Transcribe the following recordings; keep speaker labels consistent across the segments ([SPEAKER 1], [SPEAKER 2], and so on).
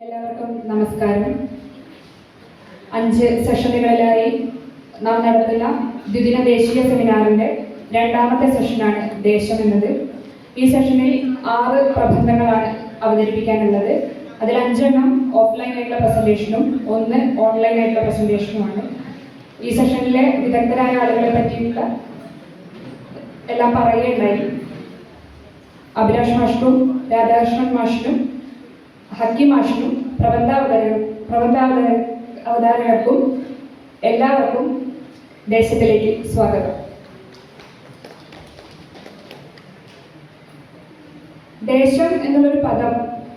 [SPEAKER 1] എല്ലാവർക്കും നമസ്കാരം. 5 സെഷനുകളിലായി നാം നടത്തുന്ന ദ്വിദിന ദേശീയ സെമിനാറിന്റെ രണ്ടാമത്തെ സെഷനാണ് ദേശം എന്നത്. ഈ സെഷനിൽ 6 പ്രബന്ധങ്ങളാണ് അവതരിപ്പിക്കാനുള്ളത്. അതിൽ 5 ഓഫ്ലൈൻ ആയിട്ടുള്ള പ്രസന്റേഷനും 1 ഓൺലൈൻ ആയിട്ടുള്ള പ്രസന്റേഷനുമാണ്. ഈ സെഷനിലെ വിദഗ്ധരായ ആളുകളെ പറ്റിയുള്ള എല്ലാം പറയുകയുണ്ടായി. അഭിലാഷ് മാഷിനും രാധാകൃഷ്ണൻ മാഷിനും ഹക്കി മാഷിനും അവതാരകർക്കും എല്ലാവർക്കും ദേശത്തിലേക്ക് സ്വാഗതം. ദേശം എന്നുള്ളൊരു പദം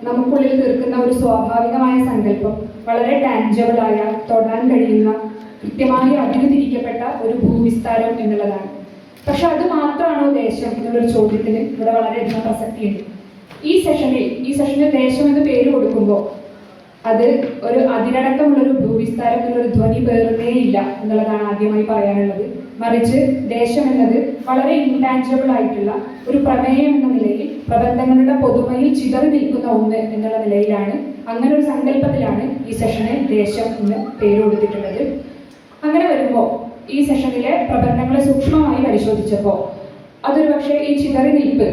[SPEAKER 1] നമുക്കുള്ളിൽ തീർക്കുന്ന ഒരു സ്വാഭാവികമായ സങ്കല്പം വളരെ ടാഞ്ചബിളായ, തൊടാൻ കഴിയുന്ന, കൃത്യമായി അതിരുതിരിക്കപ്പെട്ട ഒരു ഭൂവിസ്താരം എന്നുള്ളതാണ്. പക്ഷെ അത് മാത്രമാണോ ദേശം എന്നുള്ളൊരു ചോദ്യത്തിന് ഇവിടെ വളരെയധികം പ്രസക്തിയുണ്ട്. ഈ സെഷനിൽ ദേശം എന്ന് പേര് കൊടുക്കുമ്പോൾ അത് ഒരു അതിരടക്കമുള്ളൊരു ഭൂവിസ്താരം എന്നുള്ളൊരു ധ്വനി പേറുന്നേയില്ല എന്നുള്ളതാണ് ആദ്യമായി പറയാനുള്ളത്. മറിച്ച് ദേശം എന്നത് വളരെ ഇൻടാഞ്ചബിൾ ആയിട്ടുള്ള ഒരു പ്രമേയം എന്ന നിലയിൽ പ്രബന്ധങ്ങളുടെ പൊതുമയിൽ ചിതറി നിൽക്കുന്ന ഒന്ന് എന്നുള്ള നിലയിലാണ്, അങ്ങനെ ഒരു സങ്കല്പത്തിലാണ് ഈ സെഷന് ദേശം എന്ന് പേര് കൊടുത്തിട്ടുള്ളത്. അങ്ങനെ വരുമ്പോൾ ഈ സെഷനിലെ പ്രബന്ധങ്ങളെ സൂക്ഷ്മമായി പരിശോധിച്ചപ്പോൾ അതൊരു പക്ഷേ ഈ ചിതറി നിൽപ്പ്,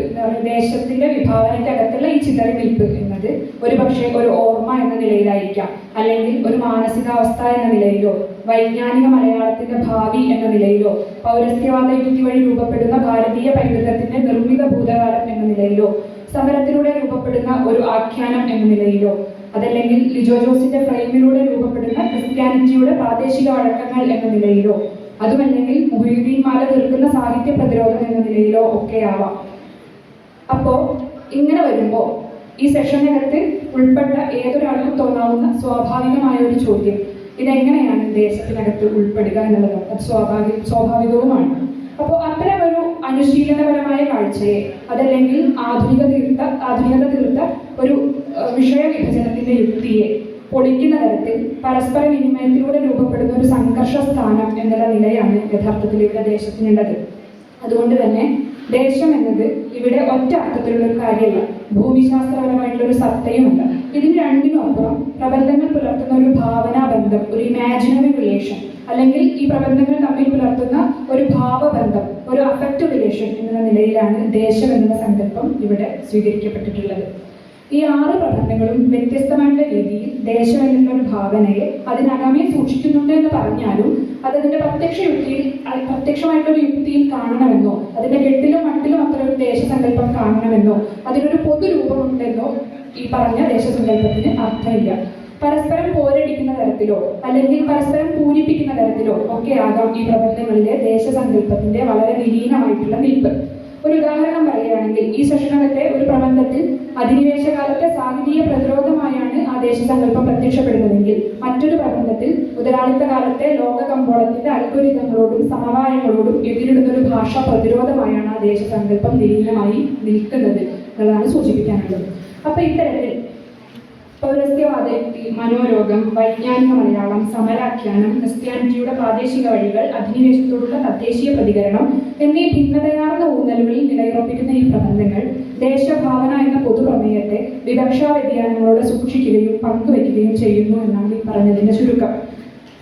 [SPEAKER 1] ദേശത്തിന്റെ വിഭാവനയ്ക്കകത്തുള്ള ഈ ചിതറി നിൽപ്പ് എന്നത് ഒരു പക്ഷേ ഒരു ഓർമ്മ എന്ന നിലയിലായിരിക്കാം, അല്ലെങ്കിൽ ഒരു മാനസികാവസ്ഥ എന്ന നിലയിലോ, വൈജ്ഞാനിക മലയാളത്തിന്റെ ഭാവി എന്ന നിലയിലോ, പൗരസ്ത്യവാദ യുക്തി വഴി രൂപപ്പെടുന്ന ഭാരതീയ പൈതൃകത്തിന്റെ നിർമ്മിത ഭൂതകാലം എന്ന നിലയിലോ, സമരത്തിലൂടെ രൂപപ്പെടുന്ന ഒരു ആഖ്യാനം എന്ന നിലയിലോ, അതല്ലെങ്കിൽ ലിജോ ജോസിന്റെ ഫ്രെയിമിലൂടെ രൂപപ്പെടുന്ന ക്രിസ്ത്യാനിറ്റിയുടെ പ്രാദേശിക വഴക്കങ്ങൾ എന്ന നിലയിലോ, അതുമല്ലെങ്കിൽ മുഹ്യിദ്ദീൻ മാല തീർക്കുന്ന സാഹിത്യ പ്രതിരോധം എന്ന നിലയിലോ ഒക്കെ ആവാം. അപ്പോൾ ഇങ്ങനെ വരുമ്പോൾ ഈ സെഷനകത്ത് ഉൾപ്പെട്ട ഏതൊരാൾക്കും തോന്നാവുന്ന സ്വാഭാവികമായ ഒരു ചോദ്യം, ഇതെങ്ങനെയാണ് ദേശത്തിനകത്ത് ഉൾപ്പെടുക എന്നുള്ളതാണ്. അത് സ്വാഭാവികവുമാണ്. അപ്പോൾ അത്തരം ഒരു അനുശീലനപരമായ കാഴ്ചയെ, അതല്ലെങ്കിൽ ആധുനികത തീർത്ത ഒരു വിഷയ വിഭജനത്തിന്റെ യുക്തിയെ പൊളിക്കുന്ന തരത്തിൽ പരസ്പര വിനിമയത്തിലൂടെ രൂപപ്പെടുന്ന ഒരു സംഘർഷ സ്ഥാനം എന്നുള്ള നിലയാണ് യഥാർത്ഥത്തിൽ ഇവിടെ ദേശത്തിനുള്ളത്. അതുകൊണ്ട് തന്നെ ദേശം എന്നത് ഇവിടെ ഒറ്റ അർത്ഥത്തിലുള്ള ഒരു കാര്യമല്ല, ഭൂമിശാസ്ത്രപരമായിട്ടുള്ള ഒരു സത്തയുമല്ല. ഇതിന് രണ്ടിനൊപ്പം പ്രബന്ധങ്ങൾ പുലർത്തുന്ന ഒരു ഭാവനാബന്ധം, ഒരു ഇമാജിനറി റിലേഷൻ, അല്ലെങ്കിൽ ഈ പ്രബന്ധങ്ങൾ തമ്മിൽ പുലർത്തുന്ന ഒരു ഭാവബന്ധം, ഒരു അഫക്റ്റ് റിലേഷൻ എന്നുള്ള നിലയിലാണ് ദേശം എന്നുള്ള സങ്കല്പം ഇവിടെ സ്വീകരിക്കപ്പെട്ടിട്ടുള്ളത്. ഈ 6 പ്രബന്ധങ്ങളും വ്യത്യസ്തമായിട്ടുള്ള രീതിയിൽ ദേശം എന്നുള്ള ഒരു ഭാവനയെ അതിനകമേ സൂക്ഷിക്കുന്നുണ്ട് എന്ന് പറഞ്ഞാലും അതതിൻ്റെ പ്രത്യക്ഷമായിട്ടൊരു യുക്തിയിൽ കാണണമെന്നോ, അതിൻ്റെ കെട്ടിലും മട്ടിലും അത്ര ഒരു ദേശസങ്കല്പം കാണണമെന്നോ, അതിനൊരു പൊതുരൂപമുണ്ടെന്നോ ഈ പറഞ്ഞ ദേശസങ്കല്പത്തിന് അർത്ഥമില്ല. പരസ്പരം പോരടിക്കുന്ന തരത്തിലോ അല്ലെങ്കിൽ പരസ്പരം പൂരിപ്പിക്കുന്ന തരത്തിലോ ഒക്കെ ആകാം ഈ പ്രബന്ധങ്ങളിലെ ദേശസങ്കല്പത്തിന്റെ വളരെ വിലീനമായിട്ടുള്ള നിൽപ്പ്. ഒരു ഉദാഹരണം പറയുകയാണെങ്കിൽ, ഈ സെഷനകത്തെ ഒരു പ്രബന്ധത്തിൽ അധിനിവേശകാലത്തെ സാഹിത്യ പ്രതിരോധമായാണ് ആ ദേശസങ്കല്പം പ്രത്യക്ഷപ്പെടുന്നതെങ്കിൽ, മറ്റൊരു പ്രബന്ധത്തിൽ മുതലാളിത്ത കാലത്തെ ലോക കമ്പോളത്തിന്റെ അൽഗോരിതങ്ങളോടും സമവായങ്ങളോടും എതിരിടുന്ന ഒരു ഭാഷാ പ്രതിരോധമായാണ് ആ ദേശസങ്കല്പം വിലീനമായി നിൽക്കുന്നത് എന്നതാണ് സൂചിപ്പിക്കാനുള്ളത്. അപ്പൊ ഇത്തരത്തിൽ പൗരസ്ത്യവാദ യുക്തി, മനോരോഗം, വൈജ്ഞാനിക മലയാളം, സമരാഖ്യാനം, ക്രിസ്ത്യാനിറ്റിയുടെ പ്രാദേശിക വഴികൾ, അധിനിവേശത്തോടുള്ള തദ്ദേശീയ പ്രതികരണം എന്നീ ഭിന്നതയാർന്ന ഊന്നലുകളിൽ നിലയുറപ്പിക്കുന്ന ഈ പ്രബന്ധങ്ങൾ ദേശഭാവന എന്ന പൊതുപ്രമേയത്തെ വിവക്ഷാ വ്യതിയാനങ്ങളോടെ സൂക്ഷിക്കുകയും പങ്കുവയ്ക്കുകയും ചെയ്യുന്നു എന്നാണ് ഈ പറഞ്ഞതിന്റെ ചുരുക്കം.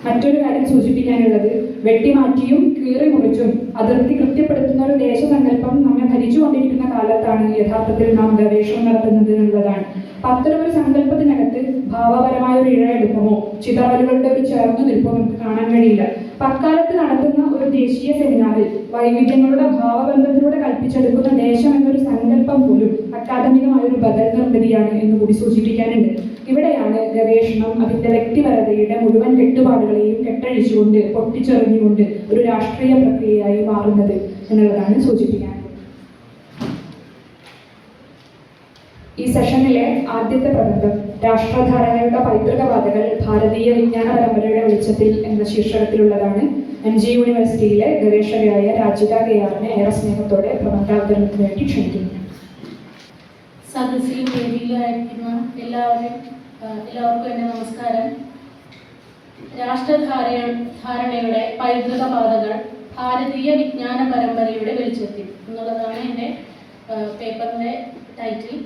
[SPEAKER 1] മറ്റൊരു കാര്യം സൂചിപ്പിക്കാനുള്ളത്, വെട്ടിമാറ്റിയും കീറി മുറിച്ചും അതിർത്തി കൃത്യപ്പെടുത്തുന്ന ഒരു ദേശസങ്കല്പം നമ്മെ ഭരിച്ചുകൊണ്ടിരിക്കുന്ന കാലത്താണ് യഥാർത്ഥത്തിൽ നാം ഗവേഷണം നടത്തുന്നത് എന്നുള്ളതാണ്. അത്തരമൊരു സങ്കല്പത്തിനകത്ത് ഭാവപരമായ ഒരു ഇഴയെടുപ്പമോ ചിതറലുകളുടെ ഒരു ചേർന്നു നിൽപ്പോ നമുക്ക് കാണാൻ കഴിയില്ല. അക്കാലത്ത് നടത്തുന്ന ഒരു ദേശീയ സെമിനാറിൽ വൈവിധ്യങ്ങളുടെ ഭാവബന്ധത്തിലൂടെ കൽപ്പിച്ചെടുക്കുന്ന ദേശം എന്നൊരു സങ്കല്പം പോലും അക്കാദമികമായ ഒരു ബദൽ നിർമ്മിതിയാണ് എന്ന് കൂടി സൂചിപ്പിക്കാനുണ്ട്. ഇവിടെയാണ് ഗവേഷണം അതിന്റെ വ്യക്തിപരതയുടെ മുഴുവൻ കെട്ടുപാടുകളെയും കെട്ടഴിച്ചുകൊണ്ട് പൊട്ടിച്ചെറിഞ്ഞുകൊണ്ട് ഒരു രാഷ്ട്രീയ പ്രക്രിയയായി മാറുന്നത് എന്നുള്ളതാണ് സൂചിപ്പിക്കാൻ. ഈ സെഷനിലെ ആദ്യത്തെ പ്രബന്ധം രാഷ്ട്രധാരണയുടെ പൈതൃകവാദികൾ ഭാരതീയ വിജ്ഞാന പരമ്പരയുടെ വെളിച്ചത്തിൽ എന്ന ശീർഷകത്തിലുള്ളതാണ്. MG യൂണിവേഴ്സിറ്റിയിലെ ഗവേഷകയായ രാജിക കെയാറിനെ ഏറെ സ്നേഹത്തോടെ പ്രബന്ധാവതരണത്തിന് വേണ്ടി ക്ഷണിക്കുന്നു.
[SPEAKER 2] സദസ്സിലും വേദിയിലായിരിക്കുന്ന എല്ലാവർക്കും എൻ്റെ നമസ്കാരം. രാഷ്ട്രധാരണയുടെ പൈതൃകവാദികൾ ഭാരതീയ വിജ്ഞാന പരമ്പരയുടെ വെളിച്ചത്തിൽ എന്നുള്ളതാണ് എൻ്റെ പേപ്പറിൻ്റെ ടൈറ്റിൽ.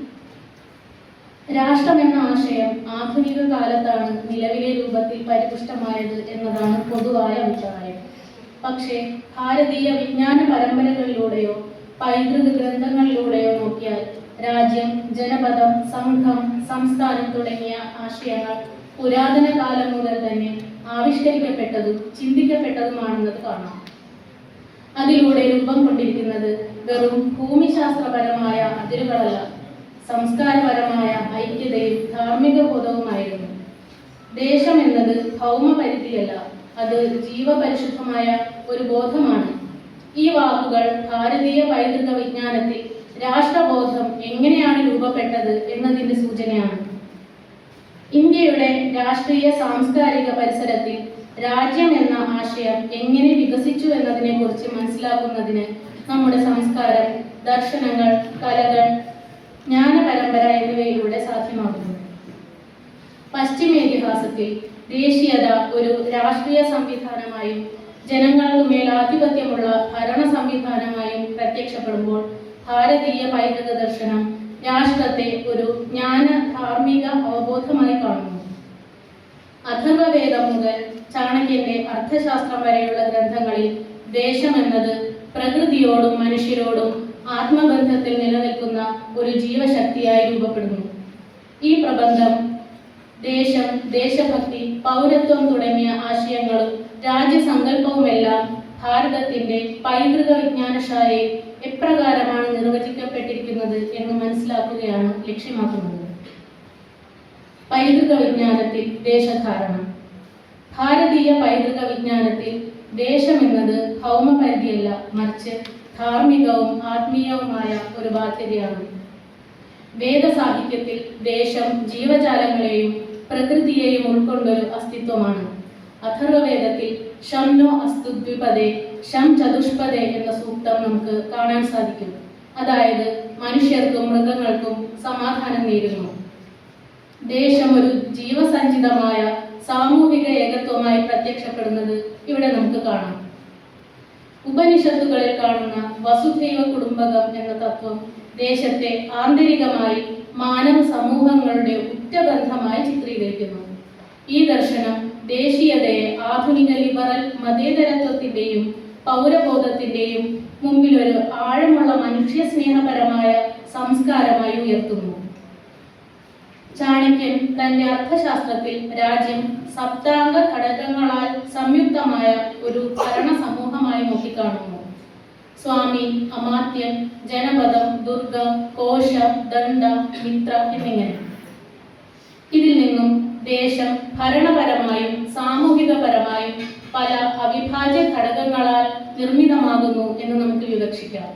[SPEAKER 2] രാഷ്ട്രം എന്ന ആശയം ആധുനിക കാലത്താണ് നിലവിലെ രൂപത്തിൽ പരിപുഷ്ടമായത് എന്നതാണ് പൊതുവായ അഭിപ്രായം. പക്ഷേ ഭാരതീയ വിജ്ഞാന പരമ്പരകളിലൂടെയോ പൈതൃക ഗ്രന്ഥങ്ങളിലൂടെയോ നോക്കിയാൽ രാജ്യം, ജനപദം, സംഘം, സംസ്ഥാനം തുടങ്ങിയ ആശയങ്ങൾ പുരാതന കാലം മുതൽ തന്നെ ആവിഷ്കരിക്കപ്പെട്ടതും ചിന്തിക്കപ്പെട്ടതുമാണെന്നത് കാണാം. അതിലൂടെ രൂപം കൊണ്ടിരിക്കുന്നത് വെറും ഭൂമിശാസ്ത്രപരമായ അതിരുകളല്ല, സംസ്കാരപരമായ ഐക്യതയും ധാർമ്മിക ബോധവുമായിരുന്നു. ദേശം എന്നത് ഭൗമപരിധിയല്ല, അത് ജീവപരിശുദ്ധമായ ഒരു ബോധമാണ്. ഈ വാക്കുകൾ ഭാരതീയ പൈതൃക വിജ്ഞാനത്തിൽ രാഷ്ട്രബോധം എങ്ങനെയാണ് രൂപപ്പെട്ടത് എന്നതിന്റെ സൂചനയാണ്. ഇന്ത്യയുടെ രാഷ്ട്രീയ സാംസ്കാരിക പരിസരത്തിൽ രാജ്യം എന്ന ആശയം എങ്ങനെ വികസിച്ചു എന്നതിനെ കുറിച്ച് മനസ്സിലാക്കുന്നതിന് നമ്മുടെ സംസ്കാരം, ദർശനങ്ങൾ, കലകൾ, ജ്ഞാന പരമ്പര എന്നിവയിലൂടെ സാധ്യമാകുന്നു. പശ്ചിമേതിഹാസത്തിൽ ദേശീയത ഒരു രാഷ്ട്രീയ സംവിധാനമായും ജനങ്ങൾക്ക് മേൽ ആധിപത്യമുള്ള ഭരണ സംവിധാനമായും പ്രത്യക്ഷപ്പെടുമ്പോൾ ഭാരതീയ പൈതൃക ദർശനം രാഷ്ട്രത്തെ ഒരു ജ്ഞാന ധാർമ്മിക അവബോധമായി കാണുന്നു. അഥർവവേദം മുതൽ ചാണക്യന്റെ അർത്ഥശാസ്ത്രം വരെയുള്ള ഗ്രന്ഥങ്ങളിൽ ദേശം എന്നത് പ്രകൃതിയോടും മനുഷ്യരോടും ആത്മബന്ധത്തിൽ നിലനിൽക്കുന്ന ഒരു ജീവശക്തിയായി രൂപപ്പെടുന്നു. ഈ പ്രബന്ധം ദേശം, ദേശഭക്തി, പൗരത്വം തുടങ്ങിയ ആശയങ്ങളും രാജ്യസങ്കല്പവുമെല്ലാം ഭാരതത്തിന്റെ പൈതൃക വിജ്ഞാനശാലയിൽ എപ്രകാരമാണ് നിർവചിക്കപ്പെട്ടിരിക്കുന്നത് എന്ന് മനസ്സിലാക്കുകയാണ് ലക്ഷ്യമാക്കുന്നത്. പൈതൃക വിജ്ഞാനത്തിൽ ദേശധാരണ. ഭാരതീയ പൈതൃക വിജ്ഞാനത്തിൽ ദേശം എന്നത് ഭൗമപരിധിയല്ല, മറിച്ച് ധാർമ്മികവും ആത്മീയവുമായ ഒരു ബാധ്യതയാണ്. വേദസാഹിത്യത്തിൽ ദേശം ജീവജാലങ്ങളെയും പ്രകൃതിയെയും ഉൾക്കൊണ്ടൊരു അസ്തിത്വമാണ്. അഥർവവേദത്തിൽ ശം നോ അസ്തു ദ്വിപദേ ശം ചതുഷ്പദേ എന്ന സൂക്തം നമുക്ക് കാണാൻ സാധിക്കും. അതായത് മനുഷ്യർക്കും മൃഗങ്ങൾക്കും സമാധാനം നേരുന്നു. ദേശം ഒരു ജീവസഞ്ചിതമായ സാമൂഹിക ഏകത്വമായി പ്രത്യക്ഷപ്പെടുന്നത് ഇവിടെ നമുക്ക് കാണാം. ഉപനിഷത്തുകളിൽ കാണുന്ന വസുധൈവ കുടുംബകം എന്ന തത്വം ദേശത്തെ ആന്തരികമായി മാനവ സമൂഹങ്ങളുടെ ഉറ്റബന്ധമായി ചിത്രീകരിക്കുന്നു. ഈ ദർശനം ദേശീയതയെ ആധുനിക ലിബറൽ മതേതരത്വത്തിന്റെയും പൗരബോധത്തിന്റെയും മുമ്പിൽ ഒരു ആഴമുള്ള മനുഷ്യ സ്നേഹപരമായ സംസ്കാരമായി ഉയർത്തുന്നു. ചാണക്യൻ തന്റെ അർത്ഥശാസ്ത്രത്തിൽ രാജ്യം സപ്താംഗ ഘടകങ്ങളാൽ സംയുക്തമായ ഒരു ഭരണ സമൂഹമായി നോക്കിക്കാണുന്നു. സ്വാമി, അമാത്യൻ, ജനപദം, ദുർഗം, കോശ, ദണ്ഡ, മിത്ര എന്നിങ്ങനെ. ഇതിൽ നിന്നും ദേശം ഭരണപരമായും സാമൂഹികപരമായും പല അവിഭാജ്യ ഘടകങ്ങളാൽ നിർമ്മിതമാകുന്നു എന്ന് നമുക്ക് വിവക്ഷിക്കാം.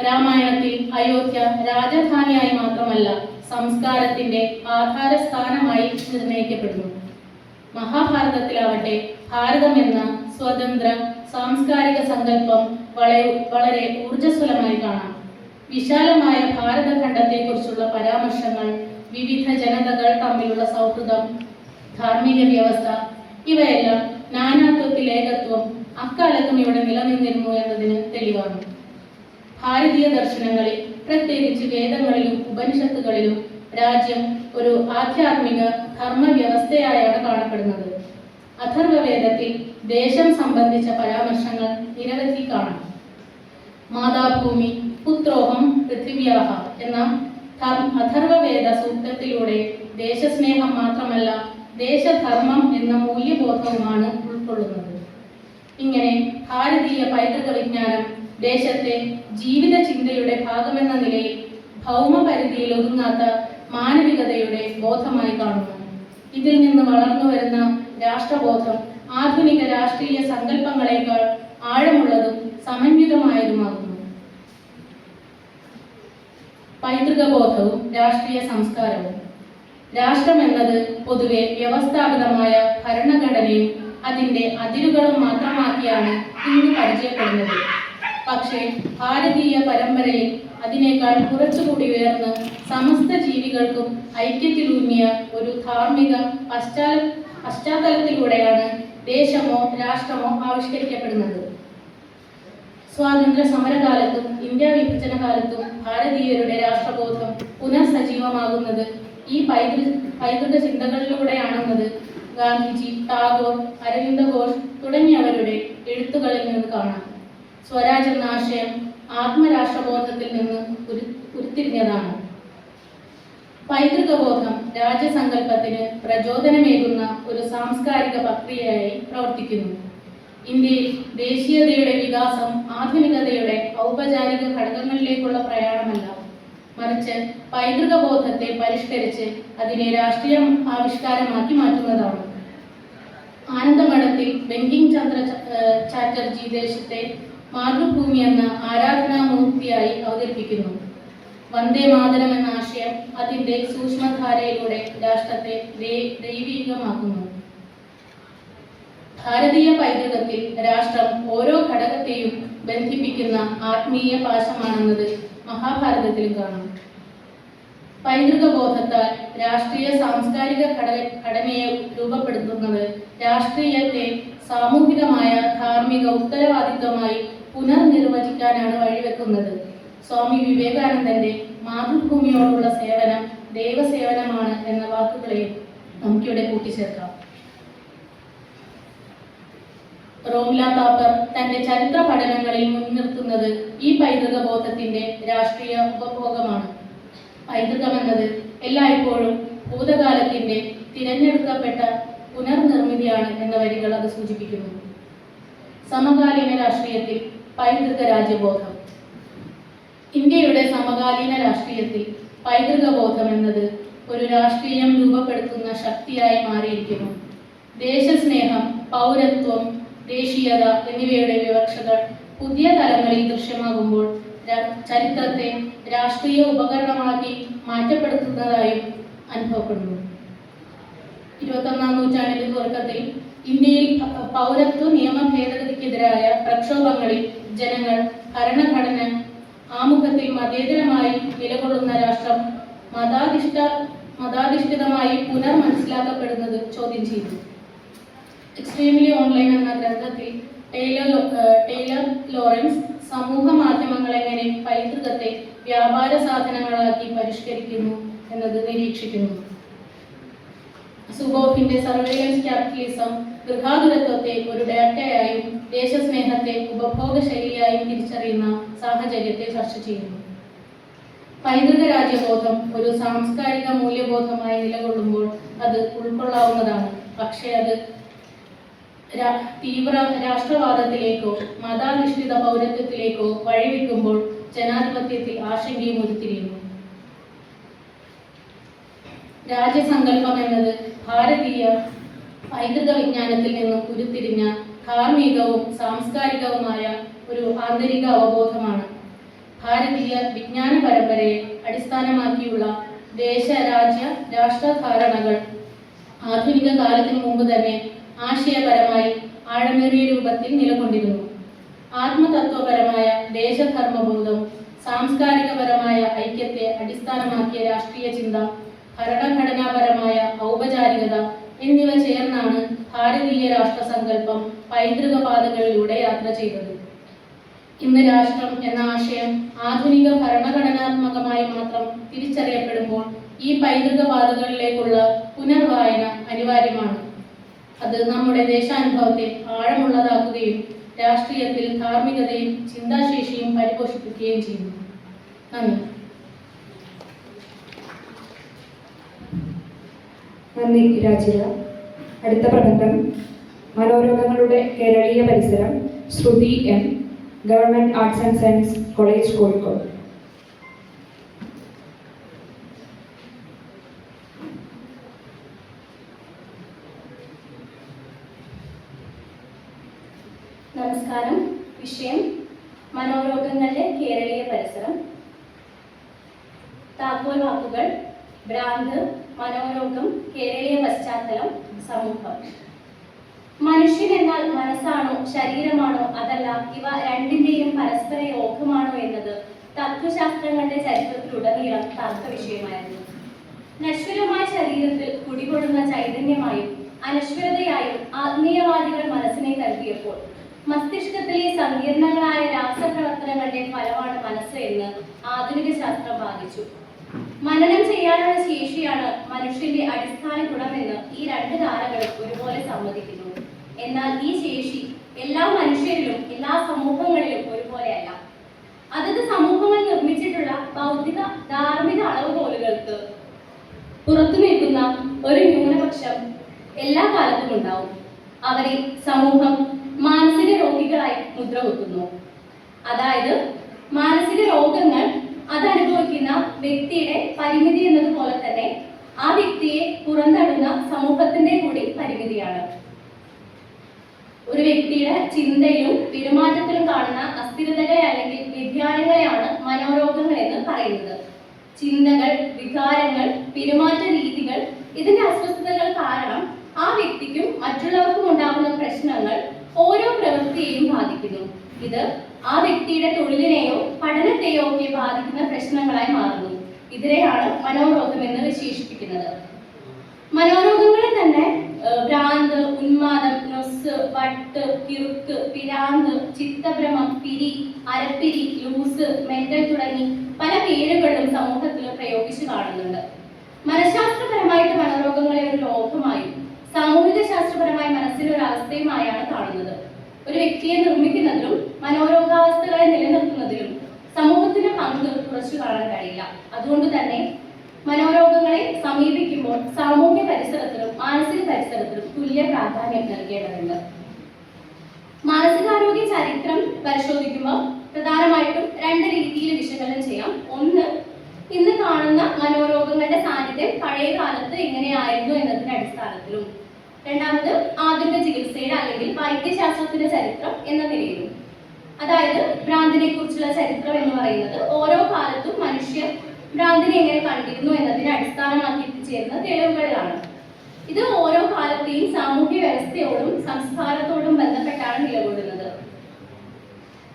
[SPEAKER 2] രാമായണത്തിൽ അയോധ്യ രാജധാനിയായി മാത്രമല്ല, സംസ്കാരത്തിന്റെ ആധാരസ്ഥാനമായി നിർണയിക്കപ്പെടുന്നു. മഹാഭാരതത്തിലാവട്ടെ ഭാരതം എന്ന സ്വതന്ത്ര സാംസ്കാരിക സങ്കല്പം വളരെ ഊർജ്ജസ്വലമായി കാണാം. വിശാലമായ ഭാരതഖണ്ഡത്തെക്കുറിച്ചുള്ള പരാമർശങ്ങൾ, വിവിധ ജനതകൾ തമ്മിലുള്ള സൗഹൃദം, ധാർമ്മിക വ്യവസ്ഥ, ഇവയെല്ലാം നാനാത്വത്തിൽ ഏകത്വം അക്കാലത്തും ഇവിടെ നിലനിന്നിരുന്നു എന്നതിന് തെളിവാണ്. ഭാരതീയ ദർശനങ്ങളിൽ, പ്രത്യേകിച്ച് വേദങ്ങളിലും ഉപനിഷത്തുകളിലും രാജ്യം ഒരു ആധ്യാത്മിക ധർമ്മവ്യവസ്ഥയായാണ് കാണപ്പെടുന്നത്. അഥർവവേദത്തിൽ ദേശം സംബന്ധിച്ച പരാമർശങ്ങൾ നിരവധി കാണാം. മാതാഭൂമി പുത്രോഹം പൃഥിവ്യാഹ എന്ന അഥർവവേദ സൂക്തത്തിലൂടെ ദേശസ്നേഹം മാത്രമല്ല, ദേശധർമ്മം എന്ന മൂല്യബോധവുമാണ് ഉൾക്കൊള്ളുന്നത്. ഇങ്ങനെ ഭാരതീയ പൈതൃക വിജ്ഞാനം ദേശത്തെ ജീവിത ചിന്തയുടെ ഭാഗമെന്ന നിലയിൽ ഭൗമപരിധിയിൽ ഒതുങ്ങാത്ത മാനവികതയുടെ ബോധമായി കാണുന്നു. ഇതിൽ നിന്ന് വളർന്നു വരുന്ന രാഷ്ട്രബോധം ആധുനിക രാഷ്ട്രീയ സങ്കല്പങ്ങളെക്കാൾ ആഴമുള്ളതും സമന്വിതമായതുമാകുന്നു. പൈതൃക ബോധവും രാഷ്ട്രീയ സംസ്കാരവും. രാഷ്ട്രം എന്നത് പൊതുവെ വ്യവസ്ഥാപിതമായ ഭരണഘടനയും അതിന്റെ അതിരുകളും മാത്രമാക്കിയാണ് ഇന്ന് പരിചയപ്പെടുന്നത്. പക്ഷേ ഭാരതീയ പരമ്പരയിൽ അതിനേക്കാൾ കുറച്ചുകൂടി ഉയർന്ന് സമസ്ത ജീവികൾക്കും ഐക്യത്തിലൂന്നിയ ഒരു ധാർമ്മിക പശ്ചാത്തലത്തിലൂടെയാണ് ദേശമോ രാഷ്ട്രമോ ആവിഷ്കരിക്കപ്പെടുന്നത്. സ്വാതന്ത്ര്യ സമരകാലത്തും ഇന്ത്യ വിഭജന കാലത്തും ഭാരതീയരുടെ രാഷ്ട്രബോധം പുനഃസജീവമാകുന്നത് ഈ പൈതൃക ചിന്തകളിലൂടെയാണെന്നത് ഗാന്ധിജി, ടാഗോർ, അരവിന്ദ ഘോഷ് തുടങ്ങിയവരുടെ എഴുത്തുകളിൽ നിന്ന് കാണാം. സ്വരാജ് എന്ന ആശയം ആത്മരാഷ്ട്രബോധത്തിൽ നിന്ന് ഉരുത്തിരിഞ്ഞതാണ്. പൈതൃകബോധം രാജ്യസങ്കല്പത്തിന് പ്രചോദനമേകുന്ന ഒരു സാംസ്കാരിക പ്രക്രിയയായി പ്രവർത്തിക്കുന്നു. ഇന്ത്യയിൽ ദേശീയതയുടെ വികാസം ആധുനികതയുടെ ഔപചാരിക ഘടകങ്ങളിലേക്കുള്ള പ്രയാണമല്ല, മറിച്ച് പൈതൃകബോധത്തെ പരിഷ്കരിച്ച് അതിനെ രാഷ്ട്രീയ ആവിഷ്കാരമാക്കി മാറ്റുന്നതാണ്. ആനന്ദമഠത്തിൽ ബങ്കിം ചന്ദ്ര ചാറ്റർജി ദേശത്തെ മാതൃഭൂമി എന്ന ആരാധനാമൂർത്തിയായി അവതരിപ്പിക്കുന്നു. വന്ദേ മാതരം എന്ന ആശയം അതിൻ്റെ സൂക്ഷ്മധാരയിലൂടെ രാഷ്ട്രത്തെ ദൈവീകമാക്കുന്നു. ഭാരതീയ പൈതൃകത്തിൽ രാഷ്ട്രം ഓരോ ഘടകത്തെയും ബന്ധിപ്പിക്കുന്ന ആത്മീയ പാശമാണെന്നത് മഹാഭാരതത്തിലും കാണാം. പൈതൃകബോധത്താൽ രാഷ്ട്രീയ സാംസ്കാരിക ഘടനയെ രൂപപ്പെടുത്തുന്നത് രാഷ്ട്രീയത്തെ സാമൂഹികമായ ധാർമ്മിക ഉത്തരവാദിത്വമായി പുനർനിർവചിക്കാനാണ് വഴിവെക്കുന്നത്. സ്വാമി വിവേകാനന്ദന്റെ മാതൃഭൂമിയോടുള്ള സേവനം ദൈവസേവനമാണ് എന്ന വാക്കുകളെ നമുക്കിവിടെ കൂട്ടിച്ചേർക്കാം. റോംല താപ്പർ തന്റെ ചരിത്ര പഠനങ്ങളിൽ മുൻനിർത്തുന്നത് ഈ പൈതൃക ബോധത്തിന്റെ രാഷ്ട്രീയ ഉപഭോഗമാണ്. പൈതൃകമെന്നത് എല്ലായ്പ്പോഴും ഭൂതകാലത്തിന്റെ തിരഞ്ഞെടുക്കപ്പെട്ട പുനർനിർമ്മിതിയാണ് എന്ന വരികൾ അത് സൂചിപ്പിക്കുന്നു. സമകാലീന രാഷ്ട്രീയത്തിൽ പൈതൃക രാജ്യബോധം. ഇന്ത്യയുടെ സമകാലീന രാഷ്ട്രീയത്തിൽ പൈതൃക ബോധം എന്നത് ഒരു രാഷ്ട്രീയം രൂപപ്പെടുത്തുന്ന ശക്തിയായി മാറിയിരിക്കുന്നു. ദേശസ്നേഹം, പൗരത്വം, ദേശീയത എന്നിവയുടെ വിവക്ഷകൾ പുതിയ തലങ്ങളിൽ ദൃശ്യമാകുമ്പോൾ ചരിത്രത്തെ രാഷ്ട്രീയ ഉപകരണമാക്കി മാറ്റപ്പെടുത്തുന്നതായും അനുഭവപ്പെടുന്നു. 21ാം നൂറ്റാണ്ടിന്റെ തുടക്കത്തിൽ ഇന്ത്യയിൽ പൗരത്വ നിയമ ഭേദഗതിക്കെതിരായ പ്രക്ഷോഭങ്ങളിൽ ജനങ്ങൾ ഭരണഘടന ആമുഖത്തിൽ മതേതരമായി നിലകൊള്ളുന്ന രാഷ്ട്രം മതാധിഷ്ഠിതമായി മനസ്സിലാക്കപ്പെടുന്നത് ചോദ്യം ചെയ്തു. എക്സ്ട്രീംലി ഓൺലൈൻ എന്ന ഗ്രന്ഥത്തിൽ ടൈലർ ലോറൻസ് സമൂഹ മാധ്യമങ്ങൾ എങ്ങനെ പൈതൃകത്തെ വ്യാപാര സാധനങ്ങളാക്കി പരിഷ്കരിക്കുന്നു എന്നത് നിരീക്ഷിക്കുന്നു. സുബോഫിന്റെ സർവൈലൻസ് ക്യാപിറ്റലിസം ഗൃഹാതുരത്വത്തെ ഒരു ഡാറ്റയായും ദേശസ്നേഹത്തെ ഉപഭോഗ ശൈലിയായും തിരിച്ചറിയുന്ന സാഹചര്യത്തെ ചർച്ച ചെയ്യുന്നു. പൈതൃക രാജ്യബോധം ഒരു സാംസ്കാരിക മൂല്യബോധമായി നിലകൊള്ളുമ്പോൾ അത് ഉൾക്കൊള്ളാവുന്നതാണ്. പക്ഷേ അത് തീവ്ര രാഷ്ട്രവാദത്തിലേക്കോ മതാധിഷ്ഠിത പൗരത്വത്തിലേക്കോ വഴിവെക്കുമ്പോൾ ജനാധിപത്യത്തിൽ ആശങ്കയും ഉരുത്തിരിയുന്നു. രാജ്യസങ്കല്പം എന്നത് ഭാരതീയ പൈതൃക വിജ്ഞാനത്തിൽ നിന്നും ഉരുത്തിരിഞ്ഞ ധാർമ്മികവും സാംസ്കാരികവുമായ ഒരു ആന്തരിക അവബോധമാണ്. ഭാരതീയ വിജ്ഞാന പരമ്പരയെ അടിസ്ഥാനമാക്കിയുള്ള രാഷ്ട്രധാരണകൾ ആധുനിക കാലത്തിനു മുമ്പ് തന്നെ ആശയപരമായി ആഴമേറിയ രൂപത്തിൽ നിലകൊണ്ടിരുന്നു. ആത്മതത്വപരമായ ദേശധർമ്മബോധം, സാംസ്കാരികപരമായ ഐക്യത്തെ അടിസ്ഥാനമാക്കിയ രാഷ്ട്രീയ ചിന്ത, ഭരണഘടനാപരമായ ഔപചാരികത എന്നിവ ചേർന്നാണ് ഭാരതീയ രാഷ്ട്രസങ്കല്പം പൈതൃക പാതകളിലൂടെ യാത്ര ചെയ്തത്. ഇന്ന് രാഷ്ട്രം എന്ന ആശയം ആധുനിക ഭരണഘടനാത്മകമായി മാത്രം തിരിച്ചറിയപ്പെടുമ്പോൾ ഈ പൈതൃക പാതകളിലേക്കുള്ള പുനർവായന അനിവാര്യമാണ്. അത് നമ്മുടെ ദേശാനുഭവത്തെ ആഴമുള്ളതാക്കുകയും രാഷ്ട്രീയത്തിൽ ധാർമ്മികതയും ചിന്താശേഷിയും പരിപോഷിപ്പിക്കുകയും ചെയ്യുന്നു. നന്ദി.
[SPEAKER 1] നന്ദി രാജിക. അടുത്ത പ്രബന്ധം മനോരോഗങ്ങളുടെ കേരളീയ പരിസരം, Shruthi M, government arts and science college, Kozhikode.
[SPEAKER 3] നമസ്കാരം. വിഷയം മനോരോഗങ്ങളുടെ കേരളീയ പരിസരം. താക്കോൽ വാക്കുകൾ: ഭ്രാന്ത്, മനോരോഗം, കേരളീയ പശ്ചാത്തലം, സമൂഹം. മനുഷ്യൻ എന്നാൽ മനസ്സാണോ ശരീരമാണോ അതല്ല ഇവ രണ്ടിന്റെയും പരസ്പര യോഗമാണോ എന്നത് തത്വശാസ്ത്രങ്ങളുടെ ചരിത്രത്തിലുടനീളം തർക്ക വിഷയമായിരുന്നു. നശ്വരമായ ശരീരത്തിൽ കുടികൊള്ളുന്ന ചൈതന്യമായും അനശ്വരതയായും ആത്മീയവാദികൾ മനസ്സിനെ കരുതിയപ്പോൾ മസ്തിഷ്കത്തിലെ സങ്കീർണങ്ങളായ രാസപ്രവർത്തനങ്ങളുടെ ഫലമാണ് മനസ്സ് എന്ന് ആധുനിക ശാസ്ത്രം വാദിച്ചു. മനനം ചെയ്യാനുള്ള ശേഷിയാണ് മനുഷ്യന്റെ അടിസ്ഥാന ഗുണമെന്ന് ഈ രണ്ട് ധാരകളും ഒരുപോലെ സമ്മതിക്കുന്നു. എന്നാൽ ഈ ശേഷി എല്ലാ മനുഷ്യരിലും എല്ലാ സമൂഹങ്ങളിലും ഒരുപോലെയല്ല. അതത് സമൂഹങ്ങൾ നിർമ്മിച്ചിട്ടുള്ള ബൗദ്ധിക ധാർമ്മിക അളവുകോലുകൾക്ക് പുറത്തു നിൽക്കുന്ന ഒരു ന്യൂനപക്ഷം എല്ലാ കാലത്തും ഉണ്ടാവും. അവരെ സമൂഹം മാനസിക രോഗികളായി മുദ്ര കുത്തുന്നു. അതായത് മാനസിക രോഗങ്ങൾ അതനുഭവിക്കുന്ന വ്യക്തിയുടെ പരിമിതി എന്നതുപോലെ തന്നെ ആ വ്യക്തിയെ പുറന്തള്ളുന്ന സമൂഹത്തിന്റെ കൂടി പരിമിതിയാണ്. ഒരു വ്യക്തിയുടെ ചിന്തയിലും പെരുമാറ്റത്തിലും കാണുന്ന അസ്ഥിരതകളെ അല്ലെങ്കിൽ വ്യതിയാനങ്ങളെയാണ് മനോരോഗങ്ങൾ എന്ന് പറയുന്നത്. ചിന്തകൾ, വികാരങ്ങൾ, പെരുമാറ്റ രീതികൾ, ഇതിന്റെ അസ്വസ്ഥതകൾ കാരണം ആ വ്യക്തിക്കും മറ്റുള്ളവർക്കും ഉണ്ടാകുന്ന പ്രശ്നങ്ങൾ ഓരോ പ്രവൃത്തിയെയും ബാധിക്കുന്നു. ഇത് ആ വ്യക്തിയുടെ തൊഴിലിനെയോ പഠനത്തെയോ ഒക്കെ ബാധിക്കുന്ന പ്രശ്നങ്ങളായി മാറുന്നു. ഇതിനെയാണ് മനോരോഗം എന്ന് വിശേഷിപ്പിക്കുന്നത്. മനോരോഗങ്ങളെ തന്നെ ഭ്രാന്ത്, ഉന്മാദം, നൊസ്, വട്ട്, കിറുക്ക്, പിരാന്ത്, ചിത്തഭ്രമം, പിരി, അരപ്പിരി, ലൂസ്, മെന്റൽ തുടങ്ങി പല പേരുകളിലും സമൂഹത്തിൽ പ്രയോഗിച്ചു കാണുന്നുണ്ട്. മനഃശാസ്ത്രപരമായിട്ട് മനോരോഗങ്ങളെ ഒരു രോഗമായും സാമൂഹിക ശാസ്ത്രപരമായ മനസ്സിന്റെ ഒരു അവസ്ഥയുമായാണ് കാണുന്നത്. ഒരു വ്യക്തിയെ നിർമ്മിക്കുന്നതിലും മനോരോഗാവസ്ഥകളെ നിലനിർത്തുന്നതിലും സമൂഹത്തിന്റെ പങ്ക് കുറച്ചു കാണാൻ കഴിയില്ല. അതുകൊണ്ട് തന്നെ മനോരോഗങ്ങളെ സമീപിക്കുമ്പോൾ സാമൂഹ്യ പരിസരത്തിലും മാനസിക പരിസരത്തിലും തുല്യ പ്രാധാന്യം നൽകേണ്ടതുണ്ട്. മാനസികാരോഗ്യ ചരിത്രം പരിശോധിക്കുമ്പോൾ പ്രധാനമായിട്ടും രണ്ട് രീതിയിൽ വിശകലനം ചെയ്യാം. ഒന്ന്, ഇന്ന് കാണുന്ന മനോരോഗങ്ങളുടെ സാന്നിധ്യം പഴയ കാലത്ത് എങ്ങനെയായിരുന്നു എന്നതിന്റെ അടിസ്ഥാനത്തിലും. രണ്ടാമത്, ആധുനിക ചികിത്സയുടെ അല്ലെങ്കിൽ വൈദ്യശാസ്ത്രത്തിന്റെ ചരിത്രം എന്ന നിലയിലും. അതായത് ഭ്രാന്തിനെ കുറിച്ചുള്ള ചരിത്രം എന്ന് പറയുന്നത് ഓരോ കാലത്തും മനുഷ്യർ ഭ്രാന്തിനെ എങ്ങനെ കണ്ടിരുന്നു എന്നതിനെ അടിസ്ഥാനമാക്കി എത്തിച്ചേരുന്ന തെളിവുകളിലാണ്. ഇത് ഓരോ കാലത്തെയും സാമൂഹ്യ വ്യവസ്ഥയോടും സംസ്കാരത്തോടും ബന്ധപ്പെട്ടാണ് നിലകൊള്ളുന്നത്.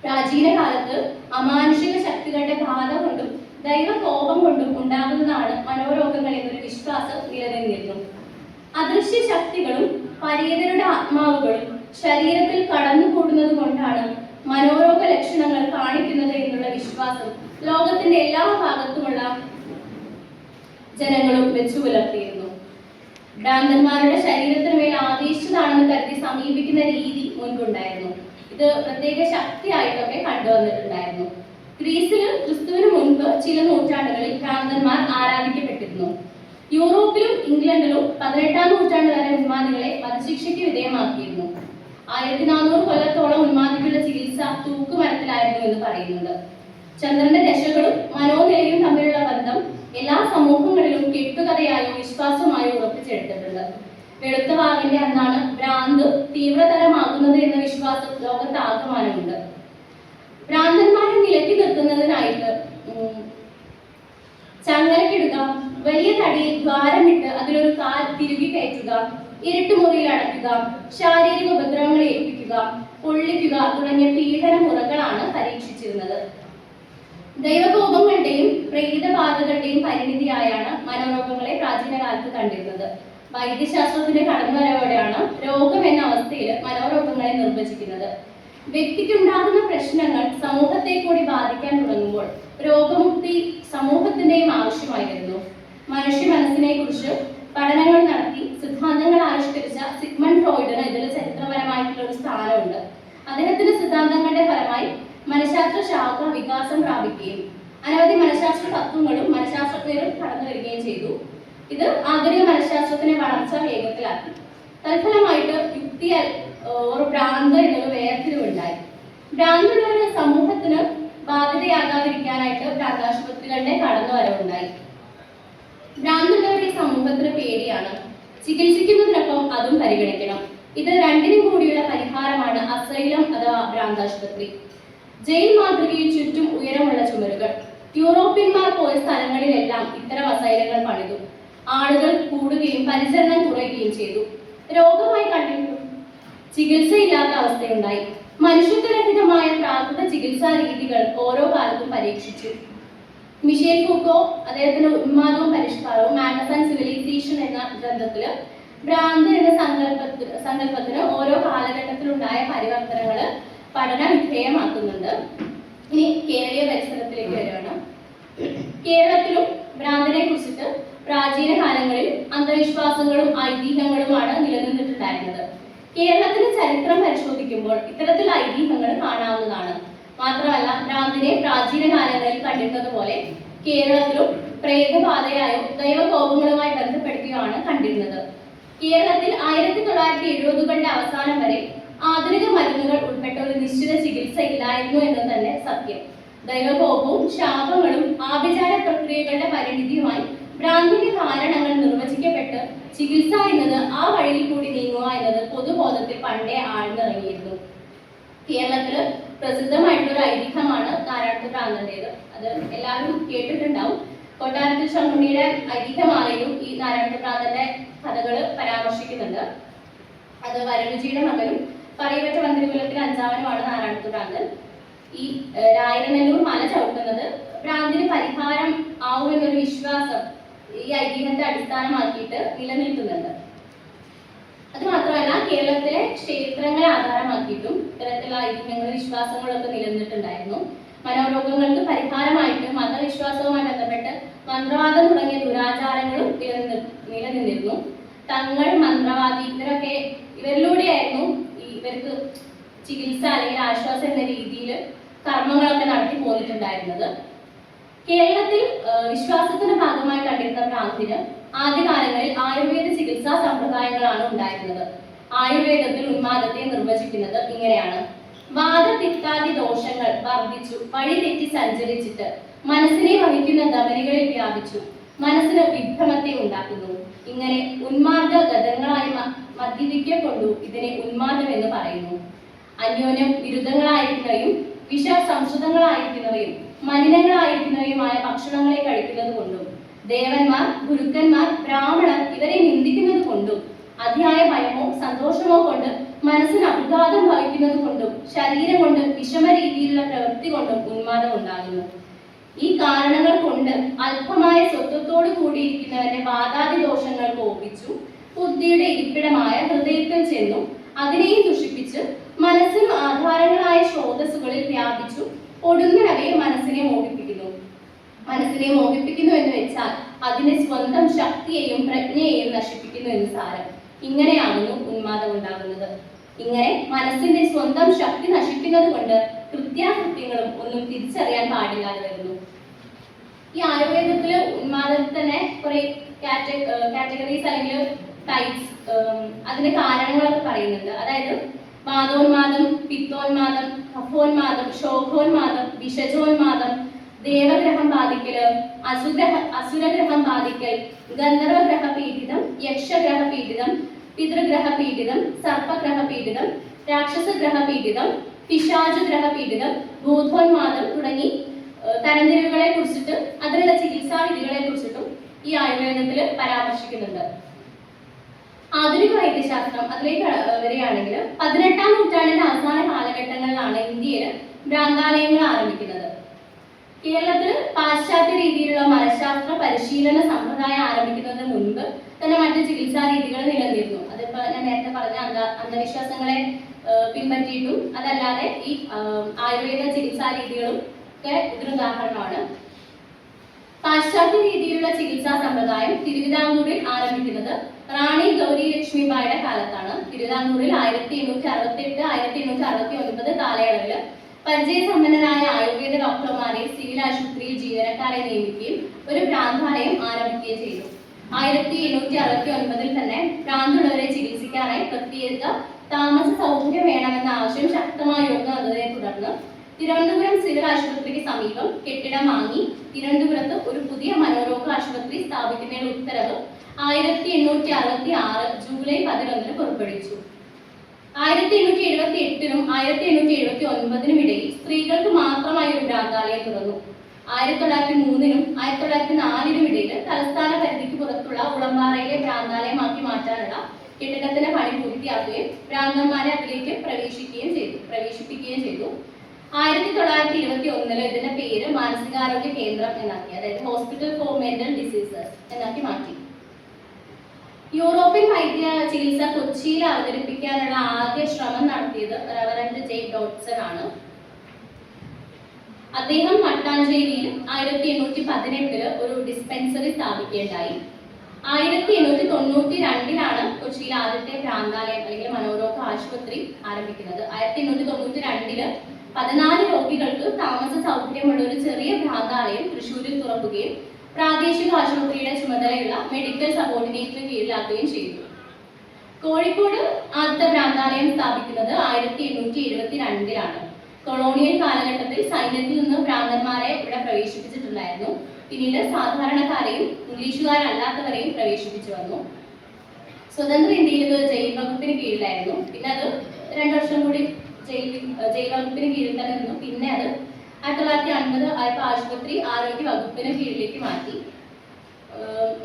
[SPEAKER 3] പ്രാചീന കാലത്ത് അമാനുഷിക ശക്തികളുടെ ബാധ കൊണ്ടും ദൈവകോപം കൊണ്ടും ഉണ്ടാകുന്നതാണ് മനോരോഗങ്ങൾ എന്നൊരു വിശ്വാസം നിലനിന്നിരുന്നു. അദൃശ്യ ശക്തികളും പരീതരുടെ ആത്മാവുകളും ശരീരത്തിൽ കടന്നുകൂടുന്നത് കൊണ്ടാണ് മനോരോഗ ലക്ഷണങ്ങൾ കാണിക്കുന്നത് എന്നുള്ള വിശ്വാസം ലോകത്തിന്റെ എല്ലാ ഭാഗത്തുമുള്ള ജനങ്ങളും വെച്ചു പുലർത്തിയിരുന്നു. ഭ്രാന്തന്മാരുടെ ശരീരത്തിന് മേൽ ആവേശിച്ചതാണെന്ന് കരുതി സമീപിക്കുന്ന രീതി മുൻപുണ്ടായിരുന്നു. ഇത് പ്രത്യേക ശക്തിയായിട്ടൊക്കെ കണ്ടുവന്നിട്ടുണ്ടായിരുന്നു. ഗ്രീസിൽ ക്രിസ്തുവിന് മുൻപ് ചില നൂറ്റാണ്ടുകളിൽ ഭ്രാന്തന്മാർ ആരാധിക്കപ്പെട്ടിരുന്നു. യൂറോപ്പിലും ഇംഗ്ലണ്ടിലും 18-ാം നൂറ്റാണ്ട് വരെ ഉന്മാദികളെ വധശിക്ഷയ്ക്ക് വിധേയമാക്കിയിരുന്നു. 1400 കൊല്ലത്തോളം ഉന്മാദികളുടെ ചികിത്സ തൂക്കുമരത്തിലായിരുന്നു എന്ന് പറയുന്നുണ്ട്. ചന്ദ്രന്റെ ദശകളും മനോനിലയും തമ്മിലുള്ള ബന്ധം എല്ലാ സമൂഹങ്ങളിലും കെട്ടുകഥയായോ വിശ്വാസമായോ ഉറപ്പിച്ചെടുത്തിട്ടുണ്ട്. വെളുത്ത വാവിന്റെ അന്നാണ് ഭ്രാന്ത് തീവ്രതരമാകുന്നത് എന്ന വിശ്വാസം ലോകത്താകമാനമുണ്ട്. ഭ്രാന്തന്മാരെ നിലയ്ക്ക് നിർത്തുന്നതിനായിട്ട് ചങ്ങലക്കിടുക, വലിയ തടിയിൽ ദ്വാരമിട്ട് അതിലൊരു കാൽ തിരുകി കയറ്റുക, ഇരുട്ടുമുറിയിൽ അടയ്ക്കുക, ശാരീരിക ഉപദ്രവങ്ങൾ ഏൽപ്പിക്കുക, പൊള്ളിക്കുക തുടങ്ങിയ പീഡന മുറകളാണ് പരീക്ഷിച്ചിരുന്നത്. ദൈവകോപങ്ങളുടെയും പ്രേതബാധകളുടെയും പരിണിതിയായാണ് മനോരോഗങ്ങളെ പ്രാചീന കാലത്ത് കണ്ടിരുന്നത്. വൈദ്യശാസ്ത്രത്തിന്റെ കടന്നുവരവോടെയാണ് രോഗം എന്ന അവസ്ഥയിൽ മനോരോഗങ്ങളെ നിർവചിക്കുന്നത്. വ്യക്തിക്കുണ്ടാകുന്ന പ്രശ്നങ്ങൾ സമൂഹത്തെ കൂടി ബാധിക്കാൻ തുടങ്ങുമ്പോൾ രോഗമുക്തി സമൂഹത്തിന്റെയും ആവശ്യമായി വരുന്നു. മനുഷ്യ മനസ്സിനെ കുറിച്ച് പഠനങ്ങൾ നടത്തി സിദ്ധാന്തങ്ങൾ ആവിഷ്കരിച്ച സിഗ്മണ്ട് ഫ്രോയിഡിന് ഇതിൽ ചരിത്രപരമായിട്ടുള്ള ഒരു സ്ഥാനമുണ്ട്. അദ്ദേഹത്തിന്റെ സിദ്ധാന്തങ്ങളുടെ ഫലമായി മനഃശാസ്ത്ര ശാഖ വികാസം പ്രാപിക്കുകയും അനവധി മനഃശാസ്ത്ര തത്വങ്ങളും മനഃശാസ്ത്രജ്ഞരും കടന്നു വരികയും ചെയ്തു. ഇത് ആധുനിക മനഃശാസ്ത്രത്തിന്റെ വളർച്ച വേഗത്തിലാക്കി. തൽഫലമായിട്ട് യുക്തിയാൽ ഒരു ഭ്രാന്ത് എന്നൊരു വേർതിരിവുണ്ടായി. ഭ്രാന്തുള്ള ഒരു സമൂഹത്തിന് ബാധ്യതയാകാതിരിക്കാനായിട്ട് ഭ്രാന്താശുപത്രികളുടെ കടന്നുവരവുണ്ടായി. ഭ്രാന്തുള്ളവരുടെ സമൂഹത്തിന് പേടിയാണ്. ചികിത്സിക്കുന്നതിനൊപ്പം അതും പരിഗണിക്കണം. ഇത് രണ്ടിനും കൂടിയുള്ള പരിഹാരമാണ് അസൈലം അഥവാ ഭ്രാന്താശുപത്രി. ജയിൽ മാതൃകയിൽ ചുറ്റും ഉയരമുള്ള ചുമരുകൾ. യൂറോപ്യന്മാർ പോയ സ്ഥലങ്ങളിലെല്ലാം ഇത്തരം അസൈലങ്ങൾ പണിതു. ആളുകൾ കൂടുകയും പരിചരണം കുറയുകയും ചെയ്തു. രോഗമായി കണ്ടിട്ടും ചികിത്സയില്ലാത്ത അവസ്ഥയുണ്ടായി. മനുഷ്യത്വരഹിതമായ പ്രാകൃത ചികിത്സാ രീതികൾ ഓരോ കാലത്തും പരീക്ഷിച്ചു. മിഷേൽ ഫൂക്കോ അദ്ദേഹത്തിന്റെ ഉന്മാദവും പരിഷ്കാരവും മാഡ്നസ് ആൻഡ് സിവിലൈസേഷൻ എന്ന ഗ്രന്ഥത്തില് ഭ്രാന്ത് എന്ന സങ്കല്പത്തിന് ഓരോ കാലഘട്ടത്തിലുണ്ടായ പരിവർത്തനങ്ങൾ പഠന വിധേയമാക്കുന്നുണ്ട്. ഇനി കേരളീയ പരിസരത്തിലേക്ക് വരികയാണ്. കേരളത്തിലും ഭ്രാന്തിനെ കുറിച്ചിട്ട് പ്രാചീന കാലങ്ങളിൽ അന്ധവിശ്വാസങ്ങളും ഐതിഹ്യങ്ങളുമാണ് നിലനിന്നിട്ടുണ്ടായിരുന്നത്. കേരളത്തിന്റെ ചരിത്രം പരിശോധിക്കുമ്പോൾ ഇത്തരത്തിലുള്ള ഐതിഹ്യങ്ങൾ കാണാവുന്നതാണ്. മാത്രമല്ല ഭ്രാന്തിനെ പ്രാചീന കാലങ്ങളിൽ കണ്ടിരുന്നത് പോലെ കേരളത്തിലും പ്രേതബാധയായോ ദൈവകോപങ്ങളുമായി ബന്ധപ്പെടുത്തിയാണ് കണ്ടിരുന്നത്. കേരളത്തിൽ 1970കളുടെ അവസാനം വരെ ആധുനിക മരുന്നുകൾ ഉൾപ്പെട്ട ഒരു നിശ്ചിത ചികിത്സ ഇല്ലായിരുന്നു എന്ന് തന്നെ സത്യം. ദൈവകോപവും ശാപങ്ങളും ആഭിചാര പ്രക്രിയകളുടെ പരിണിതിയുമായി ഭ്രാന്തിന്റെ കാരണങ്ങൾ നിർവചിക്കപ്പെട്ട് ചികിത്സ എന്നത് ആ വഴിയിൽ കൂടി നീങ്ങുക എന്നത് പൊതുബോധത്തിൽ പണ്ടേ ആഴ്ന്നിറങ്ങിയിരുന്നു. കേരളത്തില് പ്രസിദ്ധമായിട്ടുള്ള ഒരു ഐതിഹ്യമാണ് നാരായണത്ത് ഭ്രാന്തന്റേത്. അത് എല്ലാവരും കേട്ടിട്ടുണ്ടാവും. കൊട്ടാരത്തിൽ ശങ്കുണ്ണിയുടെ ഐതിഹ്യമാലയിലും ഈ നാരായണത്ത് ഭ്രാന്തന്റെ കഥകൾ പരാമർശിക്കുന്നുണ്ട്. അത് വരരുചിയുടെ മകനും പറയപ്പെട്ട മന്ത്രികുലത്തിലെ അഞ്ചാമനുമാണ് നാരായണത്ത് ഭ്രാന്തൻ. ഈ രായനല്ലൂർ മല ചവിട്ടുന്നത് ഭ്രാന്തിന് പരിഹാരം ആവുമെന്നൊരു വിശ്വാസം ഈ ഐതിഹ്യത്തെ അടിസ്ഥാനമാക്കിയിട്ട് നിലനിൽക്കുന്നുണ്ട്. അത് മാത്രമല്ല കേരളത്തിലെ ക്ഷേത്രങ്ങളെ ആധാരമാക്കിയിട്ടും ഇത്തരത്തിലുള്ള ഐതിഹ്യങ്ങളും വിശ്വാസങ്ങളും ഒക്കെ നിലനിന്നിട്ടുണ്ടായിരുന്നു. മനോരോഗങ്ങൾക്ക് പരിഹാരമായിട്ട് മതവിശ്വാസവുമായി ബന്ധപ്പെട്ട് മന്ത്രവാദം തുടങ്ങിയ ദുരാചാരങ്ങളും നിലനിന്നിരുന്നു. തങ്ങൾ, മന്ത്രവാദി ഇവരിലൂടെയായിരുന്നു ഇവർക്ക് ചികിത്സ അല്ലെങ്കിൽ ആശ്വാസം എന്ന രീതിയിൽ കർമ്മങ്ങളൊക്കെ നടത്തി പോന്നിട്ടുണ്ടായിരുന്നത്. കേരളത്തിൽ വിശ്വാസത്തിന്റെ ഭാഗമായി കണ്ടിരുന്ന ഭ്രാന്തിന് ആദ്യകാലങ്ങളിൽ ആയുർവേദ ചികിത്സാ സമ്പ്രദായങ്ങളാണ് ഉണ്ടായിരുന്നത്. ആയുർവേദത്തിൽ ഉന്മാദത്തെ നിർവചിക്കുന്നത് ഇങ്ങനെയാണ്: വാദപിത്താദി ദോഷങ്ങൾ വർദ്ധിച്ചു വഴിതെറ്റി സഞ്ചരിച്ചിട്ട് മനസ്സിനെ വഹിക്കുന്ന ധമനികളിൽ വ്യാപിച്ചു മനസ്സിന് വിഭ്രമത്തെ ഉണ്ടാക്കുന്നു. ഇങ്ങനെ ഉന്മാദ ഗതങ്ങളായി മദ്യപിക്കൊണ്ടു ഇതിനെ ഉന്മാദം എന്ന് പറയുന്നു. അന്യോന്യം വിരുദ്ധങ്ങളായിരിക്കുന്നവയും വിഷ സംസ്കൃതങ്ങളായിരിക്കുന്നവയും മലിനങ്ങളായിരിക്കുന്നവയുമായ ഭക്ഷണങ്ങളെ കഴിക്കുന്നത് കൊണ്ടും ദേവന്മാർ, ഗുരുക്കന്മാർ, ബ്രാഹ്മണർ ഇവരെ നിന്ദിക്കുന്നത് കൊണ്ടും അതിയായ ഭയമോ സന്തോഷമോ കൊണ്ട് മനസ്സിന് അഭിഘാതം വഹിക്കുന്നത് കൊണ്ടും ശരീരം കൊണ്ട് വിഷമ രീതിയിലുള്ള പ്രവൃത്തി കൊണ്ടും ഉന്മാദം ഉണ്ടാകുന്നു. ഈ കാരണങ്ങൾ കൊണ്ട് അല്പമായ സ്വത്വത്തോട് കൂടിയിരിക്കുന്നവന്റെ വാദാദി ദോഷങ്ങൾ കോപിച്ചു ബുദ്ധിയുടെ ഇരിപ്പിടമായ ഹൃദയത്തിൽ ചെന്നു അതിനെയും ദുഷിപ്പിച്ച് മനസ്സിന് ആധാരങ്ങളായ സ്രോതസ്സുകളിൽ വ്യാപിച്ചു ഒടുങ്ങനവയെ മനസ്സിനെ മോഹിപ്പിക്കുന്നു. മനസ്സിനെ മോഹിപ്പിക്കുന്നു എന്ന് വെച്ചാൽ അതിന്റെ സ്വന്തം ശക്തിയെയും പ്രജ്ഞയെയും നശിപ്പിക്കുന്നു എന്ന് സാരം. ഇങ്ങനെയാകുന്നു ഉന്മാദം ഉണ്ടാകുന്നത്. ഇങ്ങനെ മനസ്സിന്റെ സ്വന്തം ശക്തി നശിക്കുന്നത് കൊണ്ട് കൃത്യാകൃത്യങ്ങളും ഒന്നും തിരിച്ചറിയാൻ പാടില്ലാതെ വരുന്നു. ഈ ആയുർവേദത്തില് ഉന്മാദത്തിൽ തന്നെ കുറെ കാറ്റഗറീസ് അല്ലെങ്കിൽ ടൈപ്സ്, അതിന്റെ കാരണങ്ങളൊക്കെ പറയുന്നുണ്ട്. അതായത് വാദോന്മാദം, പിത്തോന്മാദം, കഫോന്മാദം, ശോഭോന്മാദം, വിഷജോന്മാദം, ദേവഗ്രഹം ബാധിക്കല്, അസുരഗ്രഹം ബാധിക്കൽ, ഗന്ധർവഗ്രഹ പീഡിതം, യക്ഷഗ്രഹ പീഡിതം, പിതൃഗ്രഹ പീഡിതം, സർപ്പഗ്രഹ പീഡിതം, രാക്ഷസഗ്രഹ പീഡിതം, പിശാചഗ്രഹ പീഡിതം, ഭൂതോന്മാദം തുടങ്ങി തരംതിരിവുകളെ കുറിച്ചിട്ട് അതിനുള്ള ചികിത്സാ വിധികളെ കുറിച്ചിട്ടും ഈ ആയുർവേദത്തിൽ പരാമർശിക്കുന്നുണ്ട്. ആധുനിക വൈദ്യശാസ്ത്രം അതിലേക്ക് വരികയാണെങ്കിൽ 18ാം നൂറ്റാണ്ടിന്റെ അവസാന കാലഘട്ടങ്ങളിലാണ് ഇന്ത്യയിൽ ഭ്രാന്താലയങ്ങൾ ആരംഭിക്കുന്നത്. കേരളത്തിൽ പാശ്ചാത്യ രീതിയിലുള്ള മനഃശാസ്ത്ര പരിശീലന സമ്പ്രദായം ആരംഭിക്കുന്നതിന് മുൻപ് തന്നെ മറ്റു ചികിത്സാ രീതികൾ നിലനിന്നിരുന്നു. അതിപ്പോൾ ഞാൻ നേരത്തെ പറഞ്ഞ അന്ധവിശ്വാസങ്ങളെ പിൻപറ്റിയിട്ടും അതല്ലാതെ ഈ ആയുർവേദ ചികിത്സാ രീതികളും ഒക്കെ ഇതിന് ഉദാഹരണമാണ്. പാശ്ചാത്യ രീതിയിലുള്ള ചികിത്സാ സമ്പ്രദായം തിരുവിതാംകൂറിൽ ആരംഭിക്കുന്നത് റാണി ഗൗരി ലക്ഷ്മിബായുടെ കാലത്താണ്. തിരുവിതാംകൂറിൽ 1868 1869 കാലയളവിൽ പരിചയസമ്പന്നരായ ആയുർവേദ ഡോക്ടർമാരെ സിവിൽ ആശുപത്രിയിൽ ജീവനക്കാരെ നിയമിക്കുകയും ഒരു ഭ്രാന്താലയം ആരംഭിക്കുകയും ചെയ്തു. 1869 തന്നെ ഭ്രാന്തുള്ളവരെ ചികിത്സിക്കാനായി പ്രത്യേക താമസ സൗകര്യം വേണമെന്ന ആവശ്യം ശക്തമായി ഉയർന്നു വന്നതിനെ തുടർന്ന് തിരുവനന്തപുരം സിവിൽ ആശുപത്രിക്ക് സമീപം കെട്ടിടം വാങ്ങി തിരുവനന്തപുരത്ത് ഒരു പുതിയ മനോരോഗ ആശുപത്രി സ്ഥാപിക്കുന്നതിനുള്ള ഉത്തരവ് 1866 ജൂലൈ 11 പുറപ്പെടുവിച്ചു. 1878 1879 ഇടയിൽ സ്ത്രീകൾക്ക് മാത്രമായി ഒരു ഭ്രാന്താലയം തുറന്നു. 1903 1904 ഇടയിൽ തലസ്ഥാന പരിധിക്ക് പുറത്തുള്ള ഉളമ്പാറയിലെ ഭ്രാന്താലയമാക്കി മാറ്റാനുള്ള കെട്ടിടത്തിന്റെ പണി പൂർത്തിയാക്കുകയും ഭ്രാന്തന്മാരെ അതിലേക്ക് പ്രവേശിപ്പിക്കുകയും ചെയ്തു. 1921 ഇതിന്റെ പേര് മാനസികാരോഗ്യ കേന്ദ്രം എന്നാക്കി, അതായത് ഹോസ്പിറ്റൽ ഫോർ മെന്റൽ ഡിസീസസ് എന്നാക്കി മാറ്റി. യൂറോപ്യൻ വൈദ്യ ചികിത്സ കൊച്ചിയിൽ അവതരിപ്പിക്കാനുള്ള ആദ്യ ശ്രമം നടത്തിയത് റവറൻഡ് ജെ ഡോട്ട്സൺ ആണ്. അദ്ദേഹം മട്ടാഞ്ചേരിയിൽ 1818 ഒരു ഡിസ്പെൻസറി സ്ഥാപിക്കുകയുണ്ടായി. 1892 കൊച്ചിയിൽ ആദ്യത്തെ ഭ്രാന്താലയം അല്ലെങ്കിൽ മനോരോഗ ആശുപത്രി ആരംഭിക്കുന്നത്. 1892 14 രോഗികൾക്ക് താമസ സൗകര്യമുള്ള ഒരു ചെറിയ ഭ്രാന്താലയം തൃശ്ശൂരിൽ തുറക്കുകയും പ്രാദേശിക ആശുപത്രിയുടെ ചുമതലയുള്ള മെഡിക്കൽ സബോർഡിനേറ്റിന് കീഴിലാക്കുകയും ചെയ്തു. കോഴിക്കോട് ആദ്യത്തെ ഭ്രാന്താലയം സ്ഥാപിക്കുന്നത് 1872 കൊളോണിയൽ കാലഘട്ടത്തിൽ സൈന്യത്തിൽ നിന്ന് ഭ്രാന്തന്മാരെ ഇവിടെ പ്രവേശിപ്പിച്ചിട്ടുണ്ടായിരുന്നു. പിന്നീട് സാധാരണക്കാരെയും ഇംഗ്ലീഷുകാരല്ലാത്തവരെയും പ്രവേശിപ്പിച്ചു വന്നു. സ്വതന്ത്ര ഇന്ത്യയിൽ ഇത് ജയിൽ വകുപ്പിന് കീഴിലായിരുന്നു. പിന്നെ അത് 2 വർഷം കൂടി ജയിൽ വകുപ്പിന് കീഴിൽ തന്നെ നിന്നു. പിന്നെ അത് 1950 ആയപ്പോൾ ആശുപത്രി ആരോഗ്യ വകുപ്പിന് കീഴിലേക്ക് മാറ്റി.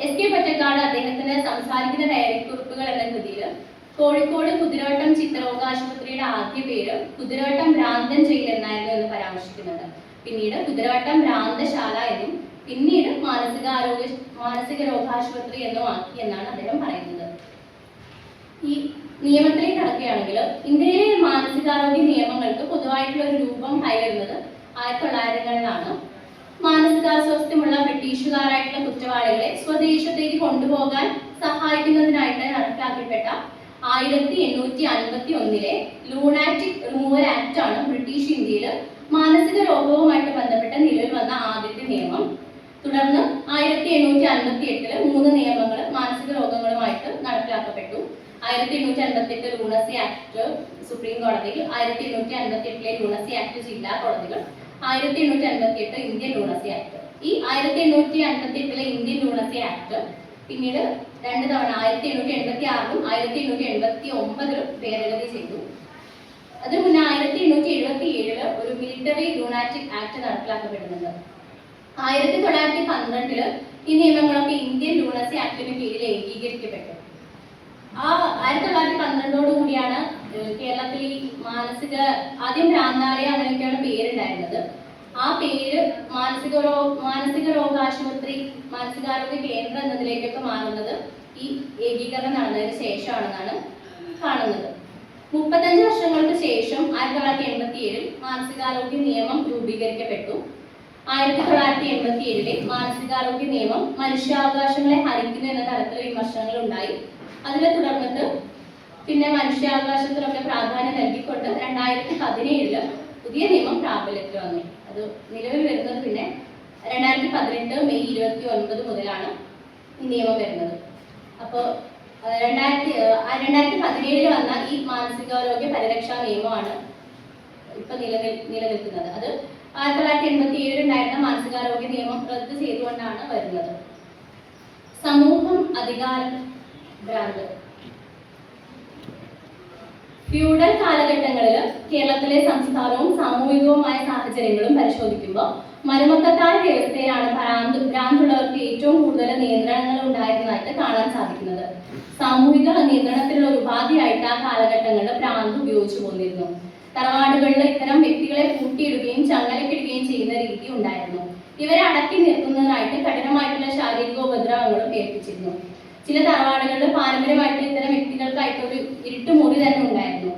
[SPEAKER 3] എസ് കെ പൊറ്റക്കാട് അദ്ദേഹത്തിന്റെ സംസാരിക്കുന്ന ഡയറിക്കുറിപ്പുകൾ എന്ന കൃതിയിൽ കോഴിക്കോട് കുതിരവട്ടം ചിത്രരോഗ ആശുപത്രിയുടെ ആദ്യ പേര് കുതിരവട്ടം ഭ്രാന്തൻ ജയിൽ എന്നായിരുന്നു എന്ന് പരാമർശിക്കുന്നുണ്ട്. പിന്നീട് കുതിരവട്ടം ഭ്രാന്തശാല എന്നും പിന്നീട് മാനസിക രോഗാശുപത്രി എന്നും ആക്കി എന്നാണ് അദ്ദേഹം പറയുന്നത്. ഈ നിയമത്തിലേക്ക് കടക്കുകയാണെങ്കിൽ ഇന്ത്യയിലെ മാനസികാരോഗ്യ നിയമങ്ങൾക്ക് പൊതുവായിട്ടുള്ള ഒരു രൂപം കൈവരുന്നത് 1900-കളിലാണ്. മാനസികാസ്വാസ്ഥ്യമുള്ള ബ്രിട്ടീഷുകാരായിട്ടുള്ള കുറ്റവാളികളെ സ്വദേശത്തേക്ക് കൊണ്ടുപോകാൻ സഹായിക്കുന്നതിനായിട്ട് നടപ്പിലാക്കപ്പെട്ട 1851 ലൂണാറ്റിക് റിമൂവൽ ആക്ട് ആണ് ബ്രിട്ടീഷ് ഇന്ത്യയിൽ മാനസിക രോഗവുമായിട്ട് ബന്ധപ്പെട്ട് നിലവിൽ വന്ന ആദ്യത്തെ നിയമം. തുടർന്ന് 1858 3 നിയമങ്ങൾ മാനസിക രോഗങ്ങളുമായിട്ട് നടപ്പിലാക്കപ്പെട്ടു. 1858 ലൂണസി ആക്ട് സുപ്രീം കോടതിയിൽ, 1858 ലൂണസി ആക്ട് ജില്ലാ കോടതികൾ, 1858 ഇന്ത്യൻ ലൂണസി ആക്ട്. ഈ 1858 ഇന്ത്യൻ ലൂണസി ആക്ട് പിന്നീട് 2 തവണ 1886 1889 ഭേദഗതി ചെയ്തു. അതിനു മുന്നേ 1877 ഒരു മിലിറ്ററി ലൂണാറ്റിക് ആക്ട് നടപ്പിലാക്കപ്പെടുന്നുണ്ട്. 1912 ഈ നിയമങ്ങളൊക്കെ ഇന്ത്യൻ ലൂണസി ആക്ടിന് കീഴിൽ ഏകീകരിക്കപ്പെട്ടു. ആ 1912 കൂടിയാണ് കേരളത്തിൽ ഈ ആദ്യം ഭ്രാന്താലയം അങ്ങനെയൊക്കെയാണ് പേരുണ്ടായിരുന്നത്. ആ പേര് മാനസിക രോഗാശുപത്രി, മാനസികാരോഗ്യ കേന്ദ്രം എന്നതിലേക്കൊക്കെ മാറുന്നത് ഈ ഏകീകരണം നടന്നതിന് ശേഷമാണെന്നാണ് കാണുന്നത്. 35 വർഷങ്ങൾക്ക് ശേഷം 1987 മാനസികാരോഗ്യ നിയമം രൂപീകരിക്കപ്പെട്ടു. 1987 മാനസികാരോഗ്യ നിയമം മനുഷ്യാവകാശങ്ങളെ ഹനിക്കുന്നു എന്ന തരത്തിൽ വിമർശനങ്ങൾ ഉണ്ടായി. അതിനെ തുടർന്നിട്ട് പിന്നെ മനുഷ്യാവകാശത്തിനൊക്കെ പ്രാധാന്യം നൽകിക്കൊണ്ട് 2017 പുതിയ നിയമം പ്രാബല്യത്തിൽ വന്നു. അത് നിലവിൽ വരുന്നത് പിന്നെ 2018 മെയ് 29 മുതലാണ് ഈ നിയമം വരുന്നത്. അപ്പോൾ 2017 വന്ന ഈ മാനസികാരോഗ്യ പരിരക്ഷാ നിയമമാണ് ഇപ്പൊ നിലനിൽക്കുന്നത്. അത് 1987 ഉണ്ടായിരുന്ന മാനസികാരോഗ്യ നിയമം റദ്ദ് ചെയ്തുകൊണ്ടാണ് വരുന്നത്. സമൂഹം, അധികാരം, ഭ്രാന്ത്. ഫ്യൂഡൽ കാലഘട്ടങ്ങളിൽ കേരളത്തിലെ സംസ്കാരവും സാമൂഹികവുമായ സാഹചര്യങ്ങളും പരിശോധിക്കുമ്പോൾ മരുമക്കത്തായ വ്യവസ്ഥയിലാണ് ഭ്രാന്തുള്ളവർക്ക് ഏറ്റവും കൂടുതൽ നിയന്ത്രണങ്ങൾ ഉണ്ടായിരുന്നതായിട്ട് കാണാൻ സാധിക്കുന്നത്. സാമൂഹിക നിയന്ത്രണത്തിനുള്ള ഒരു ഉപാധിയായിട്ട് ആ കാലഘട്ടങ്ങളിൽ ഭ്രാന്ത് ഉപയോഗിച്ചു പോന്നിരുന്നു. തറവാടുകളിൽ ഇത്തരം വ്യക്തികളെ കൂട്ടിയിടുകയും ചങ്ങലക്കിടുകയും ചെയ്യുന്ന രീതി ഉണ്ടായിരുന്നു. ഇവരെ അടക്കി നിർത്തുന്നതിനായിട്ട് കഠിനമായിട്ടുള്ള ശാരീരിക ഉപദ്രവങ്ങളും ഏൽപ്പിച്ചിരുന്നു. ചില തറവാടുകളിൽ പാരമ്പര്യമായിട്ട് ഇത്തരം വ്യക്തികൾക്കായിട്ട് ഒരു ഇരുട്ടുമുറി തന്നെ ഉണ്ടായിരുന്നു.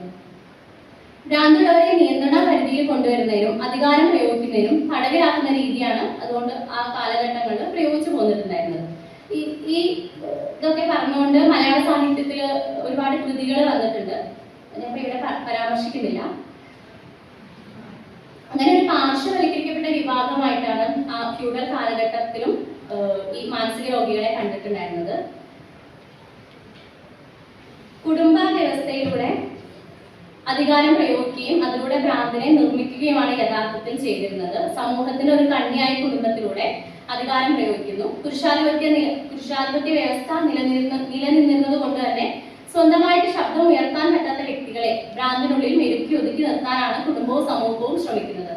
[SPEAKER 3] ഭ്രാന്തുള്ളവരെ നിയന്ത്രണ പരിധിയിൽ കൊണ്ടുവരുന്നതിനും അധികാരം പ്രയോഗിക്കുന്നതിനും തടവിലാക്കുന്ന രീതിയാണ് അതുകൊണ്ട് ആ കാലഘട്ടങ്ങളിൽ പ്രയോഗിച്ചു പോന്നിട്ടുണ്ടായിരുന്നത്. ഈ ഇതൊക്കെ പറഞ്ഞുകൊണ്ട് മലയാള സാഹിത്യത്തിൽ ഒരുപാട് കൃതികൾ വന്നിട്ടുണ്ട്. ഞാൻ ഇവിടെ പരാമർശിക്കുന്നില്ല. അങ്ങനെ ഒരു പാർശ്വവൽക്കരിക്കപ്പെട്ട വിഭാഗമായിട്ടാണ് ആ ഫ്യൂഡൽ കാലഘട്ടത്തിലും ഈ മാനസിക രോഗികളെ കണ്ടിട്ടുണ്ടായിരുന്നത്. കുടുംബ വ്യവസ്ഥയിലൂടെ അധികാരം പ്രയോഗിക്കുകയും അതിലൂടെ ഭ്രാന്തിനെ നിർമ്മിക്കുകയുമാണ് യഥാർത്ഥത്തിൽ ചെയ്തിരുന്നത്. സമൂഹത്തിന് ഒരു കണ്ണിയായ കുടുംബത്തിലൂടെ അധികാരം പ്രയോഗിക്കുന്നു. പുരുഷാധിപത്യ വ്യവസ്ഥ നിലനിന്നിരുന്നത് കൊണ്ട് തന്നെ സ്വന്തമായിട്ട് ശബ്ദം ഉയർത്താൻ പറ്റാത്ത വ്യക്തികളെ ഭ്രാന്തിനുള്ളിൽ മെരുക്കി ഒതുക്കി നിർത്താനാണ് കുടുംബവും സമൂഹവും ശ്രമിക്കുന്നത്.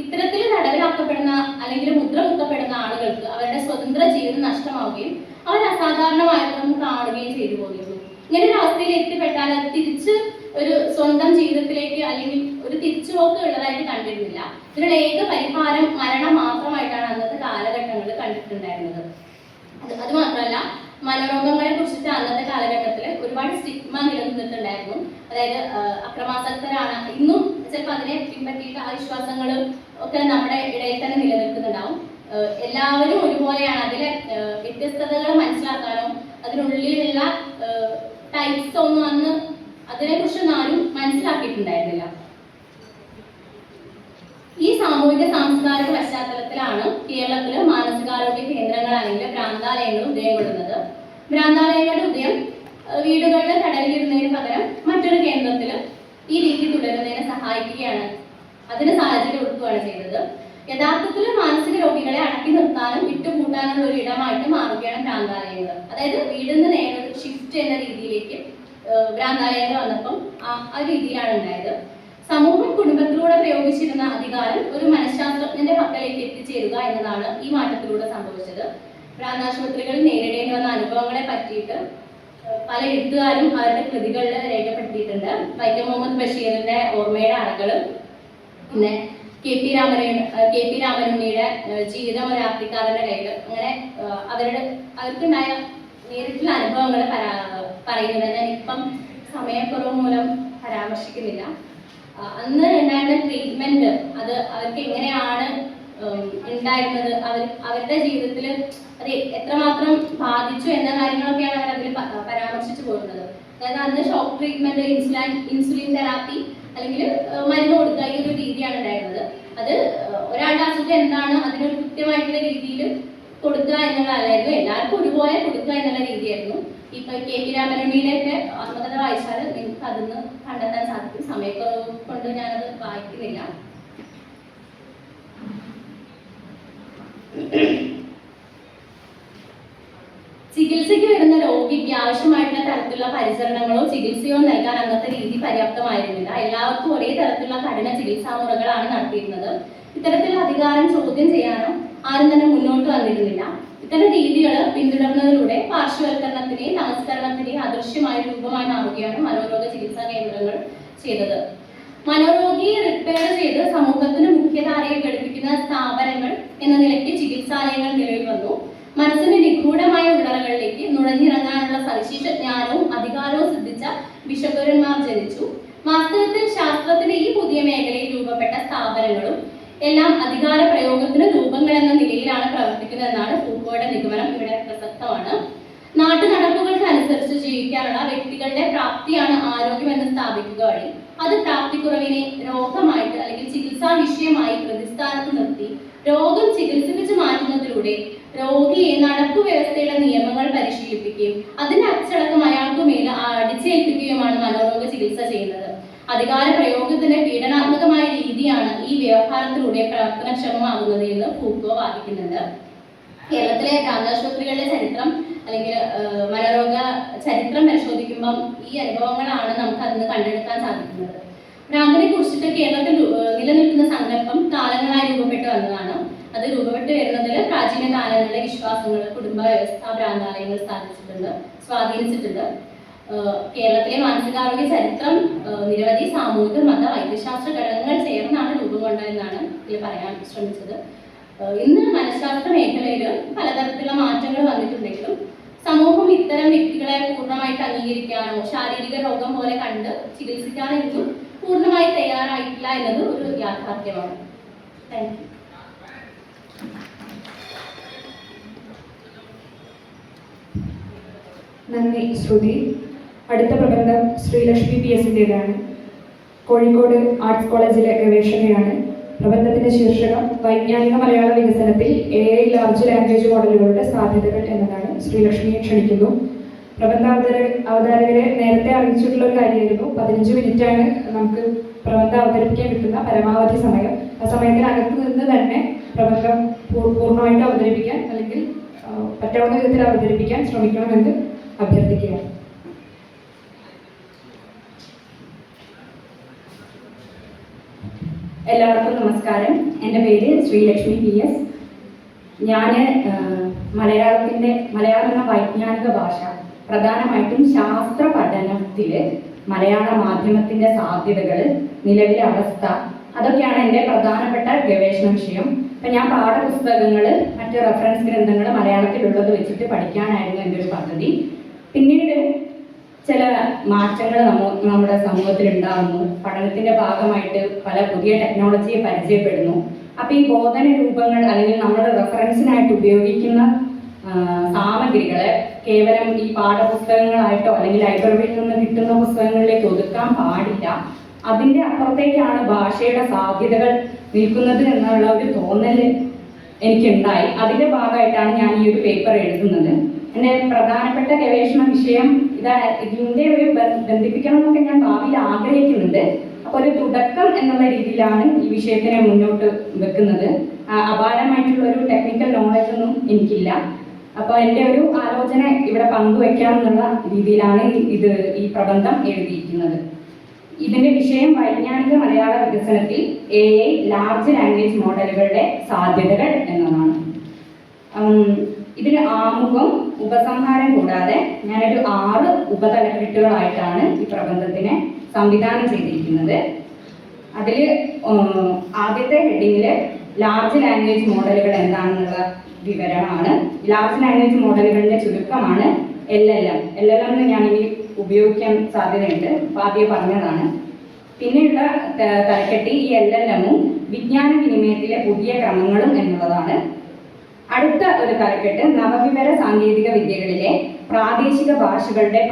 [SPEAKER 3] ഇത്തരത്തിൽ തടവിലാക്കപ്പെടുന്ന അല്ലെങ്കിൽ മുദ്രകുത്തപ്പെടുന്ന ആളുകൾക്ക് അവരുടെ സ്വതന്ത്ര ജീവിതം നഷ്ടമാവുകയും അവർ അസാധാരണമായതൊന്നും കാണുകയും ചെയ്തു പോയിരുന്നു. ഇങ്ങനെ ഒരു അവസ്ഥയിൽ എത്തിപ്പെട്ടാൽ അത് തിരിച്ച് ഒരു സ്വന്തം ജീവിതത്തിലേക്ക് അല്ലെങ്കിൽ ഒരു തിരിച്ചുപോക്ക് ഉള്ളതായിട്ട് കണ്ടിരുന്നില്ല. ഇതിനുള്ള ഏക പരിഹാരം മരണം മാത്രമായിട്ടാണ് അന്നത്തെ കാലഘട്ടങ്ങളിൽ കണ്ടിട്ടുണ്ടായിരുന്നത്. അത് മാത്രമല്ല, മനോരോഗങ്ങളെ കുറിച്ചിട്ട് അന്നത്തെ കാലഘട്ടത്തിൽ ഒരുപാട് സ്റ്റിഗ്മ നിലനിന്നിട്ടുണ്ടായിരുന്നു. അതായത് അക്രമാസക്തരാണ്, ഇന്നും ചിലപ്പോൾ അതിനെ പിൻപറ്റിയിട്ട് ആ വിശ്വാസങ്ങൾ ഒക്കെ നമ്മുടെ ഇടയിൽ തന്നെ നിലനിൽക്കുന്നുണ്ടാവും. എല്ലാവരും ഒരുപോലെയാണ്. അതിലെ വ്യത്യസ്തതകൾ മനസ്സിലാക്കാനോ അതിനുള്ളിലുള്ള ടൈപ്സ് ഒന്നും അന്ന് അതിനെക്കുറിച്ചൊന്നും ആരും മനസ്സിലാക്കിയിട്ടുണ്ടായിരുന്നില്ല. ഈ സാമൂഹിക സാംസ്കാരിക പശ്ചാത്തലത്തിലാണ് കേരളത്തിൽ മാനസികാരോഗ്യ കേന്ദ്രങ്ങൾ അല്ലെങ്കിൽ ഭ്രാന്താലയങ്ങൾ ഉദയം കൊള്ളുന്നത്. ഭ്രാന്താലയങ്ങളുടെ ഉദയം വീടുകളിൽ തടവിലിരുന്നതിന് പകരം മറ്റൊരു കേന്ദ്രത്തിൽ ഈ രീതി തുടരുന്നതിനെ സഹായിക്കുകയാണ്, അതിന് സാഹചര്യം ഒരുക്കുകയാണ് ചെയ്തത്. യഥാർത്ഥത്തിൽ മാനസിക രോഗികളെ അടക്കി നിർത്താനും വിട്ടുകൂട്ടാനുള്ള ഒരു ഇടമായിട്ട് മാറുകയാണ് ഭ്രാന്താലയങ്ങൾ. അതായത് വീടിൽ നിന്ന് നേരെ ഷിഫ്റ്റ് എന്ന രീതിയിലേക്ക് ഭ്രാന്താലയങ്ങൾ വന്നപ്പം ആ രീതിയിലാണ് ഉണ്ടായത്. സമൂഹം കുടുംബത്തിലൂടെ പ്രയോഗിച്ചിരുന്ന അധികാരം ഒരു മനഃശാസ്ത്രജ്ഞന്റെ പക്കലേക്ക് എത്തിച്ചേരുക എന്നതാണ് ഈ മാറ്റത്തിലൂടെ സംഭവിച്ചത്. ഭ്രാന്താശുപത്രികളിൽ നേരിടേണ്ടി വന്ന അനുഭവങ്ങളെ പറ്റിയിട്ട് പല എഴുത്തുകാരും അവരുടെ കൃതികളിൽ രേഖപ്പെടുത്തിയിട്ടുണ്ട്. വൈക്കം മുഹമ്മദ് ബഷീറിന്റെ ഓർമ്മയുടെ അറകൾ, പിന്നെ കെ പി രാമനുണ്ണിയുടെ ജീവിതം ഒരു ആഫ്രിക്കാരന്റെ കയ്യിൽ, അങ്ങനെ അവർക്കുണ്ടായ നേരിട്ടുള്ള അനുഭവങ്ങൾ പറയുന്നത് ഞാനിപ്പം സമയക്കുറവ് മൂലം പരാമർശിക്കുന്നില്ല. അന്ന് ഉണ്ടായിരുന്ന ട്രീറ്റ്മെന്റ് അത് അവർക്ക് എങ്ങനെയാണ് ഉണ്ടായിരുന്നത്, അവരുടെ ജീവിതത്തിൽ അത് എത്രമാത്രം ബാധിച്ചു എന്ന കാര്യങ്ങളൊക്കെയാണ് അവർ അതിൽ പരാമർശിച്ചു പോകുന്നത്. അതായത് അന്ന് ഷോക്ക് ട്രീറ്റ്മെന്റ്, ഇൻസുലിൻ തെറാപ്പി അല്ലെങ്കിൽ മരുന്ന് കൊടുക്കുക, ഈ ഒരു രീതിയാണ് ഉണ്ടായിരുന്നത്. അത് ഒരാളുടെ അസുഖം എന്താണ് അതിനൊരു കൃത്യമായിട്ടുള്ള രീതിയിൽ കൊടുക്കുക എന്നുള്ളതല്ലായിരുന്നു, എല്ലാവർക്കും ഒരുപോലെ കൊടുക്കുക എന്നുള്ള രീതിയായിരുന്നു. ഇപ്പൊ കെ പി രാമനുണ്ണിയുടെയൊക്കെ ആത്മകഥ വായിച്ചാൽ നിങ്ങൾക്ക് അതിന്ന് കണ്ടെത്താൻ സാധിക്കും. സമയക്കുറവ് കൊണ്ട് ഞാനത് വായിക്കുന്നില്ല. ചികിത്സയ്ക്ക് വരുന്ന രോഗിക്ക് ആവശ്യമായിട്ടുള്ള തരത്തിലുള്ള പരിചരണങ്ങളോ ചികിത്സയോ നൽകാൻ അന്നത്തെ രീതി പര്യാപ്തമായിരുന്നില്ല. എല്ലാവർക്കും ഒരേ തരത്തിലുള്ള കഠിന ചികിത്സാ മുറകളാണ് നടത്തിയിരുന്നത്. ഇത്തരത്തിലുള്ള അധികാരം ചോദ്യം ചെയ്യാനോ ആരും തന്നെ മുന്നോട്ട് വന്നിരുന്നില്ല. ഇത്തരം രീതികൾ പിന്തുടർന്നതിലൂടെ പാർശ്വവൽക്കരണത്തിനെയും നമസ്കരണത്തിനെയും അദൃശ്യമായ രൂപമായി മാറുകയാണ് മനോരോഗ ചികിത്സാ കേന്ദ്രങ്ങൾ ചെയ്തത്. മനോരോഗിയെ റിപ്പയർ ചെയ്ത് സമൂഹത്തിന് മുഖ്യധാരയെ ഘടിപ്പിക്കുന്ന സ്ഥാപനങ്ങൾ എന്ന നിലയ്ക്ക് ചികിത്സാലയങ്ങൾ നിലവിൽ വന്നു. മനസ്സിന്റെ നിഗൂഢമായ ഉള്ളറകളിലേക്ക് നുഴഞ്ഞിറങ്ങാനുള്ള സവിശേഷ ജ്ഞാനവും അധികാരവും സിദ്ധിച്ച ബിഷപ്പുരന്മാർ ജനിച്ചു. വാസ്തവത്തിൽ ശാസ്ത്രത്തിന്റെ ഈ പുതിയ മേഖലയിൽ രൂപപ്പെട്ട സ്ഥാപനങ്ങളും എല്ലാം അധികാര പ്രയോഗത്തിന് രൂപങ്ങൾ എന്ന നിലയിലാണ് പ്രവർത്തിക്കുന്നതെന്നാണ് ഫൂക്കോയുടെ നിഗമനം ഇവിടെ പ്രസക്തമാണ്. നാട്ടു നടപ്പുകൾക്ക് അനുസരിച്ച് ജീവിക്കാനുള്ള വ്യക്തികളുടെ പ്രാപ്തിയാണ് ആരോഗ്യമെന്ന് സ്ഥാപിക്കുക വഴി അത് പ്രാപ്തിക്കുറവിനെ രോഗമായിട്ട് അല്ലെങ്കിൽ ചികിത്സാ വിഷയമായി പ്രതിസ്ഥാനത്ത് നിർത്തി രോഗം ചികിത്സിപ്പിച്ച് മാറ്റുന്നതിലൂടെ രോഗിയെ നടപ്പു വ്യവസ്ഥയുടെ നിയമങ്ങൾ പരിശീലിപ്പിക്കുകയും അതിന്റെ അച്ചടക്കം അയാൾക്ക് മേൽ അടിച്ചേൽപ്പിക്കുകയുമാണ് മനോരോഗ ചികിത്സ ചെയ്യുന്നത്. അധികാര പ്രയോഗത്തിന്റെ പീഡനാത്മകമായ രീതിയാണ് ഈ വ്യവഹാരത്തിലൂടെ പ്രവർത്തനക്ഷമമാകുന്നത് എന്ന് ഫൂക്കോ വാദിക്കുന്നുണ്ട്. കേരളത്തിലെ ഭ്രാന്താശുപത്രികളുടെ ചരിത്രം അല്ലെങ്കിൽ മനോരോഗ ചരിത്രം പരിശോധിക്കുമ്പം ഈ അനുഭവങ്ങളാണ് നമുക്ക് അതിന് കണ്ടെടുക്കാൻ സാധിക്കുന്നത്. ഭ്രാന്തിനെ കുറിച്ചിട്ട് കേരളത്തിൽ നിലനിൽക്കുന്ന സങ്കല്പം കാലങ്ങളായി രൂപപ്പെട്ടു വന്നതാണ്. അത് രൂപപ്പെട്ടു വരുന്നതിൽ പ്രാചീന കാലങ്ങളിലെ വിശ്വാസങ്ങൾ, കുടുംബ വ്യവസ്ഥ, ഭ്രാന്താലയങ്ങൾ സ്വാധീനിച്ചിട്ടുണ്ട്. കേരളത്തിലെ മാനസികാരോഗ്യ ചരിത്രം നിരവധി സാമൂഹിക, മത, വൈദ്യശാസ്ത്ര ഘടകങ്ങൾ ചേർന്നാണ് രൂപം കൊണ്ടതെന്നാണ് ഇതിൽ പറയാൻ ശ്രമിച്ചത്. ഇന്ന് മനഃശാസ്ത്ര മേഖലയിൽ പലതരത്തിലുള്ള മാറ്റങ്ങൾ വന്നിട്ടുണ്ടെങ്കിലും സമൂഹം ഇത്തരം വ്യക്തികളെ പൂർണ്ണമായിട്ട് അംഗീകരിക്കാനോ ശാരീരിക രോഗം പോലെ കണ്ട് ചികിത്സിക്കാനോ ഇന്നും പൂർണ്ണമായി തയ്യാറായിട്ടില്ല എന്നത് ഒരു യാഥാർത്ഥ്യമാണ്. Thank you.
[SPEAKER 1] നന്ദി ശ്രുതി. അടുത്ത പ്രബന്ധം ശ്രീലക്ഷ്മി PS-ൻ്റെതാണ്. കോഴിക്കോട് ആർട്സ് കോളേജിലെ ഗവേഷകയാണ്. പ്രബന്ധത്തിന്റെ ശീർഷകം വൈജ്ഞാനിക മലയാള വികസനത്തിൽ AI ലാർജ് ലാംഗ്വേജ് മോഡലുകളുടെ സാധ്യതകൾ എന്നതാണ്. ശ്രീലക്ഷ്മിയെ ക്ഷണിക്കുന്നു. പ്രബന്ധ അവതാരകരെ നേരത്തെ അറിയിച്ചിട്ടുള്ള ഒരു കാര്യമായിരുന്നു. 15 മിനിറ്റാണ് നമുക്ക് പ്രബന്ധം അവതരിപ്പിക്കാൻ കിട്ടുന്ന പരമാവധി സമയം. ആ സമയത്തിനകത്ത് നിന്ന് തന്നെ പ്രബന്ധം പൂർണ്ണമായിട്ട് അവതരിപ്പിക്കാൻ അല്ലെങ്കിൽ പറ്റാവുന്ന വിധത്തിൽ അവതരിപ്പിക്കാൻ ശ്രമിക്കണമെന്ന് അഭ്യർത്ഥിക്കുകയാണ്.
[SPEAKER 4] എല്ലാവർക്കും നമസ്കാരം. എൻ്റെ പേര് ശ്രീലക്ഷ്മി PS. ഞാൻ മലയാളം എന്ന വൈജ്ഞാനിക ഭാഷ പ്രധാനമായിട്ടും ശാസ്ത്ര പഠനത്തിൽ മലയാള മാധ്യമത്തിൻ്റെ സാധ്യതകൾ, നിലവിലെ അവസ്ഥ, അതൊക്കെയാണ് എൻ്റെ പ്രധാനപ്പെട്ട ഗവേഷണ വിഷയം. അപ്പം ഞാൻ പാഠപുസ്തകങ്ങൾ, മറ്റ് റെഫറൻസ് ഗ്രന്ഥങ്ങൾ മലയാളത്തിലുള്ളത് വെച്ചിട്ട് പഠിക്കാനായിരുന്നു എൻ്റെ ഒരു പദ്ധതി. പിന്നീട് ചില മാറ്റങ്ങൾ നമ്മുടെ സമൂഹത്തിൽ ഉണ്ടാകുന്നു. പഠനത്തിന്റെ ഭാഗമായിട്ട് പല പുതിയ ടെക്നോളജിയെ പരിചയപ്പെടുന്നു. അപ്പൊ ഈ ബോധന രൂപങ്ങൾ അല്ലെങ്കിൽ നമ്മുടെ റെഫറൻസിനായിട്ട് ഉപയോഗിക്കുന്ന സാമഗ്രികളെ കേവലം ഈ പാഠപുസ്തകങ്ങളായിട്ടോ അല്ലെങ്കിൽ ലൈബ്രറിയിൽ നിന്ന് കിട്ടുന്ന പുസ്തകങ്ങളിലേക്ക് ഒതുക്കാൻ പാടില്ല. അതിന്റെ അപ്പുറത്തേക്കാണ് ഭാഷയുടെ സാധ്യതകൾ നിൽക്കുന്നത് എന്നുള്ള ഒരു തോന്നൽ എനിക്കുണ്ടായി. അതിന്റെ ഭാഗമായിട്ടാണ് ഞാൻ ഈ ഒരു പേപ്പർ എഴുതുന്നത്. എൻ്റെ പ്രധാനപ്പെട്ട ഗവേഷണ വിഷയം ഇതിന്റെ ഒരു ബന്ധിപ്പിക്കണം എന്നൊക്കെ ഞാൻ ഭാവിയിൽ ആഗ്രഹിക്കുന്നുണ്ട്. അപ്പോൾ ഒരു തുടക്കം എന്നുള്ള രീതിയിലാണ് ഈ വിഷയത്തിനെ മുന്നോട്ട് വെക്കുന്നത്. അപാരമായിട്ടുള്ള ഒരു ടെക്നിക്കൽ നോളജ് ഒന്നും എനിക്കില്ല. അപ്പോൾ എൻ്റെ ഒരു ആലോചന ഇവിടെ പങ്കുവെക്കാമെന്നുള്ള രീതിയിലാണ് ഈ പ്രബന്ധം എഴുതിയിരിക്കുന്നത്. ഇതിന്റെ വിഷയം വൈജ്ഞാനിക മലയാള വികസനത്തിൽ AI ലാർജ് ലാംഗ്വേജ് മോഡലുകളുടെ സാധ്യതകൾ എന്നതാണ്. ഇതിന് ആമുഖം, ഉപസംഹാരം കൂടാതെ ഞാനൊരു 6 ഉപതലക്കെട്ടുകളായിട്ടാണ് ഈ പ്രബന്ധത്തിനെ സംവിധാനം ചെയ്തിരിക്കുന്നത്. അതിൽ ആദ്യത്തെ ഹെഡിങ്ങില് ലാർജ് ലാംഗ്വേജ് മോഡലുകൾ എന്താണെന്നുള്ള വിവരമാണ്. ലാർജ് ലാംഗ്വേജ് മോഡലുകളുടെ ചുരുക്കമാണ് LLM. LLM ഞാൻ ഇനി ഉപയോഗിക്കാൻ സാധ്യതയുണ്ട്, ആദ്യം പറഞ്ഞതാണ്. പിന്നെയുള്ള തലക്കെട്ടി ഈ LLM-ഉം വിജ്ഞാന വിനിമയത്തിലെ പുതിയ ക്രമങ്ങളും എന്നുള്ളതാണ്. അടുത്ത ഒരു തലക്കെട്ട് നവവിവര സാങ്കേതിക വിദ്യകളിലെ പ്രാദേശിക ഭാഷകളുടെ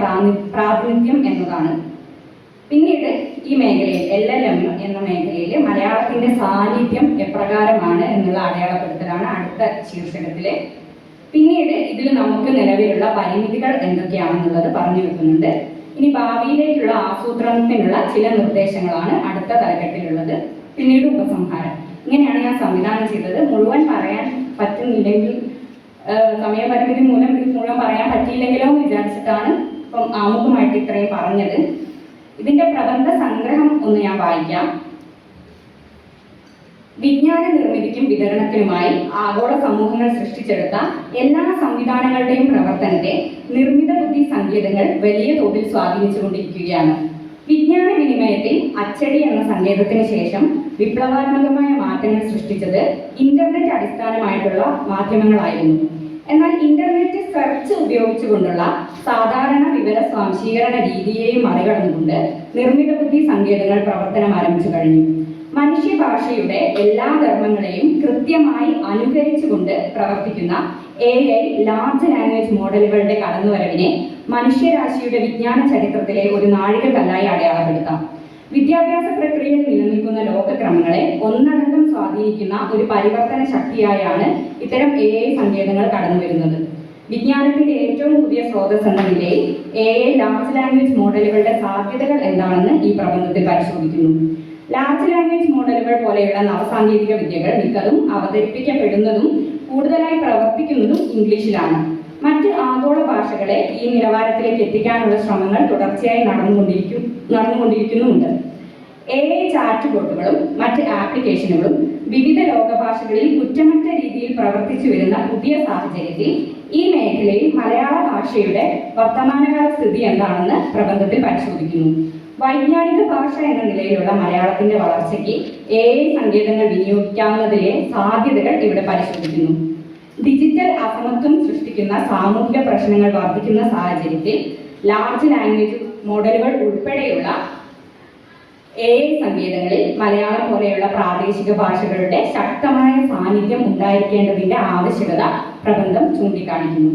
[SPEAKER 4] പ്രാതിനിധ്യം എന്നതാണ്. പിന്നീട് ഈ മേഖലയിൽ LLM എന്ന മേഖലയിൽ മലയാളത്തിന്റെ സാന്നിധ്യം എപ്രകാരമാണ് എന്നുള്ള അടയാളപ്പെടുത്തലാണ് അടുത്ത ശീർഷകത്തിലെ. പിന്നീട് ഇതിൽ നമുക്ക് നിലവിലുള്ള പരിമിതികൾ എന്തൊക്കെയാണെന്നുള്ളത് പറഞ്ഞു വെക്കുന്നുണ്ട്. ഇനി ഭാവിയിലേക്കുള്ള ആസൂത്രണത്തിനുള്ള ചില നിർദ്ദേശങ്ങളാണ് അടുത്ത തലക്കെട്ടിലുള്ളത്. പിന്നീട് ഉപസംഹാരം. ഇങ്ങനെയാണ് ഞാൻ സംവിധാനം ചെയ്തത്. മുഴുവൻ പറയാൻ പറ്റുന്നില്ലെങ്കിൽ, സമയപരിമിതി മൂലം ഇത് മുഴുവൻ പറയാൻ പറ്റിയില്ലെങ്കിലോ എന്ന് വിചാരിച്ചിട്ടാണ് ഇപ്പം ആമുഖമായിട്ട് ഇത്രയും പറഞ്ഞത്. ഇതിന്റെ പ്രബന്ധ സംഗ്രഹം ഒന്ന് ഞാൻ വായിക്കാം. വിജ്ഞാന നിർമ്മിതിക്കും വിതരണത്തിനുമായി ആഗോള സമൂഹങ്ങൾ സൃഷ്ടിച്ചെടുത്ത എല്ലാ സംവിധാനങ്ങളുടെയും പ്രവർത്തനത്തെ നിർമ്മിത ബുദ്ധി സങ്കേതങ്ങൾ വലിയ തോതിൽ സ്വാധീനിച്ചുകൊണ്ടിരിക്കുകയാണ്. വിജ്ഞാന വിനിമയത്തിൽ അച്ചടി എന്ന സങ്കേതത്തിന് ശേഷം വിപ്ലവാത്മകമായ മാറ്റങ്ങൾ സൃഷ്ടിച്ചത് ഇന്റർനെറ്റ് അടിസ്ഥാനമായിട്ടുള്ള മാധ്യമങ്ങളായിരുന്നു. എന്നാൽ ഇന്റർനെറ്റ് സെർച്ച് ഉപയോഗിച്ചുകൊണ്ടുള്ള സാധാരണ വിവര സ്വാംശീകരണ രീതിയെയും മറികടന്നുകൊണ്ട് നിർമ്മിത ബുദ്ധി സങ്കേതങ്ങൾ പ്രവർത്തനം ആരംഭിച്ചു കഴിഞ്ഞു. മനുഷ്യഭാഷയുടെ എല്ലാ ധർമ്മങ്ങളെയും കൃത്യമായി അനുകരിച്ചുകൊണ്ട് പ്രവർത്തിക്കുന്ന AI ലാർജ് ലാംഗ്വേജ് മോഡലുകളുടെ കടന്നുവരവിനെ മനുഷ്യരാശിയുടെ വിജ്ഞാന ചരിത്രത്തിലെ ഒരു നാഴികക്കല്ലായി അടയാളപ്പെടുത്താം. വിദ്യാഭ്യാസ പ്രക്രിയയിൽ നിലനിൽക്കുന്ന ലോകക്രമങ്ങളെ ഒന്നടങ്കം സ്വാധീനിക്കുന്ന ഒരു പരിവർത്തന ശക്തിയായാണ് ഇത്തരം AI സങ്കേതങ്ങൾ കടന്നു വരുന്നത്. വിജ്ഞാനത്തിന്റെ ഏറ്റവും പുതിയ സ്രോതസ് എന്ന നിലയിൽ AI ലാർജ് ലാംഗ്വേജ് മോഡലുകളുടെ സാധ്യതകൾ എന്താണെന്ന് ഈ പ്രബന്ധത്തിൽ പരിശോധിക്കുന്നു. ലാർജ് ലാംഗ്വേജ് മോഡലുകൾ പോലെയുള്ള നവസാങ്കേതിക വിദ്യകൾ മിക്കതും അവതരിപ്പിക്കപ്പെടുന്നതും കൂടുതലായി പ്രവർത്തിക്കുന്നതും ഇംഗ്ലീഷിലാണ്. മറ്റ് ആഗോള ഭാഷകളെ ഈ നിലവാരത്തിലേക്ക് എത്തിക്കാനുള്ള ശ്രമങ്ങൾ തുടർച്ചയായി നടന്നുകൊണ്ടിരിക്കുന്നുമുണ്ട്. AI ചാറ്റ് ബോട്ടുകളും മറ്റ് ആപ്ലിക്കേഷനുകളും വിവിധ ലോകഭാഷകളിൽ കുറ്റമറ്റ രീതിയിൽ പ്രവർത്തിച്ചു വരുന്ന പുതിയ സാഹചര്യത്തിൽ ഈ മേഖലയിൽ മലയാള ഭാഷയുടെ വർത്തമാനകാല സ്ഥിതി എന്താണെന്ന് പ്രബന്ധത്തിൽ പരിശോധിക്കുന്നു. വൈജ്ഞാനിക ഭാഷ എന്ന നിലയിലുള്ള മലയാളത്തിന്റെ വളർച്ചയ്ക്ക് AI സങ്കേതങ്ങൾ വിനിയോഗിക്കാവുന്നതിലെ സാധ്യതകൾ ഇവിടെ പരിശോധിക്കുന്നു. ഡിജിറ്റൽ അസമത്വം സൃഷ്ടിക്കുന്ന സാമൂഹിക പ്രശ്നങ്ങൾ വർദ്ധിക്കുന്ന സാഹചര്യത്തിൽ ലാർജ് ലാംഗ്വേജ് മോഡലുകൾ ഉൾപ്പെടെയുള്ള AI സങ്കേതങ്ങളിൽ മലയാളം പോലെയുള്ള പ്രാദേശിക ഭാഷകളുടെ ശക്തമായ സാന്നിധ്യം ഉണ്ടായിരിക്കേണ്ടതിന്റെ ആവശ്യകത പ്രബന്ധം ചൂണ്ടിക്കാണിക്കുന്നു.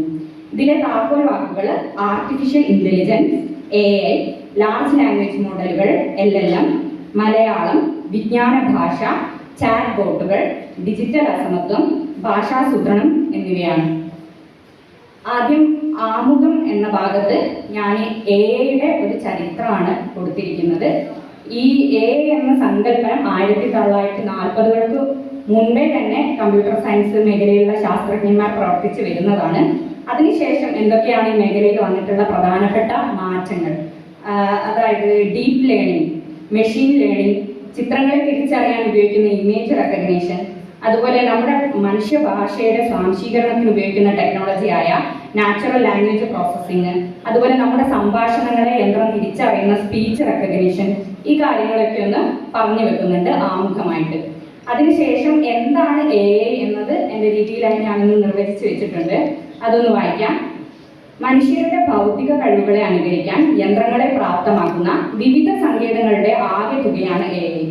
[SPEAKER 4] ഇതിലെ താക്കോൽ വാക്കുകൾ artificial intelligence, AI, large language മോഡലുകൾ, LLM, മലയാളം, വിജ്ഞാന ഭാഷ, ചാറ്റ് ബോട്ടുകൾ, ഡിജിറ്റൽ അസമത്വം, ഭാഷാസൂത്രണം എന്നിവയാണ്. ആദ്യം ആമുഖം എന്ന ഭാഗത്ത് ഞാൻ AIയുടെ ഒരു ചരിത്രമാണ് കൊടുത്തിരിക്കുന്നത്. ഈ AI എന്ന സങ്കല്പനം 1940-കൾക്ക് മുൻപേ തന്നെ കമ്പ്യൂട്ടർ സയൻസ് മേഖലയിലുള്ള ശാസ്ത്രജ്ഞന്മാർ പ്രവർത്തിച്ചു വരുന്നതാണ്. അതിനുശേഷം എന്തൊക്കെയാണ് ഈ മേഖലയിൽ വന്നിട്ടുള്ള പ്രധാനപ്പെട്ട മാറ്റങ്ങൾ, അതായത് ഡീപ്പ് ലേണിംഗ്, മെഷീൻ ലേണിംഗ്, ചിത്രങ്ങളെ തിരിച്ചറിയാൻ ഉപയോഗിക്കുന്ന ഇമേജ് റെക്കഗ്നീഷൻ, അതുപോലെ നമ്മുടെ മനുഷ്യഭാഷയുടെ സ്വാംശീകരണത്തിന് ഉപയോഗിക്കുന്ന ടെക്നോളജിയായ നാച്ചുറൽ ലാംഗ്വേജ് പ്രോസസ്സിങ്, അതുപോലെ നമ്മുടെ സംഭാഷണങ്ങളെ യന്ത്രം തിരിച്ചറിയുന്ന സ്പീച്ച് റെക്കഗ്നീഷൻ, ഈ കാര്യങ്ങളൊക്കെ ഒന്ന് പറഞ്ഞു വെക്കുന്നുണ്ട് ആമുഖമായിട്ട്. അതിനുശേഷം എന്താണ് AI എന്നത് എൻ്റെ രീതിയിലായി ഞാനൊന്ന് നിർവചിച്ച് വെച്ചിട്ടുണ്ട്, അതൊന്ന് വായിക്കാം. മനുഷ്യരുടെ ഭൗതിക കഴിവുകളെ അനുകരിക്കാൻ യന്ത്രങ്ങളെ പ്രാപ്തമാക്കുന്ന വിവിധ സങ്കേതങ്ങളുടെ ആകെ തുകയാണ് AI.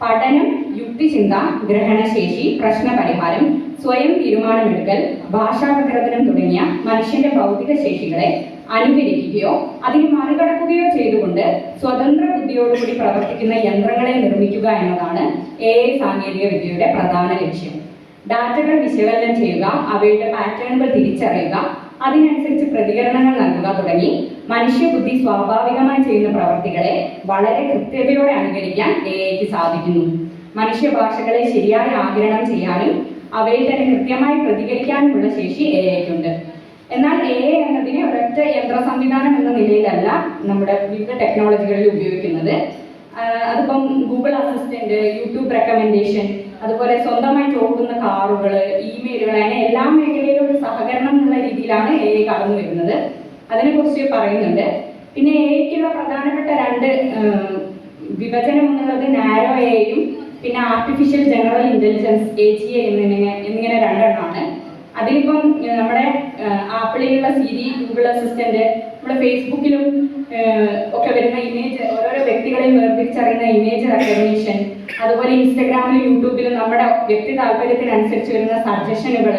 [SPEAKER 4] പഠനം, യുക്തിചിന്ത, ഗ്രഹണശേഷി, പ്രശ്നപരിഹാരം, സ്വയം തീരുമാനമെടുക്കൽ, ഭാഷാവികൃതനം തുടങ്ങിയ മനുഷ്യന്റെ ഭൗതിക ശേഷികളെ അനുകരിക്കുകയോ അതിനെ മറികടക്കുകയോ ചെയ്തുകൊണ്ട് സ്വതന്ത്ര ബുദ്ധിയോടുകൂടി പ്രവർത്തിക്കുന്ന യന്ത്രങ്ങളെ നിർമ്മിക്കുക എന്നതാണ് AI സാങ്കേതിക വിദ്യയുടെ പ്രധാന ലക്ഷ്യം. ഡാറ്റകൾ വിശകലനം ചെയ്യുക, അവയുടെ പാറ്റേണുകൾ തിരിച്ചറിയുക, അതിനനുസരിച്ച് പ്രതികരണങ്ങൾ നൽകുക തുടങ്ങി മനുഷ്യബുദ്ധി സ്വാഭാവികമായി ചെയ്യുന്ന പ്രവർത്തികളെ വളരെ കൃത്യതയോടെ അനുകരിക്കാൻ AIക്ക് സാധിക്കുന്നു. മനുഷ്യഭാഷകളെ ശരിയായി ആഗിരണം ചെയ്യാനും അവയിൽ തന്നെ കൃത്യമായി പ്രതികരിക്കാനുമുള്ള ശേഷി AIക്കുണ്ട്. എന്നാൽ AI എന്നതിനെ ഒരൊറ്റ യന്ത്ര സംവിധാനം എന്ന നിലയിലല്ല നമ്മുടെ വിവിധ ടെക്നോളജികളിൽ ഉപയോഗിക്കുന്നത്. അതിപ്പം ഗൂഗിൾ അസിസ്റ്റന്റ്, യൂട്യൂബ് റെക്കമെൻഡേഷൻ, അതുപോലെ സ്വന്തമായിട്ട് ഓടുന്ന കാറുകൾ, ഇമെയിലുകൾ, അങ്ങനെ എല്ലാ മേഖലയിലും ഒരു സഹകരണം എന്നുള്ള രീതിയിലാണ് AI കടന്നു വരുന്നത്. അതിനെക്കുറിച്ച് പറയുന്നുണ്ട്. പിന്നെ AIക്കുള്ള പ്രധാനപ്പെട്ട രണ്ട് വിഭജനം എന്നുള്ളത് നാരോ AIയും പിന്നെ ആർട്ടിഫിഷ്യൽ ജനറൽ ഇന്റലിജൻസ് AGI എന്നിങ്ങനെ രണ്ടെണ്ണമാണ്. അതിലിപ്പം നമ്മുടെ ആപ്പിളിലുള്ള സിരി, ഗൂഗിൾ അസിസ്റ്റന്റ്, നമ്മുടെ ഫേസ്ബുക്കിലും ഒക്കെ വരുന്ന ഇമേജ്, ഓരോരോ വ്യക്തികളെയും വേർതിരിച്ചറിയുന്ന ഇമേജ് റെക്കഗ്നീഷൻ, അതുപോലെ ഇൻസ്റ്റഗ്രാമിലും യൂട്യൂബിലും നമ്മുടെ വ്യക്തി താല്പര്യത്തിനനുസരിച്ച് വരുന്ന സജഷനുകൾ,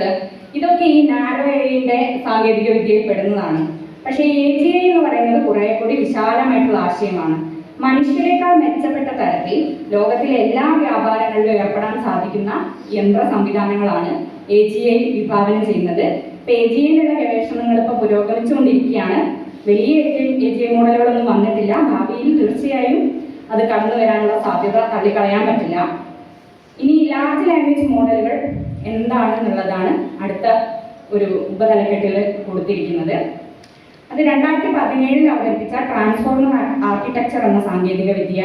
[SPEAKER 4] ഇതൊക്കെ ഈ നാരോ AIയുടെ സാങ്കേതിക വിദ്യയിൽ പെടുന്നതാണ്. പക്ഷേ AGI എന്ന് പറയുന്നത് കുറെ കൂടി വിശാലമായിട്ടുള്ള ആശയമാണ്. മനുഷ്യരെക്കാൾ മെച്ചപ്പെട്ട തരത്തിൽ ലോകത്തിലെ എല്ലാ വ്യാപാരങ്ങളിലും ഏർപ്പെടാൻ സാധിക്കുന്ന യന്ത്ര സംവിധാനങ്ങളാണ് AGI വിഭാവനം ചെയ്യുന്നത്. AGIയിലുള്ള ഗവേഷണങ്ങൾ ഇപ്പോൾ പുരോഗമിച്ചുകൊണ്ടിരിക്കുകയാണ്. വലിയ AGI മോഡലുകളൊന്നും വന്നിട്ടില്ല. ഭാവിയിൽ തീർച്ചയായും അത് കടന്നു വരാനുള്ള സാധ്യത തള്ളിക്കളയാൻ പറ്റില്ല. ഇനി ലാർജ് ലാംഗ്വേജ് മോഡലുകൾ എന്താണെന്നുള്ളതാണ് അടുത്ത ഒരു ഉപതലക്കെട്ടിൽ കൊടുത്തിരിക്കുന്നത്. അത് 2017 അവതരിപ്പിച്ച ട്രാൻസ്ഫോർമർ ആർക്കിടെക്ചർ എന്ന സാങ്കേതിക വിദ്യ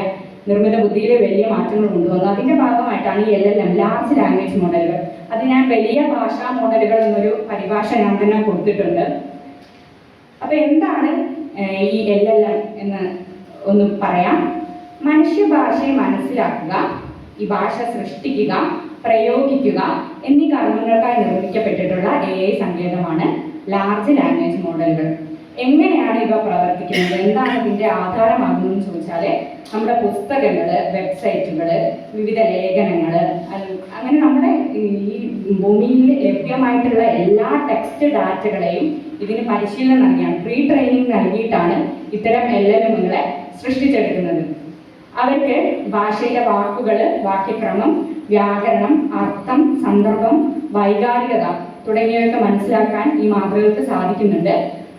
[SPEAKER 4] നിർമ്മിത ബുദ്ധിയിൽ വലിയ മാറ്റങ്ങൾ കൊണ്ടുവന്നു. അതിന്റെ ഭാഗമായിട്ടാണ് ഈ LLM, ലാർജ് ലാംഗ്വേജ് മോഡലുകൾ. അത് ഞാൻ വലിയ ഭാഷാ മോഡലുകൾ എന്നൊരു പരിഭാഷ ഞാൻ തന്നെ കൊടുത്തിട്ടുണ്ട്. അപ്പൊ എന്താണ് ഈ LLM എന്ന് ഒന്ന് പറയാം. മനുഷ്യഭാഷയെ മനസ്സിലാക്കുക, ഈ ഭാഷ സൃഷ്ടിക്കുക, പ്രയോഗിക്കുക എന്നീ കർമ്മങ്ങൾക്കായി നിർമ്മിക്കപ്പെട്ടിട്ടുള്ള AI സങ്കേതമാണ് ലാർജ് ലാംഗ്വേജ് മോഡലുകൾ. എങ്ങനെയാണ് ഇവ പ്രവർത്തിക്കുന്നത്, എന്താണ് ഇതിന്റെ ആധാരമാകുന്നതെന്ന് ചോദിച്ചാൽ നമ്മുടെ പുസ്തകങ്ങൾ, വെബ്സൈറ്റുകൾ, വിവിധ ലേഖനങ്ങൾ, അങ്ങനെ നമ്മുടെ ഈ ഭൂമിയിൽ ലഭ്യമായിട്ടുള്ള എല്ലാ ടെക്സ്റ്റ് ഡാറ്റകളെയും ഇതിന് പരിശീലനം നൽകിയാണ്, പ്രീ ട്രെയിനിങ് നൽകിയിട്ടാണ് ഇത്തരം LLMകളെ സൃഷ്ടിച്ചെടുക്കുന്നത്. അവർക്ക് ഭാഷയിലെ വാക്കുകൾ, വാക്യക്രമം, വ്യാകരണം, അർത്ഥം, സന്ദർഭം, വൈകാരികത തുടങ്ങിയവയൊക്കെ മനസ്സിലാക്കാൻ ഈ മാതൃകൾക്ക് സാധിക്കുന്നുണ്ട്.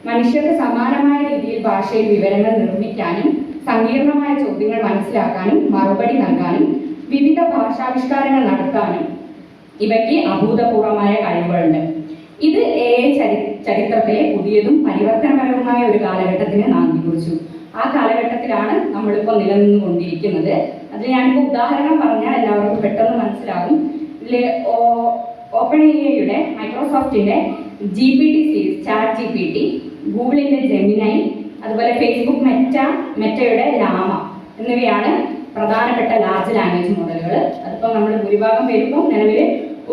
[SPEAKER 4] മനുഷ്യർക്ക് സമാനമായ രീതിയിൽ ഭാഷയിൽ വിവരങ്ങൾ നിർമ്മിക്കാനും സങ്കീർണമായ ചോദ്യങ്ങൾ മനസ്സിലാക്കാനും മറുപടി നൽകാനും വിവിധ ഭാഷാവിഷ്കാരങ്ങൾ നടത്താനും ഇവയ്ക്ക് അഭൂതപൂർവമായ കഴിവുകളുണ്ട്. ഇത് AI ചരിത്രത്തിലെ പുതിയതും പരിവർത്തനപരവുമായ ഒരു കാലഘട്ടത്തിന് നാന്ദി കുറിച്ചു. ആ കാലഘട്ടത്തിലാണ് നമ്മളിപ്പോൾ നിലനിന്നുകൊണ്ടിരിക്കുന്നത്. അതിൽ ഞാനിപ്പോൾ ഉദാഹരണം പറഞ്ഞാൽ എല്ലാവർക്കും പെട്ടെന്ന് മനസ്സിലാകും. ഇതിൽ OpenAIയുടെ, മൈക്രോസോഫ്റ്റിന്റെ GPT സീരീസ്, ചാറ്റ് GPT, ഗൂഗിളിന്റെ ജെമിനൈ, അതുപോലെ ഫേസ്ബുക്ക് മെറ്റയുടെ ലാമ എന്നിവയാണ് പ്രധാനപ്പെട്ട ലാർജ് ലാംഗ്വേജ് മോഡലുകൾ. അതിപ്പോൾ നമ്മൾ ഭൂരിഭാഗം പേരിപ്പം നിലവിൽ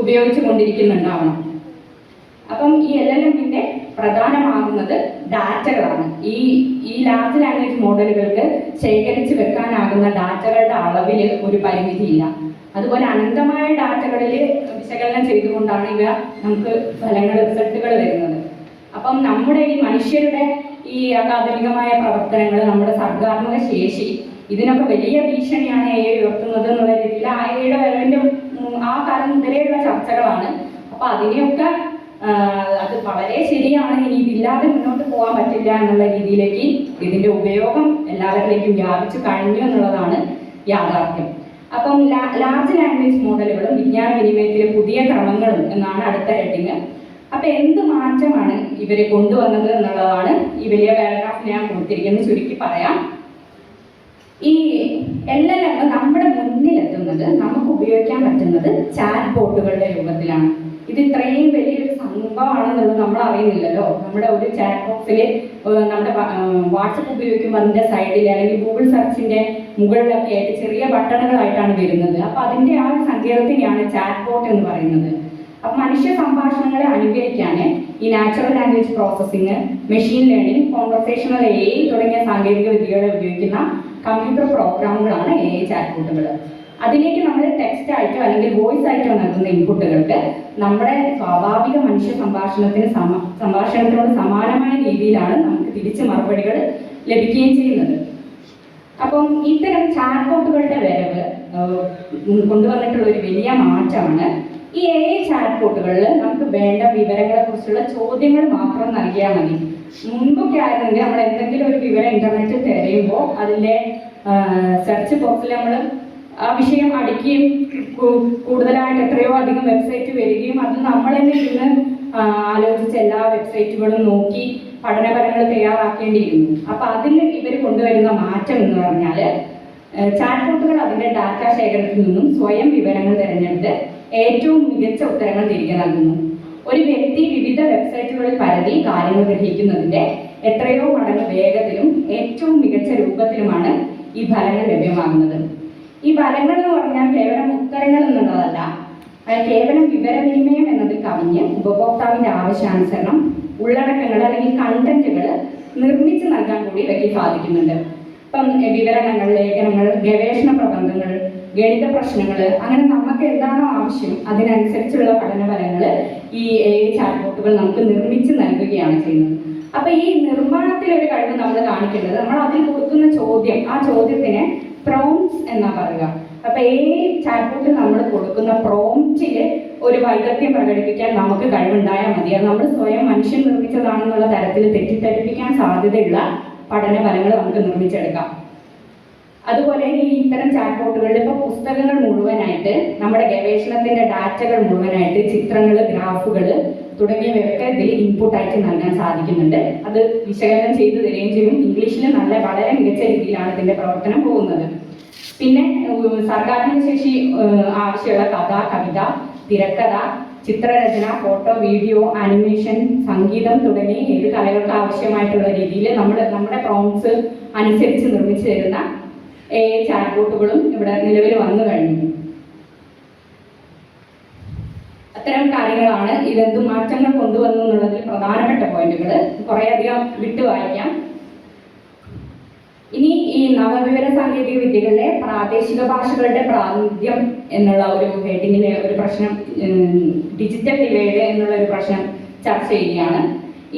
[SPEAKER 4] ഉപയോഗിച്ചു കൊണ്ടിരിക്കുന്നുണ്ടാവണം. അപ്പം ഈ LLMന്റെ പ്രധാനമാകുന്നത് ഡാറ്റകളാണ്. ഈ ലാർജ് ലാംഗ്വേജ് മോഡലുകൾക്ക് ശേഖരിച്ച് വെക്കാനാകുന്ന ഡാറ്റകളുടെ അളവിൽ ഒരു പരിമിതിയില്ല. അതുപോലെ അനന്തമായ ഡാറ്റകളിൽ വിശകലനം ചെയ്തുകൊണ്ടാണ് ഇവ നമുക്ക് ഫലങ്ങൾ, റിസൾട്ടുകൾ വരുന്നത്. അപ്പം നമ്മുടെ ഈ മനുഷ്യരുടെ ഈ അക്കാദമികമായ പ്രവർത്തനങ്ങൾ, നമ്മുടെ സർഗാത്മക ശേഷി, ഇതിനൊക്കെ വലിയ ഭീഷണിയാണ് AI ഉയർത്തുന്നത് എന്നുള്ള രീതിയിൽ AIയുടെ വരവിന്റെ ആ കാലം മുതലേയുള്ള ചർച്ചകളാണ്. അപ്പൊ അതിനെയൊക്കെ അത് വളരെ ശരിയാണ്, ഇനി ഇതില്ലാതെ മുന്നോട്ട് പോകാൻ പറ്റില്ല എന്നുള്ള രീതിയിലേക്ക് ഇതിന്റെ ഉപയോഗം എല്ലാവരിലേക്കും വ്യാപിച്ചു കഴിഞ്ഞു എന്നുള്ളതാണ് യാഥാർത്ഥ്യം. അപ്പം ലാർജ് ലാംഗ്വേജ് മോഡലുകളും വിജ്ഞാന വിനിമയത്തിലെ പുതിയ ക്രമങ്ങളും എന്നാണ് അടുത്ത ഹെഡിങ്. അപ്പൊ എന്ത് മാറ്റമാണ് ഇവരെ കൊണ്ടുവന്നത് എന്നുള്ളതാണ് ഈ വലിയ പാരഗ്രാഫിൽ ഞാൻ കൊടുത്തിരിക്കുന്നത്. ചുരുക്കി പറയാം, ഈ LLM നമ്മുടെ മുന്നിലെത്തുന്നത്, നമുക്ക് ഉപയോഗിക്കാൻ പറ്റുന്നത് ചാറ്റ് ബോട്ടുകളുടെ രൂപത്തിലാണ്. ഇത് ഇത്രയും വലിയൊരു സംഭവമാണെന്നുള്ളത് നമ്മൾ അറിയുന്നില്ലല്ലോ. നമ്മുടെ ഒരു ചാറ്റ് ബോക്സിൽ നമ്മുടെ വാട്സപ്പ് ഉപയോഗിക്കുമ്പോൾ അതിന്റെ സൈഡിൽ അല്ലെങ്കിൽ ഗൂഗിൾ സെർച്ചിന്റെ മുകളിലൊക്കെ ആയിട്ട് ചെറിയ ബട്ടണുകളായിട്ടാണ് വരുന്നത്. അപ്പൊ അതിന്റെ ആ ഒരു സങ്കേതത്തിനെയാണ് ചാറ്റ് ബോട്ട് എന്ന് പറയുന്നത്. അപ്പൊ മനുഷ്യ സംഭാഷണങ്ങളെ അനുകരിക്കാൻ ഈ natural language processing, machine learning, conversational AI തുടങ്ങിയ സാങ്കേതിക വിദ്യകളെ ഉപയോഗിക്കുന്ന കമ്പ്യൂട്ടർ പ്രോഗ്രാമുകളാണ് AI ചാറ്റ്ബോട്ടുകൾ. അതിലേക്ക് നമ്മൾ ടെക്സ്റ്റ് ആയിട്ടോ അല്ലെങ്കിൽ വോയിസ് ആയിട്ടോ നൽകുന്ന ഇൻപുട്ടുകൾക്ക് നമ്മുടെ സ്വാഭാവിക മനുഷ്യ സംഭാഷണത്തിനോട് സമാനമായ രീതിയിലാണ് നമുക്ക് തിരിച്ച് മറുപടികൾ ലഭിക്കുകയും ചെയ്യുന്നത്. അപ്പം ഇത്തരം ചാറ്റ്ബോട്ടുകളുടെ വരവ് കൊണ്ടുവന്നിട്ടുള്ള ഒരു വലിയ മാറ്റമാണ് ഈ AI ചാറ്റ്ബോട്ടുകളിൽ നമുക്ക് വേണ്ട വിവരങ്ങളെ കുറിച്ചുള്ള ചോദ്യങ്ങൾ മാത്രം നൽകിയാൽ മതി. മുൻപൊക്കെ ആയിരുന്നെങ്കിൽ നമ്മൾ എന്തെങ്കിലും ഒരു വിവരം ഇന്റർനെറ്റിൽ തിരയുമ്പോൾ അതിൻ്റെ സെർച്ച് ബോക്സിൽ നമ്മൾ ആ വിഷയം അടിക്കുകയും കൂടുതലായിട്ട് എത്രയോ അധികം വെബ്സൈറ്റ് വരികയും അത് നമ്മൾ തന്നെ ഇന്ന് ആലോചിച്ച് എല്ലാ വെബ്സൈറ്റുകളും നോക്കി പഠനഫലങ്ങൾ തയ്യാറാക്കേണ്ടിയിരുന്നു. അപ്പൊ അതിൽ ഇവർ കൊണ്ടുവരുന്ന മാറ്റം എന്ന് പറഞ്ഞാൽ ചാറ്റ്ബോട്ടുകൾ അതിന്റെ ഡാറ്റ ശേഖരത്തിൽ നിന്നും സ്വയം വിവരങ്ങൾ തിരഞ്ഞെടുത്ത് ഏറ്റവും മികച്ച ഉത്തരങ്ങൾ തിരികെ നൽകുന്നു. ഒരു വ്യക്തി വിവിധ വെബ്സൈറ്റുകളിൽ പരതി കാര്യങ്ങൾ ഗ്രഹിക്കുന്നതിന്റെ എത്രയോ മടങ്ങ് വേഗത്തിലും ഏറ്റവും മികച്ച രൂപത്തിലുമാണ് ഈ ഫലങ്ങൾ ലഭ്യമാകുന്നത്. ഈ ഫലങ്ങൾ എന്ന് പറഞ്ഞാൽ കേവലം ഉത്തരങ്ങൾ എന്നുള്ളതല്ല, കേവലം വിവരവിനിമയം എന്നതിൽ കവിഞ്ഞ് ഉപഭോക്താവിന്റെ ആവശ്യാനുസരണം ഉള്ളടക്കങ്ങൾ അല്ലെങ്കിൽ കണ്ടന്റുകൾ നിർമ്മിച്ച് നൽകാൻ കൂടി ഇവയ്ക്ക് സാധിക്കുന്നുണ്ട്. ഇപ്പം വിവരണങ്ങൾ, ലേഖനങ്ങൾ, ഗവേഷണ പ്രബന്ധങ്ങൾ, ഗണിത പ്രശ്നങ്ങൾ, അങ്ങനെ നമുക്ക് എന്താണോ ആവശ്യം അതിനനുസരിച്ചുള്ള പഠനഫലങ്ങൾ ഈ AI ചാറ്റ്ബോട്ടുകൾ നമുക്ക് നിർമ്മിച്ച് നൽകുകയാണ് ചെയ്യുന്നത്. അപ്പൊ ഈ നിർമ്മാണത്തിൽ ഒരു കഴിവ് നമ്മൾ കാണിക്കേണ്ടത് നമ്മൾ അതിൽ കൊടുക്കുന്ന ചോദ്യം, ആ ചോദ്യത്തിന് പ്രോംപ്റ്റ്സ് എന്നാ പറയുക. അപ്പൊ AI ചാറ്റ്ബോട്ടിൽ നമ്മൾ കൊടുക്കുന്ന പ്രോംപ്റ്റില് ഒരു വൈദഗ്ധ്യം പ്രകടിപ്പിക്കാൻ നമുക്ക് കഴിവുണ്ടായാൽ മതി. അത് നമ്മൾ സ്വയം മനുഷ്യൻ നിർമ്മിച്ചതാണെന്നുള്ള തരത്തിൽ തെറ്റിദ്ധരിപ്പിക്കാൻ സാധ്യതയുള്ള പഠനഫലങ്ങൾ നമുക്ക് നിർമ്മിച്ചെടുക്കാം. അതുപോലെ ഈ ഇത്തരം ചാറ്റ്ബോട്ടുകളിൽ ഇപ്പോൾ പുസ്തകങ്ങൾ മുഴുവനായിട്ട്, നമ്മുടെ ഗവേഷണത്തിന്റെ ഡാറ്റകൾ മുഴുവനായിട്ട്, ചിത്രങ്ങൾ, ഗ്രാഫുകൾ തുടങ്ങിയവയൊക്കെ ഇതിൽ ഇൻപുട്ടായിട്ട് നൽകാൻ സാധിക്കുന്നുണ്ട്. അത് വിശകലനം ചെയ്തു തരികയും ചെയ്യും. ഇംഗ്ലീഷിൽ വളരെ മികച്ച രീതിയിലാണ് ഇതിന്റെ പ്രവർത്തനം പോകുന്നത്. പിന്നെ സർഗാത്മക ശേഷി ആവശ്യമുള്ള കഥ, കവിത, തിരക്കഥ, ചിത്രരചന, ഫോട്ടോ, വീഡിയോ, ആനിമേഷൻ, സംഗീതം തുടങ്ങി ഏത് കലകൾക്ക് ആവശ്യമായിട്ടുള്ള രീതിയിൽ നമ്മുടെ പ്രോംപ്റ്റ്സ് അനുസരിച്ച് നിർമ്മിച്ചു തരുന്ന AI ചാറ്റ്ബോട്ടുകളും ഇവിടെ നിലവിൽ വന്നു കഴിഞ്ഞു. അത്തരം കാര്യങ്ങളാണ് ഇതെന്ത് മാറ്റങ്ങൾ കൊണ്ടുവന്നു എന്നുള്ളതിൽ പ്രധാനപ്പെട്ട പോയിന്റുകൾ. കുറേയധികം വിട്ടു വായിക്കാം. ഇനി ഈ നവവിവര സാങ്കേതിക വിദ്യകളിലെ പ്രാദേശിക ഭാഷകളുടെ പ്രാതിനിധ്യം എന്നുള്ള ഒരു ഹെഡിങ്ങിലെ ഒരു പ്രശ്നം, ഡിജിറ്റൽ ഡിവൈഡ് എന്നുള്ള ഒരു പ്രശ്നം ചർച്ച ചെയ്യുകയാണ്.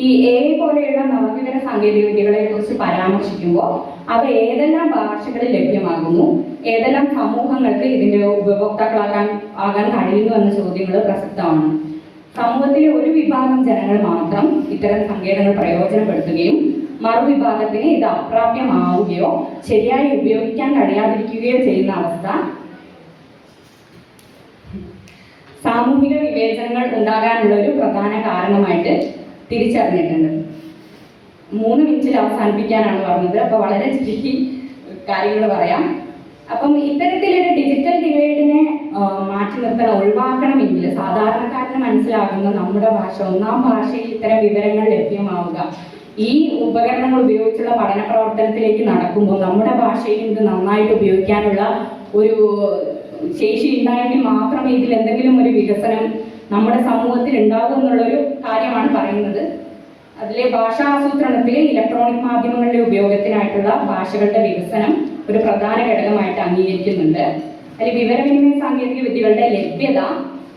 [SPEAKER 4] ഈ AI പോലെയുള്ള നവവിവര സാങ്കേതിക വിദ്യകളെ കുറിച്ച് പരാമർശിക്കുമ്പോൾ അവ ഏതെല്ലാം ഭാഷകളിൽ ലഭ്യമാകുന്നു, ഏതെല്ലാം സമൂഹങ്ങൾക്ക് ഇതിന്റെ ഉപഭോക്താക്കളാകാൻ കഴിയുന്നു എന്ന ചോദ്യങ്ങൾ പ്രസക്തമാണ്. സമൂഹത്തിലെ ഒരു വിഭാഗം ജനങ്ങൾ മാത്രം ഇത്തരം സങ്കേതങ്ങൾ പ്രയോജനപ്പെടുത്തുകയും മറുവിഭാഗത്തിന് ഇത് അപ്രാപ്യമാവുകയോ ശരിയായി ഉപയോഗിക്കാൻ കഴിയാതിരിക്കുകയോ ചെയ്യുന്ന അവസ്ഥ സാമൂഹിക വിവേചനങ്ങൾ ഉണ്ടാകാനുള്ള ഒരു പ്രധാന കാരണമായിട്ട് തിരിച്ചറിഞ്ഞിട്ടുണ്ട്. 3 മിനിറ്റിൽ അവസാനിപ്പിക്കാനാണ് പറഞ്ഞത്. അപ്പോൾ വളരെ ചുരുക്കി കാര്യങ്ങൾ പറയാം. അപ്പം ഇത്തരത്തിലൊരു ഡിജിറ്റൽ ഡിവൈഡിനെ മാറ്റി നിർത്താൻ, ഒഴിവാക്കണമെങ്കിൽ സാധാരണക്കാരന് മനസ്സിലാകുന്ന നമ്മുടെ ഭാഷ, ഒന്നാം ഭാഷയിൽ ഇത്തരം വിവരങ്ങൾ ലഭ്യമാവുക, ഈ ഉപകരണങ്ങൾ ഉപയോഗിച്ചുള്ള പഠന പ്രവർത്തനത്തിലേക്ക് നടക്കുമ്പോൾ നമ്മുടെ ഭാഷയിൽ ഇത് നന്നായിട്ട് ഉപയോഗിക്കാനുള്ള ഒരു ശേഷി ഉണ്ടായെങ്കിൽ മാത്രമേ ഇതിൽ എന്തെങ്കിലും ഒരു വികസനം നമ്മുടെ സമൂഹത്തിൽ ഉണ്ടാവും എന്നുള്ളൊരു കാര്യമാണ് പറയുന്നത്. അതിലെ ഭാഷാ ആസൂത്രണത്തിൽ ഇലക്ട്രോണിക് മാധ്യമങ്ങളുടെ ഉപയോഗത്തിനായിട്ടുള്ള ഭാഷകളുടെ വികസനം ഒരു പ്രധാന ഘടകമായിട്ട് അംഗീകരിക്കുന്നുണ്ട്. അതിൽ വിവരവിനിമയ സാങ്കേതിക വിദ്യകളുടെ ലഭ്യത,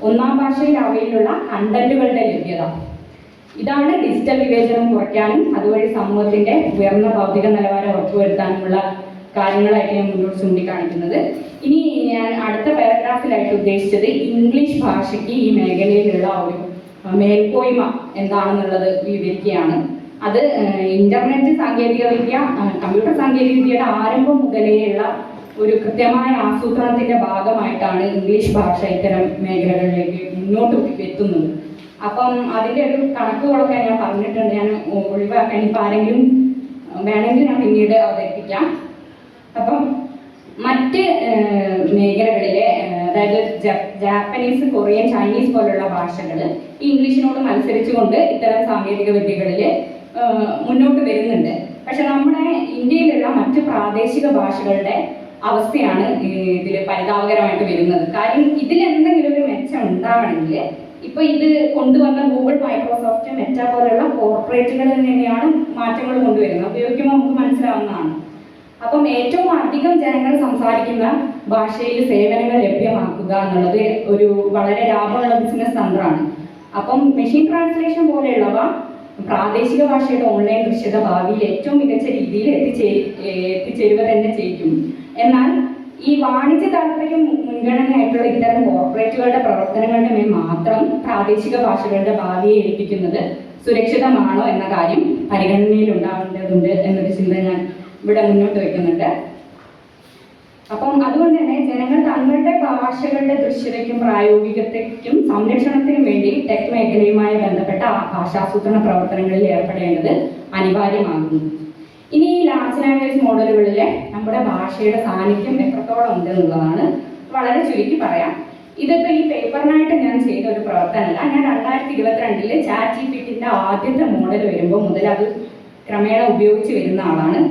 [SPEAKER 4] ഒന്നാം ഭാഷയിൽ അവയിലുള്ള കണ്ടന്റുകളുടെ ലഭ്യത, ഇതാണ് ഡിജിറ്റൽ വിവേചനം കുറയ്ക്കാനും അതുവഴി സമൂഹത്തിന്റെ ഉയർന്ന ഭൗതിക നിലവാരം ഉറപ്പുവരുത്താനുമുള്ള കാര്യങ്ങളായിട്ട് ഞാൻ മുന്നോട്ട് ചൂണ്ടിക്കാണിക്കുന്നത്. ഇനി ഞാൻ അടുത്ത പാരഗ്രാഫിലായിട്ട് ഉദ്ദേശിച്ചത് ഇംഗ്ലീഷ് ഭാഷയ്ക്ക് ഈ മേഖലയിലുള്ള ഒരു മേൽക്കോയ്മ എന്താണെന്നുള്ളത് വിവരിക്കുകയാണ്. അത് ഇന്റർനെറ്റ് സാങ്കേതിക വിദ്യ, കമ്പ്യൂട്ടർ സാങ്കേതിക വിദ്യയുടെ ആരംഭം മുതലേയുള്ള ഒരു കൃത്യമായ ആസൂത്രണത്തിന്റെ ഭാഗമായിട്ടാണ് ഇംഗ്ലീഷ് ഭാഷ ഇത്തരം മേഖലകളിലേക്ക് മുന്നോട്ട് എത്തുന്നത്. അപ്പം അതിൻ്റെ ഒരു കണക്കുകളൊക്കെ ഞാൻ പറഞ്ഞിട്ടുണ്ട്, ഞാൻ ഒഴിവാക്കാൻ. ഇപ്പം ആരെങ്കിലും വേണമെങ്കിൽ ഞാൻ പിന്നീട് അവതരിപ്പിക്കാം. അപ്പം മറ്റ് മേഖലകളിലെ, അതായത് ജാപ്പനീസ്, കൊറിയൻ, ചൈനീസ് പോലുള്ള ഭാഷകൾ ഈ ഇംഗ്ലീഷിനോട് മത്സരിച്ചുകൊണ്ട് ഇത്തരം സാങ്കേതിക വിദ്യകളിൽ മുന്നോട്ട് വരുന്നുണ്ട്. പക്ഷെ നമ്മുടെ ഇന്ത്യയിലുള്ള മറ്റ് പ്രാദേശിക ഭാഷകളുടെ അവസ്ഥയാണ് ഇതിൽ പരിതാപകരമായിട്ട് വരുന്നത്. കാര്യം ഇതിലെന്തെങ്കിലും ഒരു മെച്ചം ഉണ്ടാവണമെങ്കിൽ ഇപ്പൊ ഇത് കൊണ്ടുവന്ന ഗൂഗിൾ, മൈക്രോസോഫ്റ്റ്, മെറ്റ പോലെയുള്ള കോർപ്പറേറ്റുകൾ തന്നെയാണ് മാറ്റങ്ങൾ കൊണ്ടുവരുന്നത്. ഉപയോഗിക്കുമ്പോൾ നമുക്ക് മനസ്സിലാവുന്നതാണ്. അപ്പം ഏറ്റവും അധികം ജനങ്ങൾ സംസാരിക്കുന്ന ഭാഷയിൽ സേവനങ്ങൾ ലഭ്യമാക്കുക എന്നുള്ളത് ഒരു വളരെ ലാഭമുള്ള ബിസിനസ് തന്ത്രമാണ്. അപ്പം മെഷീൻ ട്രാൻസ്ലേഷൻ പോലെയുള്ളവ പ്രാദേശിക ഭാഷയുടെ ഓൺലൈൻ ദൃശ്യത ഭാവിയിൽ ഏറ്റവും മികച്ച രീതിയിൽ എത്തിച്ചേരുക തന്നെ ചെയ്യും. എന്നാൽ ഈ വാണിജ്യ താല്പര്യം മുൻഗണനയായിട്ടുള്ള ഇത്തരം കോർപ്പറേറ്റുകളുടെ പ്രവർത്തനങ്ങളുടെ മേൽ മാത്രം പ്രാദേശിക ഭാഷകളുടെ ഭാവിയെ ഏൽപ്പിക്കുന്നത് സുരക്ഷിതമാണോ എന്ന കാര്യം പരിഗണനയിൽ ഉണ്ടാവേണ്ടതുണ്ട് എന്നൊരു ചിന്ത ഞാൻ ഇവിടെ മുന്നോട്ട് വയ്ക്കുന്നുണ്ട്. അപ്പം അതുകൊണ്ട് തന്നെ ജനങ്ങൾ തങ്ങളുടെ ഭാഷകളുടെ ദൃശ്യതയ്ക്കും പ്രായോഗികതയ്ക്കും സംരക്ഷണത്തിനും വേണ്ടി ടെക് മേഖലയുമായി ബന്ധപ്പെട്ട ഭാഷാസൂത്രണ പ്രവർത്തനങ്ങളിൽ ഏർപ്പെടേണ്ടത് അനിവാര്യമാകുന്നു. ഇനി ഈ ലാർജ് ലാംഗ്വേജ് മോഡലുകളിലെ നമ്മുടെ ഭാഷയുടെ സാന്നിധ്യം എത്രത്തോളം ഉണ്ട് എന്നുള്ളതാണ് വളരെ ചുരുക്കി പറയാം. ഇതിപ്പോൾ ഈ പേപ്പറിനായിട്ട് ഞാൻ ചെയ്ത ഒരു പ്രവർത്തനമല്ല. ഞാൻ 2022 ChatGPTന്റെ ആദ്യത്തെ മോഡൽ വരുമ്പോൾ മുതൽ അത് ക്രമേണ ഉപയോഗിച്ച് വരുന്ന ആളാണ്.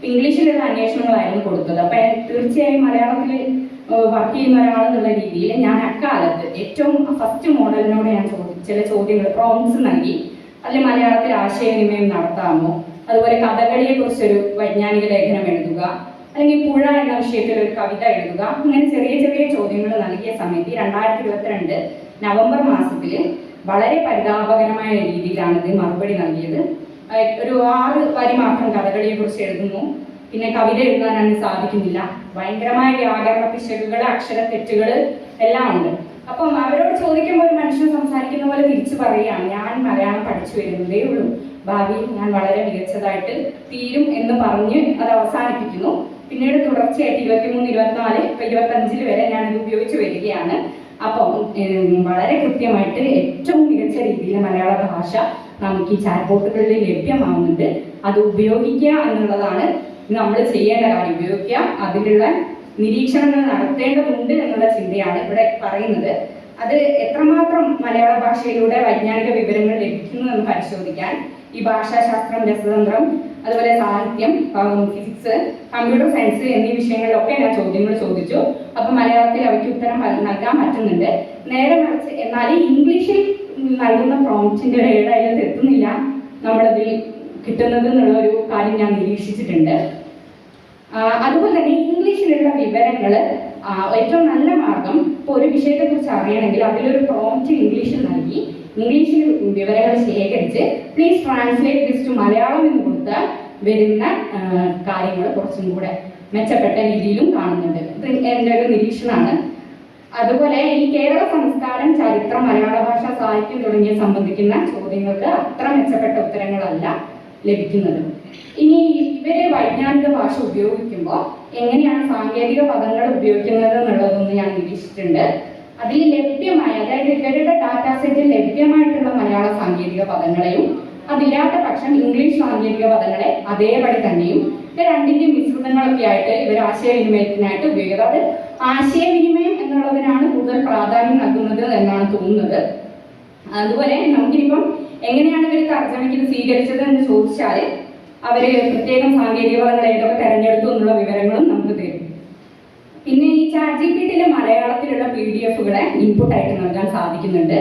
[SPEAKER 4] ഇംഗ്ലീഷിലുള്ള അന്വേഷണങ്ങളായിരുന്നു കൊടുത്തത്. അപ്പം തീർച്ചയായും മലയാളത്തിൽ വർക്ക് ചെയ്യുന്ന ഒരാളെന്നുള്ള രീതിയിൽ ഞാൻ അക്കാലത്ത് ഏറ്റവും ഫസ്റ്റ് മോഡലിനോട് ഞാൻ ചില ചോദ്യങ്ങൾ പ്രോംപ്റ്റ്സ് നൽകി. അതിൽ മലയാളത്തിൽ ആശയവിനിമയം നടത്താമോ, അതുപോലെ കഥകളിയെ കുറിച്ചൊരു വൈജ്ഞാനിക ലേഖനം എഴുതുക, അല്ലെങ്കിൽ പുഴ എന്ന വിഷയത്തിൽ ഒരു കവിത എഴുതുക, അങ്ങനെ ചെറിയ ചെറിയ ചോദ്യങ്ങൾ നൽകിയ സമയത്ത് 2022 നവംബർ മാസത്തിൽ വളരെ പരിതാപകരമായ രീതിയിലാണ് ഇത് മറുപടി നൽകിയത്. ഒരു 6 വരി മാത്രം കഥകളിയെ കുറിച്ച് എഴുതുന്നു, പിന്നെ കവിത എഴുതാനാണ് സാധിക്കുന്നില്ല, ഭയങ്കരമായ വ്യാകരണ പിശകുകൾ, അക്ഷരത്തെറ്റുകൾ എല്ലാം ഉണ്ട്. അപ്പം അവരോട് ചോദിക്കുമ്പോൾ ഒരു മനുഷ്യൻ സംസാരിക്കുന്ന പോലെ തിരിച്ചു പറയുകയാണ്, ഞാൻ മലയാളം പഠിച്ചു വരുന്നതേ ഉള്ളൂ, ഭാവിയിൽ ഞാൻ വളരെ മികച്ചതായിട്ട് തീരും എന്ന് പറഞ്ഞ് അത് അവസാനിപ്പിക്കുന്നു. പിന്നീട് തുടർച്ചയായിട്ട് 23, 24, 25 വരെ ഞാനിത് ഉപയോഗിച്ച് വരികയാണ്. അപ്പം വളരെ കൃത്യമായിട്ട് ഏറ്റവും മികച്ച രീതിയിൽ മലയാള ഭാഷ നമുക്ക് ഈ ചാറ്റ് ബോട്ടുകളിൽ ലഭ്യമാവുന്നുണ്ട്. അത് ഉപയോഗിക്കുക എന്നുള്ളതാണ് നമ്മൾ ചെയ്യേണ്ട കാര്യം. ഉപയോഗിക്കുക, അതിലുള്ള നിരീക്ഷണങ്ങൾ നടത്തേണ്ടതുണ്ട് എന്നുള്ള ചിന്തയാണ് ഇവിടെ പറയുന്നത്. അത് എത്രമാത്രം മലയാള ഭാഷയിലൂടെ വൈജ്ഞാനിക വിവരങ്ങൾ ലഭിക്കുന്നു എന്ന് പരിശോധിക്കാൻ ഈ ഭാഷാശാസ്ത്രം, രസതന്ത്രം, അതുപോലെ സാഹിത്യം, ഫിസിക്സ്, കമ്പ്യൂട്ടർ സയൻസ് എന്നീ വിഷയങ്ങളിലൊക്കെ ഞാൻ ചോദ്യങ്ങൾ ചോദിച്ചു. അപ്പം മലയാളത്തിൽ അവയ്ക്ക് ഉത്തരം നൽകാൻ പറ്റുന്നുണ്ട്. നേരെ മറിച്ച് എന്നാൽ ഇംഗ്ലീഷിൽ നൽകുന്ന പ്രോംപ്റ്റിന്റെ ഒരു 7 എത്തുന്നില്ല നമ്മളതിൽ കിട്ടുന്നത് എന്നുള്ള ഒരു കാര്യം ഞാൻ നിരീക്ഷിച്ചിട്ടുണ്ട്. അതുപോലെ തന്നെ ഇംഗ്ലീഷിലുള്ള വിവരങ്ങൾ ഏറ്റവും നല്ല മാർഗം, ഇപ്പോൾ ഒരു വിഷയത്തെക്കുറിച്ച് അറിയണമെങ്കിൽ അതിലൊരു പ്രോംപ്റ്റ് ഇംഗ്ലീഷിൽ നൽകി ഇംഗ്ലീഷിൽ വിവരങ്ങൾ ശേഖരിച്ച് please translate this to Malayalam എന്ന് കൊടുത്താൽ വരുന്ന കാര്യങ്ങൾ കുറച്ചും കൂടെ മെച്ചപ്പെട്ട രീതിയിലും കാണുന്നുണ്ട്. ഇത് എൻ്റെ ഒരു നിരീക്ഷണമാണ്. അതുപോലെ ഈ കേരള സംസ്കാരം, ചരിത്രം, മലയാള ഭാഷ, സാഹിത്യം തുടങ്ങിയ സംബന്ധിക്കുന്ന ചോദ്യങ്ങൾക്ക് അത്ര മെച്ചപ്പെട്ട ഉത്തരങ്ങളല്ല ലഭിക്കുന്നത്. ഇനി ഇവര് വൈജ്ഞാനിക ഭാഷ ഉപയോഗിക്കുമ്പോൾ എങ്ങനെയാണ് സാങ്കേതിക പദങ്ങൾ ഉപയോഗിക്കുന്നത് എന്നുള്ളതൊന്ന് ഞാൻ നിരീക്ഷിച്ചിട്ടുണ്ട്. അതിൽ ലഭ്യമായ, അതായത് ഇവരുടെ ഡാറ്റാ സെറ്റിൽ ലഭ്യമായിട്ടുള്ള മലയാള സാങ്കേതിക പദങ്ങളെയും അതില്ലാത്ത പക്ഷം ഇംഗ്ലീഷ് സാങ്കേതിക പദങ്ങളെ അതേപടി തന്നെയും രണ്ടിൻ്റെയും മിശ്രിതങ്ങളൊക്കെ ആയിട്ട് ഇവർ ആശയവിനിമയത്തിനായിട്ട് ഉപയോഗിക്കുന്നത്. അത് ആശയവിനിമയം എന്നുള്ളതിനാണ് കൂടുതൽ പ്രാധാന്യം നൽകുന്നത് എന്നാണ് തോന്നുന്നത്. അതുപോലെ നമുക്കിനിപ്പം എങ്ങനെയാണ് ഇവർ തർജ്ജമയ്ക്ക് സ്വീകരിച്ചത് എന്ന് ചോദിച്ചാൽ അവർ പ്രത്യേകം സാങ്കേതിക പദങ്ങൾ ഏതൊക്കെ തിരഞ്ഞെടുത്തു എന്നുള്ള വിവരങ്ങളും നമുക്ക് തരും. പിന്നെ ഈ ChatGPTയിലെ മലയാളത്തിലുള്ള PDF-കളെ ഇൻപുട്ടായിട്ട് നൽകാൻ സാധിക്കുന്നുണ്ട്.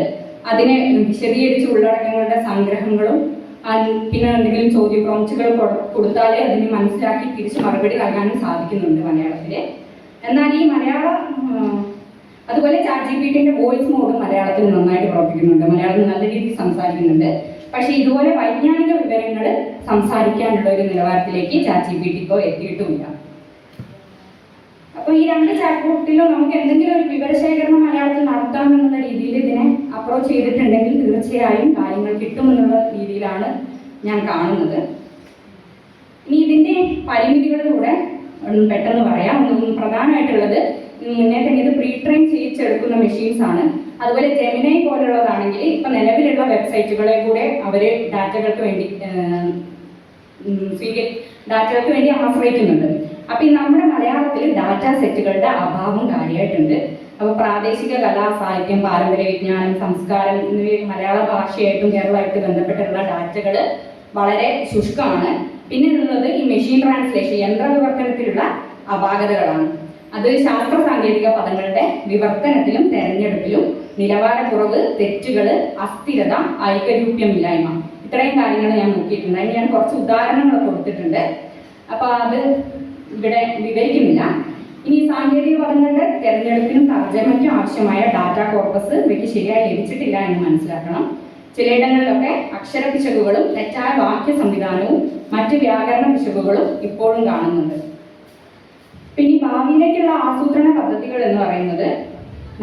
[SPEAKER 4] അതിനെ വിശദീകരിച്ച് ഉള്ളടക്കങ്ങളുടെ സംഗ്രഹങ്ങളും പിന്നെ എന്തെങ്കിലും ചോദ്യ പ്രോംപ്റ്റുകൾ കൊടുത്താലേ അതിന് മനസ്സിലാക്കി തിരിച്ച് മറുപടി നൽകാനും സാധിക്കുന്നുണ്ട് മലയാളത്തിൽ. എന്നാൽ ഈ അതുപോലെ ChatGPTന്റെ വോയിസ് മോഡും മലയാളത്തിൽ നന്നായിട്ട് പ്രവർത്തിക്കുന്നുണ്ട്. മലയാളം നല്ല രീതിയിൽ സംസാരിക്കുന്നുണ്ട്. പക്ഷേ ഇതുപോലെ വൈജ്ഞാനിക വിവരങ്ങൾ സംസാരിക്കാനുള്ള ഒരു നിലവാരത്തിലേക്ക് ChatGPTക്കോ എത്തിയിട്ടുമില്ല. അപ്പോൾ ഈ 2 ചാറ്റ് ബോട്ടിലും നമുക്ക് എന്തെങ്കിലും ഒരു വിവരശേഖരണം മലയാളത്തിൽ നടത്താമെന്നുള്ള രീതിയിൽ ഇതിനെ അപ്രോച്ച് ചെയ്തിട്ടുണ്ടെങ്കിൽ തീർച്ചയായും കാര്യങ്ങൾ കിട്ടുമെന്നുള്ള രീതിയിലാണ് ഞാൻ കാണുന്നത്. ഇനി ഇതിൻ്റെ പരിമിതികളിലൂടെ പെട്ടെന്ന് പറയാം. പ്രധാനമായിട്ടുള്ളത് മുന്നേ തന്നെ ഇത് പ്രീ ട്രെയിൻ ചെയ്യിച്ചെടുക്കുന്ന മെഷീൻസ് ആണ്. അതുപോലെ ജെമിനൈ പോലുള്ളതാണെങ്കിൽ ഇപ്പം നിലവിലുള്ള വെബ്സൈറ്റുകളെ കൂടെ അവർ ഡാറ്റകൾക്ക് വേണ്ടി ആശ്രയിക്കുന്നുണ്ട്. അപ്പം ഈ നമ്മുടെ മലയാളത്തിൽ ഡാറ്റാ സെറ്റുകളുടെ അഭാവം കാര്യമായിട്ടുണ്ട്. അപ്പോൾ പ്രാദേശിക കലാ, സാഹിത്യം, പാരമ്പര്യ വിജ്ഞാനം, സംസ്കാരം എന്നിവ മലയാള ഭാഷയായിട്ടും കേരളമായിട്ട് ബന്ധപ്പെട്ടുള്ള ഡാറ്റകൾ വളരെ ശുഷ്കമാണ്. പിന്നെ ഉള്ളത് ഈ മെഷീൻ ട്രാൻസ്ലേഷൻ, യന്ത്രവിവർത്തനത്തിലുള്ള അപാകതകളാണ്. അത് ശാസ്ത്ര സാങ്കേതിക പദങ്ങളുടെ വിവർത്തനത്തിലും തെരഞ്ഞെടുപ്പിലും നിലവാരക്കുറവ്, തെറ്റുകൾ, അസ്ഥിരത, ഐകരൂപ്യമില്ലായ്മ, ഇത്രയും കാര്യങ്ങൾ ഞാൻ നോക്കിയിട്ടുണ്ട്. അതിന് ഞാൻ കുറച്ച് ഉദാഹരണങ്ങൾ കൊടുത്തിട്ടുണ്ട്. അപ്പോൾ അത് ഇവിടെ വിവരിക്കുന്നില്ല. ഇനി സാങ്കേതിക പദങ്ങളുടെ തിരഞ്ഞെടുപ്പിനും തർജ്ജമയ്ക്കും ആവശ്യമായ ഡാറ്റ കോർപ്പസ് ഇവയ്ക്ക് ശരിയായി ലഭിച്ചിട്ടില്ല എന്ന് മനസ്സിലാക്കണം. ചിലയിടങ്ങളിലൊക്കെ അക്ഷര പിശകുകളും തെറ്റായ വാക്യ സംവിധാനവും മറ്റ് വ്യാകരണ പിശകുകളും ഇപ്പോഴും കാണുന്നുണ്ട്. പിന്നെ ഭാവിയിലേക്കുള്ള ആസൂത്രണ പദ്ധതികൾ എന്ന് പറയുന്നത്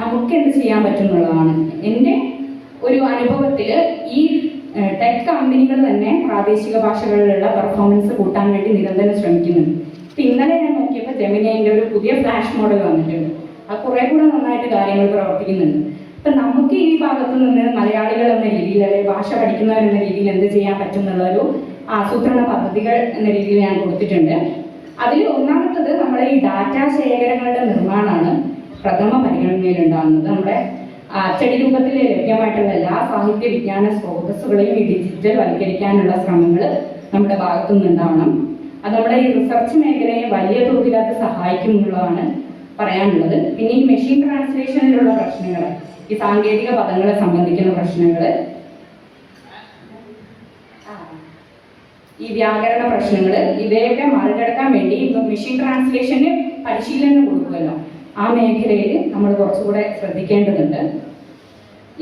[SPEAKER 4] നമുക്ക് എന്ത് ചെയ്യാൻ പറ്റുന്നുള്ളതാണ്. എൻ്റെ ഒരു അനുഭവത്തിൽ ഈ ടെക് കമ്പനികൾ തന്നെ പ്രാദേശിക ഭാഷകളിലുള്ള പെർഫോമൻസ് കൂട്ടാൻ വേണ്ടി നിരന്തരം ശ്രമിക്കുന്നുണ്ട്. ഇപ്പം ഇന്നലെ ഞാൻ നോക്കിയപ്പോൾ ജെമിനിയുടെ ഒരു പുതിയ ഫ്ലാഷ് മോഡൽ വന്നിട്ടുണ്ട്. അത് കുറേ കൂടെ നന്നായിട്ട് കാര്യങ്ങൾ പ്രവർത്തിക്കുന്നുണ്ട്. അപ്പം നമുക്ക് ഈ ഭാഗത്തു നിന്ന് മലയാളികൾ എന്ന രീതിയിൽ അല്ലെങ്കിൽ ഭാഷ പഠിക്കുന്നവർ എന്ന രീതിയിൽ എന്ത് ചെയ്യാൻ പറ്റും എന്നുള്ളൊരു ആസൂത്രണ പദ്ധതികൾ എന്ന രീതിയിൽ ഞാൻ കൊടുത്തിട്ടുണ്ട്. അതിൽ ഒന്നാമത്തത് നമ്മുടെ ഈ ഡാറ്റ ശേഖരങ്ങളുടെ നിർമ്മാണമാണ് പ്രഥമ പരിഗണനയിലുണ്ടാകുന്നത്. നമ്മുടെ അച്ചടി രൂപത്തിൽ ലഭ്യമായിട്ടുള്ള എല്ലാ സാഹിത്യ വിജ്ഞാന സ്രോതസ്സുകളെയും ഈ ഡിജിറ്റൽ വൽക്കരിക്കാനുള്ള ശ്രമങ്ങൾ നമ്മുടെ ഭാഗത്തു നിന്നുണ്ടാവണം. അത് നമ്മുടെ ഈ റിസർച്ച് മേഖലയെ വലിയ തോതിൽ അത് സഹായിക്കും എന്നുള്ളതാണ് പറയാനുള്ളത്. പിന്നെ ഈ മെഷീൻ ട്രാൻസ്ലേഷനിലുള്ള പ്രശ്നങ്ങൾ, ഈ സാങ്കേതിക പദങ്ങളെ സംബന്ധിക്കുന്ന പ്രശ്നങ്ങൾ, ഈ വ്യാകരണ പ്രശ്നങ്ങൾ, ഇവയൊക്കെ മറികടക്കാൻ വേണ്ടി മെഷീൻ ട്രാൻസ്ലേഷന് പരിശീലനം കൊടുക്കുമല്ലോ, ആ മേഖലയിൽ നമ്മൾ കുറച്ചുകൂടെ ശ്രദ്ധിക്കേണ്ടതുണ്ട്.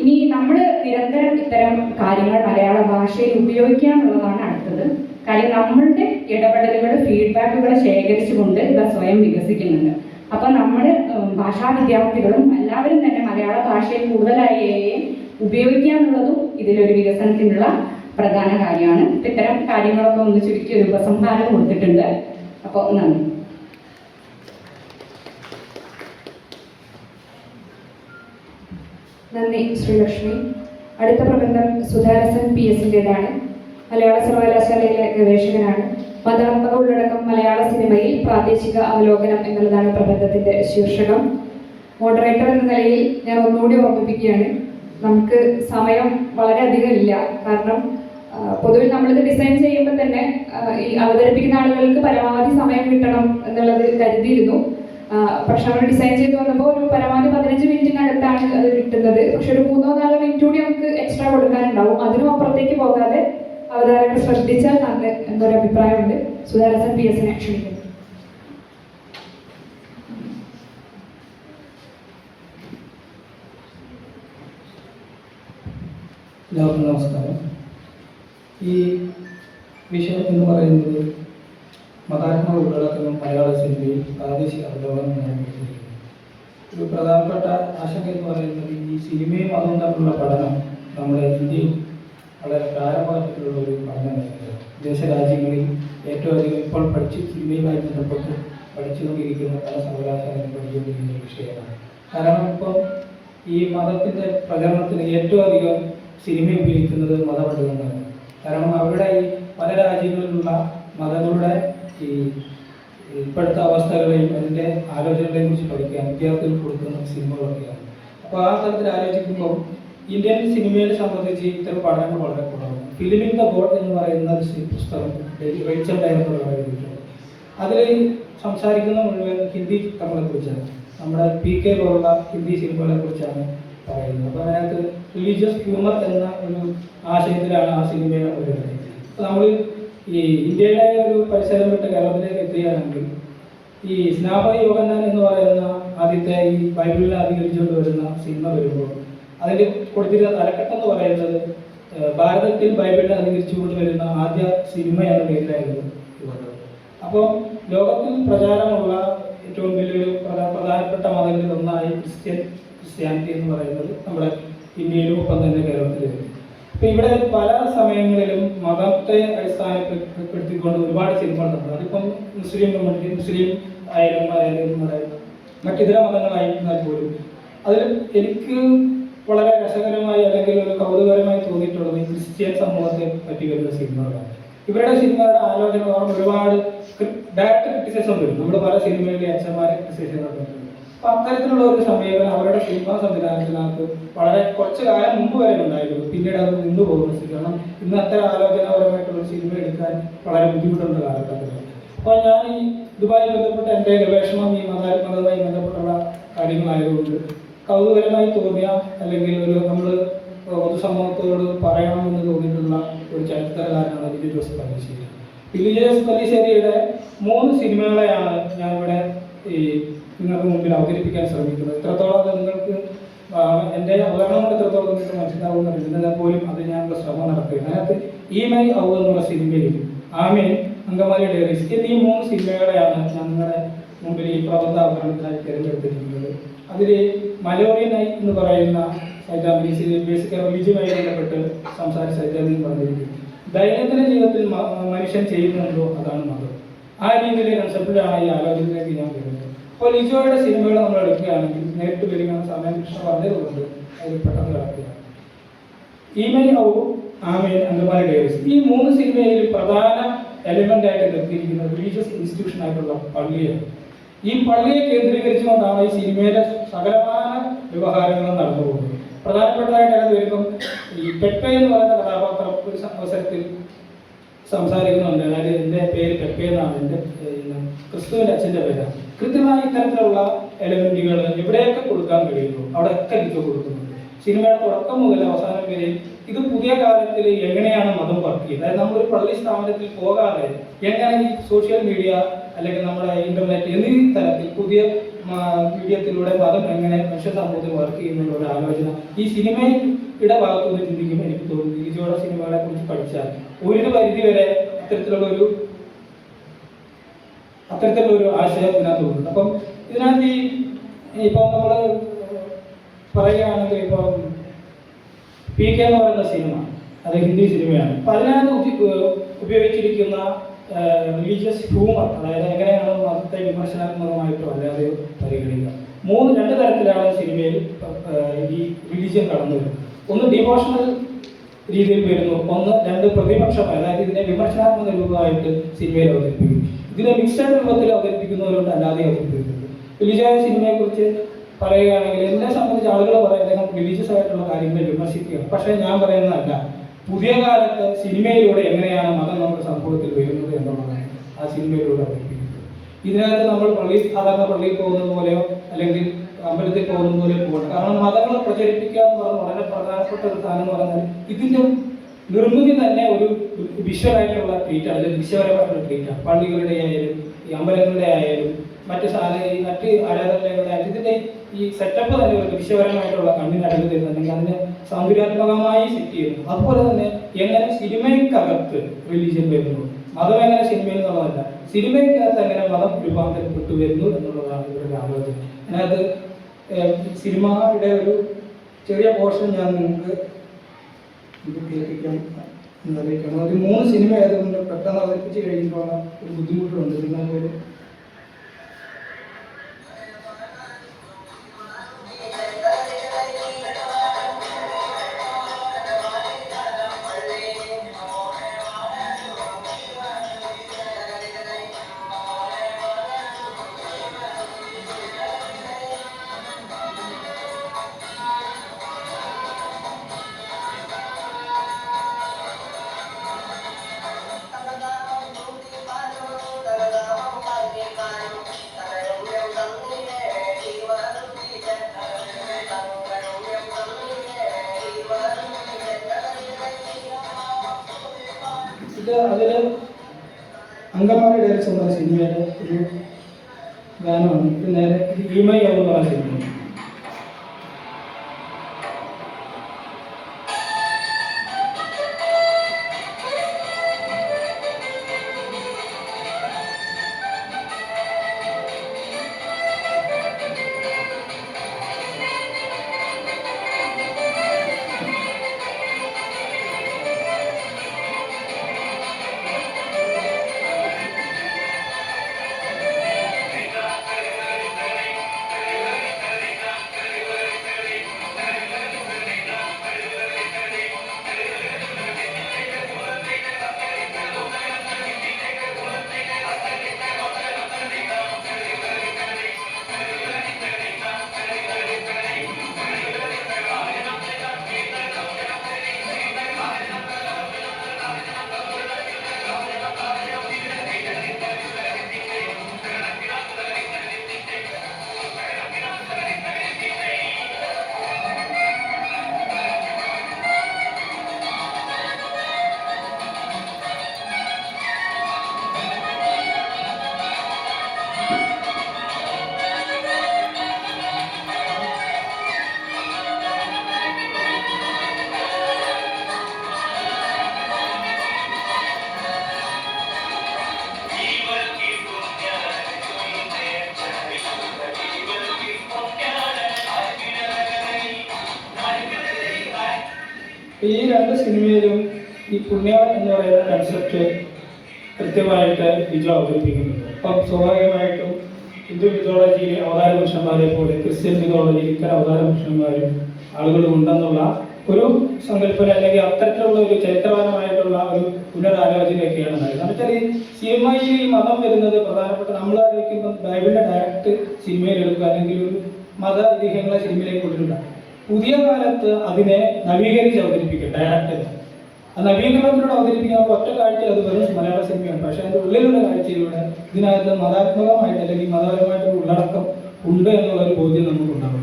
[SPEAKER 4] ഇനി നമ്മൾ നിരന്തരം ഇത്തരം കാര്യങ്ങൾ മലയാള ഭാഷയിൽ ഉപയോഗിക്കുക എന്നുള്ളതാണ് അടുത്തത്. കാര്യം നമ്മളുടെ ഇടപെടലുകൾ, ഫീഡ്ബാക്കുകൾ ശേഖരിച്ചുകൊണ്ട് ഇവ സ്വയം വികസിക്കുന്നുണ്ട്. അപ്പം നമ്മൾ ഭാഷാ വിദ്യാർത്ഥികളും എല്ലാവരും തന്നെ മലയാള ഭാഷയെ കൂടുതലായി ഉപയോഗിക്കുക എന്നുള്ളതും ഇതിലൊരു വികസനത്തിനുള്ള പ്രധാന കാര്യമാണ്. ഇത്തരം കാര്യങ്ങളൊക്കെ ഒന്ന് ചുരുക്കി ഒരു ഉപസംഹാരം കൊടുത്തിട്ടുണ്ട്. അപ്പോൾ നന്ദി.
[SPEAKER 1] നന്ദി ശ്രീലക്ഷ്മി. അടുത്ത പ്രബന്ധം സുധാരസൻ PS-ൻ്റെതാണ്. മലയാള സർവകലാശാലയിലെ ഗവേഷകനാണ്. മതാത്മക ഉള്ളടക്കം മലയാള സിനിമയിൽ പ്രാദേശിക അവലോകനം എന്നുള്ളതാണ് പ്രബന്ധത്തിന്റെ ശീർഷകം. മോഡറേറ്റർ എന്ന നിലയിൽ ഞാൻ ഒന്നുകൂടി ഓർമ്മിപ്പിക്കുകയാണ്, നമുക്ക് സമയം വളരെയധികം ഇല്ല. കാരണം പൊതുവിൽ നമ്മളിത് ഡിസൈൻ ചെയ്യുമ്പോൾ തന്നെ ഈ അവതരിപ്പിക്കുന്ന ആളുകൾക്ക് പരമാവധി സമയം കിട്ടണം എന്നുള്ളത് കരുതിയിരുന്നു. പക്ഷെ നമ്മൾ ഡിസൈൻ ചെയ്ത് വന്നപ്പോൾ ഒരു പരമാവധി 15 മിനിറ്റിനകത്താണ് അത് കിട്ടുന്നത്. പക്ഷെ ഒരു 3-4 മിനിറ്റ് കൂടി നമുക്ക് എക്സ്ട്രാ കൊടുക്കാനുണ്ടാവും. അതിനും അപ്പുറത്തേക്ക് പോകാതെ അവതാരകർ ശ്രദ്ധിച്ചാൽ നല്ല എന്നൊരു അഭിപ്രായമുണ്ട്. സുധാരസൻ PS-നെ ക്ഷണിക്കുന്നു.
[SPEAKER 5] എല്ലാവർക്കും നമസ്കാരം. ഈ വിഷയം എന്ന് പറയുന്നത് മതാത്മക ഉള്ളടക്കം മലയാള സിനിമയിൽ പ്രാദേശിക അവലോകനം എന്നാണ്. ഒരു പ്രധാനപ്പെട്ട ആശങ്ക എന്ന് പറയുന്നത് ഈ സിനിമയും അതും തമ്മിലുള്ള പഠനം നമ്മുടെ ഇന്ത്യയിൽ വളരെ പ്രാരംഭത്തിലുള്ള ഒരു പഠന മേഖലയാണ്. വിദേശ രാജ്യങ്ങളിൽ ഏറ്റവും അധികം ഇപ്പോൾ സിനിമയുമായി ബന്ധപ്പെട്ട് പഠിച്ചുകൊണ്ടിരിക്കുന്ന പല സർവകലാശാലകളും പഠിച്ചുകൊണ്ടിരിക്കുന്ന വിഷയമാണ്. കാരണം ഇപ്പം ഈ മതത്തിൻ്റെ പ്രചരണത്തിന് ഏറ്റവും അധികം സിനിമ ഉപയോഗിക്കുന്നത് മതപഠിതങ്ങളാണ്. കാരണം അവരുടെ ഈ പല രാജ്യങ്ങളിലുള്ള മതങ്ങളുടെ ഈ ഇപ്പോഴത്തെ അവസ്ഥകളെയും അതിൻ്റെ ആലോചനകളെയും കുറിച്ച് പഠിക്കാൻ വിദ്യാർത്ഥികൾ കൊടുക്കുന്ന സിനിമകളൊക്കെയാണ്. അപ്പോൾ ആ തരത്തിൽ ആലോചിക്കുമ്പോൾ ഇന്ത്യൻ സിനിമയെ സംബന്ധിച്ച് ഇത്തരം പഠനങ്ങൾ വളരെ കുറവാണ്. ഫിലിമിംഗ് ദ ഗോഡ് എന്ന് പറയുന്ന ഒരു പുസ്തകം റേച്ചൽ ഡയറക്ടർ എഴുതിയിട്ടുണ്ട്. അതിൽ സംസാരിക്കുന്ന മുഴുവൻ ഹിന്ദി ചിത്രങ്ങളെക്കുറിച്ചാണ്. നമ്മുടെ PK പോലുള്ള ഹിന്ദി സിനിമകളെ കുറിച്ചാണ് പറയുന്നത്. അപ്പോൾ അതിനകത്ത് റിലീജിയസ് ഹ്യൂമർ എന്ന ഒരു ആശയത്തിലാണ് ആ സിനിമയെ വരുന്നത്. അപ്പോൾ നമ്മൾ ഈ ഇന്ത്യയുടെ ഒരു പരിസരം വിട്ട് കേരളത്തിലേക്ക് എത്തുകയാണെങ്കിൽ ഈ സ്നാപ യോഗന്നാൻ എന്ന് പറയുന്ന ആദ്യത്തെ ഈ ബൈബിളിനെ അധികരിച്ചുകൊണ്ട് വരുന്ന സിനിമ വരുമ്പോൾ അതിൽ കൊടുത്തിരുന്ന തലക്കെട്ട് എന്ന് പറയുന്നത് ഭാരതത്തിൽ ബൈബിളിനെ അധികരിച്ചുകൊണ്ട് വരുന്ന ആദ്യ സിനിമ എന്ന പേരിലായിരുന്നു ഉള്ളത്. അപ്പോൾ ലോകത്തിൽ പ്രചാരമുള്ള ഏറ്റവും വലിയൊരു പ്രധാനപ്പെട്ട മതങ്ങളിൽ ഒന്നായി ക്രിസ്ത്യാനിറ്റി എന്ന് പറയുന്നത് നമ്മുടെ ഇന്ത്യയിലും ഒപ്പം തന്നെ കേരളത്തിലും. അപ്പോൾ ഇവിടെ പല സമയങ്ങളിലും മതത്തെ അടിസ്ഥാനപ്പെടുത്തിക്കൊണ്ട് ഒരുപാട് സിനിമകളുണ്ട്. അതിപ്പം മുസ്ലിം ആയാലും നമ്മുടെ മറ്റിതര മതങ്ങളായിരുന്നാൽ പോലും അതിൽ എനിക്ക് വളരെ രസകരമായി അല്ലെങ്കിൽ ഒരു കൗതുകരമായി തോന്നിയിട്ടുള്ളത് ഈ ക്രിസ്ത്യൻ സമൂഹത്തെ പറ്റി വരുന്ന സിനിമകളാണ്. ഇവരുടെ സിനിമയുടെ ആലോചന ഒരുപാട് ഡയറക്റ്റ് ക്രിറ്റിസിസം വരും. നമ്മൾ പല സിനിമയിലെ അച്ഛന്മാരെ ക്രിറ്റിസിസം നടത്തുന്നുണ്ട്. അപ്പം അത്തരത്തിലുള്ള ഒരു സമീപനം അവരുടെ സിനിമാ സംവിധാനത്തിനകത്ത് വളരെ കുറച്ച് കാലം മുമ്പ് വരെ ഉണ്ടായിരുന്നു. പിന്നീട് അത് നിന്നു പോകുന്ന സ്ഥിതി. കാരണം ഇന്ന് അത്തരം ആലോചനാപരമായിട്ടുള്ള സിനിമ എടുക്കാൻ വളരെ ബുദ്ധിമുട്ടുള്ള കാലഘട്ടത്തിലാണ്. അപ്പോൾ ഞാൻ ഈ ഇതുമായി ബന്ധപ്പെട്ട എൻ്റെ ഗവേഷണം ഈ മതവുമായി ബന്ധപ്പെട്ടുള്ള കാര്യങ്ങളായതുകൊണ്ട് കൗതുകരമായി തോന്നിയ അല്ലെങ്കിൽ ഒരു നമ്മൾ പൊതുസമൂഹത്തോട് പറയണമെന്ന് തോന്നിയിട്ടുള്ള ഒരു ചരിത്രകാരനാണ് ലിജോ ജോസ് പല്ലിശ്ശേരി. ലിജോ ജോസ് പല്ലിശ്ശേരിയുടെ 3 സിനിമകളെയാണ് ഞാനിവിടെ ഈ നിങ്ങൾക്ക് മുമ്പിൽ അവതരിപ്പിക്കാൻ ശ്രമിക്കുന്നത്. എത്രത്തോളം അത് നിങ്ങൾക്ക് എൻ്റെ അവതരണം കൊണ്ട് എത്രത്തോളം നിങ്ങൾക്ക് മനസ്സിലാവുമെന്ന് എന്നാൽ പോലും അത് ഞാനുള്ള ശ്രമം നടത്തുകയാണ്. അതിനകത്ത് ഈ മൈ ഔ എന്നുള്ള സിനിമയിൽ ആമീൻ, അങ്കമാലി ഡയറീസ് എന്നീ 3 സിനിമകളെയാണ് ഞാൻ നിങ്ങളുടെ മുമ്പിൽ ഈ പ്രബന്ധ അവതരണത്തിനായി തിരഞ്ഞെടുത്തിരിക്കുന്നത്. അതിൽ മലോറിയനായി എന്ന് പറയുന്ന സൈദ്ധാന്തിക ബേസിക് റിലീജിയുമായി ബന്ധപ്പെട്ട് സംസാരിച്ച സൈദ്ധാന്തികം പറഞ്ഞിരിക്കുന്നു. ദൈനംദിന ജീവിതത്തിൽ മനുഷ്യൻ ചെയ്യുന്നുണ്ടോ അതാണ് മതം. ആ രീതിയിലെ കൺസെപ്റ്റിലാണ് ഈ ആലോചനയിലേക്ക് ഞാൻ വരുന്നത്. അപ്പോൾ ലിജോയുടെ സിനിമകൾ നമ്മൾ എടുക്കുകയാണെങ്കിൽ നേരിട്ട് വരികയാണ്, സമയം കൃഷ്ണ പറഞ്ഞതുകൊണ്ട് അത് പെട്ടെന്ന് കിടക്കുകയാണ്. ഈ മൈ ഔ, ആമീൻ, അങ്കമാലി ഡയറീസ് ഈ 3 സിനിമയിൽ പ്രധാന എലിമെന്റ് ആയിട്ട് നിർത്തിയിരിക്കുന്നത് റിലീജിയസ് ഇൻസ്റ്റിറ്റ്യൂഷൻ ആയിട്ടുള്ള പള്ളിയാണ്. ഈ പള്ളിയെ കേന്ദ്രീകരിച്ചുകൊണ്ടാണ് ഈ സിനിമയിലെ സകലമായ വ്യവഹാരങ്ങളും നടന്നു പോകുന്നത്. പ്രധാനപ്പെട്ടതായിട്ട് അത് വരുമ്പം ഈ പെപ്പെ എന്ന് പറയുന്ന കഥാപാത്രം ഒരു അവസരത്തിൽ സംസാരിക്കുന്നുണ്ട്. അതായത് എൻ്റെ പേര് പെപ്പെ എന്നാണ്, എൻ്റെ ക്രിസ്തുവിൻ്റെ അച്ഛൻ്റെ പേരാണ്. കൃത്യമായി ഇത്തരത്തിലുള്ള എലമെന്റുകൾ എവിടെയൊക്കെ കൊടുക്കാൻ കഴിയുന്നു അവിടെയൊക്കെ ലിജോ കൊടുക്കുന്നുണ്ട്. സിനിമയുടെ തുടക്കം മുതൽ അവസാനം വരെ ഇത് പുതിയ കാലത്തിൽ എങ്ങനെയാണ് മതം വർക്ക് ചെയ്യുന്നത്, അതായത് നമ്മളൊരു പള്ളി സ്ഥാപനത്തിൽ പോകാതെ എങ്ങനെ ഈ സോഷ്യൽ മീഡിയ അല്ലെങ്കിൽ നമ്മുടെ ഇന്റർനെറ്റ് എന്നീ തരത്തിൽ പുതിയ മീഡിയത്തിലൂടെ മതം എങ്ങനെ മനുഷ്യ സമൂഹത്തിൽ വർക്ക് ചെയ്യുന്നുള്ള ഒരു ആലോചന ഈ സിനിമയുടെ ഭാഗത്തുനിന്ന് ചിന്തിക്കുമ്പോൾ എനിക്ക് തോന്നുന്നു ലിജോയുടെ സിനിമകളെ കുറിച്ച് പഠിച്ചാൽ ഒരു പരിധി വരെ അത്തരത്തിലുള്ളൊരു ആശയം ഇതിനകത്ത് ഉണ്ട്. അപ്പം ഇതിനകത്ത് ഇപ്പം നമ്മൾ പറയുകയാണെങ്കിൽ ഇപ്പം PK എന്ന് പറയുന്ന സിനിമ അത് ഹിന്ദി സിനിമയാണ്. അപ്പം അതിനകത്ത് ഉപയോഗിച്ചിരിക്കുന്ന റിലീജിയസ് ഹ്യൂമർ, അതായത് എങ്ങനെയാണ് മതത്തെ വിമർശനാത്മകമായിട്ടോ അല്ലാതെ പരിഗണിക്കുക. 2 തരത്തിലാണ് സിനിമയിൽ ഈ റിലീജിയൻ കടന്നു വരുന്നത്. ഒന്ന് ഡിവോഷണൽ രീതിയിൽ വരുന്നു, 2 പ്രതിപക്ഷമായി, അതായത് ഇതിനെ വിമർശനാത്മക രൂപമായിട്ട് സിനിമയിൽ അവതരിപ്പിക്കുന്നു. ഇതിനെ മിക്സഡ് രൂപത്തിൽ അവതരിപ്പിക്കുന്നവരുണ്ട്, അല്ലാതെ അവതരിപ്പിക്കുന്നുണ്ട്. റിലീജിയസ് സിനിമയെക്കുറിച്ച് പറയുകയാണെങ്കിൽ എന്നെ സംബന്ധിച്ച് ആളുകൾ പറയുന്നത് റിലീജിയസ് ആയിട്ടുള്ള കാര്യങ്ങളെ വിമർശിക്കുകയാണ്. പക്ഷേ ഞാൻ പറയുന്നതല്ല, പുതിയ കാലത്ത് സിനിമയിലൂടെ എങ്ങനെയാണ് മതം നമ്മുടെ സമൂഹത്തിൽ വരുന്നത് എന്നുള്ളതാണ് ആ സിനിമയിലൂടെ അവതരിപ്പിക്കുന്നത്. ഇതിനകത്ത് നമ്മൾ സാധാരണ പള്ളിയിൽ പോകുന്നത് പോലെയോ അല്ലെങ്കിൽ അമ്പലത്തിൽ പോകുന്നത് പോലെയോ പോകണം. കാരണം മതങ്ങളെ പ്രചരിപ്പിക്കുക എന്ന് പറഞ്ഞാൽ വളരെ പ്രധാനപ്പെട്ട ഒരു സാധനം എന്ന് പറഞ്ഞാൽ ഇതിൻ്റെ നിർമ്മിതി തന്നെ ഒരു വിഷ്വലായിട്ടുള്ള ട്രീറ്റാണ്, അല്ലെങ്കിൽ വിശ്വപരമായിട്ടുള്ള ട്രീറ്റാണ്. പള്ളികളുടെ ആയാലും ഈ അമ്പലങ്ങളുടെ ആയാലും മറ്റ് ആരാധനകളുടെ ആയാലും ഇതിൻ്റെ ഈ സെറ്റപ്പ് തന്നെ ഒരു വിശ്വപരമായിട്ടുള്ള കണ്ണിന് അടങ്ങി തരുന്നുണ്ടെങ്കിൽ അതിനെ സൗന്ദര്യാത്മകമായി സെറ്റ് ചെയ്യുന്നു. അതുപോലെ തന്നെ എങ്ങനെ സിനിമയ്ക്കകത്ത് റിലീജിയൻ വരുന്നു, മതം എങ്ങനെ സിനിമയിൽ നിന്നുള്ളതല്ല, സിനിമയ്ക്കകത്ത് എങ്ങനെ മതം രൂപാന്തരപ്പെട്ടു വരുന്നു എന്നുള്ളതാണ് ഇവരുടെ ആലോചന. അതിനകത്ത് സിനിമയുടെ ഒരു ചെറിയ പോർഷൻ ഞാൻ നിങ്ങൾക്ക് ഇത് കേൾപ്പിക്കാൻ അറിയിക്കണം. ഒരു 3 സിനിമ ആയതുകൊണ്ട് പെട്ടെന്ന് അവതരിപ്പിച്ച് കഴിയുമ്പോൾ ഒരു ബുദ്ധിമുട്ടുണ്ട്. എന്നാൽ പോലും അതിൽ അങ്കമാലി ഡയറീസ് എന്ന സിനിമയുടെ ഒരു ഗാനമാണ്. ഇത് നേരെ ഈ മൈ ഔ എന്ന് പറഞ്ഞ സിനിമ. ഈ രണ്ട് സിനിമയിലും ഈ പുണ്യം എന്ന് പറയുന്ന കൺസെപ്റ്റ് കൃത്യമായിട്ട് ലിജോ അവതരിപ്പിക്കുന്നുണ്ട്. അപ്പം സ്വാഭാവികമായിട്ടും ഹിന്ദു മിഥോളജിയിലെ അവതാര പുരുഷന്മാരെ പോലെ ക്രിസ്ത്യൻ മിഥോളജിയിൽ ഇത്തരം അവതാര പുരുഷന്മാരും ആളുകളും ഉണ്ടെന്നുള്ള ഒരു സങ്കല്പന അല്ലെങ്കിൽ അത്തരത്തിലുള്ള ഒരു ചരിത്രപരമായിട്ടുള്ള ഒരു പുനരാലോചനയൊക്കെയാണ് ഉണ്ടായത്. എന്ന് വെച്ചാൽ ഈ സിനിമയിൽ ഈ മതം വരുന്നത് പ്രധാനപ്പെട്ട നമ്മൾ ആലോചിക്കുമ്പോൾ ബൈബിളിനെ ഡയറക്റ്റ് സിനിമയിൽ എടുക്കുക അല്ലെങ്കിൽ ഒരു മത ഐതിഹ്യങ്ങളെ സിനിമയിലേക്ക് കൊണ്ടിട്ടുണ്ട്. പുതിയ കാലത്ത് അതിനെ നവീകരിച്ച് അവതരിപ്പിക്കുക ഡയറക്റ്റ്. ആ നവീകരണത്തിലൂടെ അവതരിപ്പിക്കുമ്പോൾ ഒറ്റ കാഴ്ചയിൽ അത് വെറും മലയാള സിനിമയാണ്. പക്ഷേ അതിൻ്റെ ഉള്ളിലുള്ള കാഴ്ചയിലൂടെ ഇതിനകത്ത് മതാത്മകമായിട്ട് അല്ലെങ്കിൽ മതപരമായിട്ടൊരു ഉള്ളടക്കം ഉണ്ട് എന്നുള്ളൊരു ബോധ്യം നമുക്കുണ്ടാകും.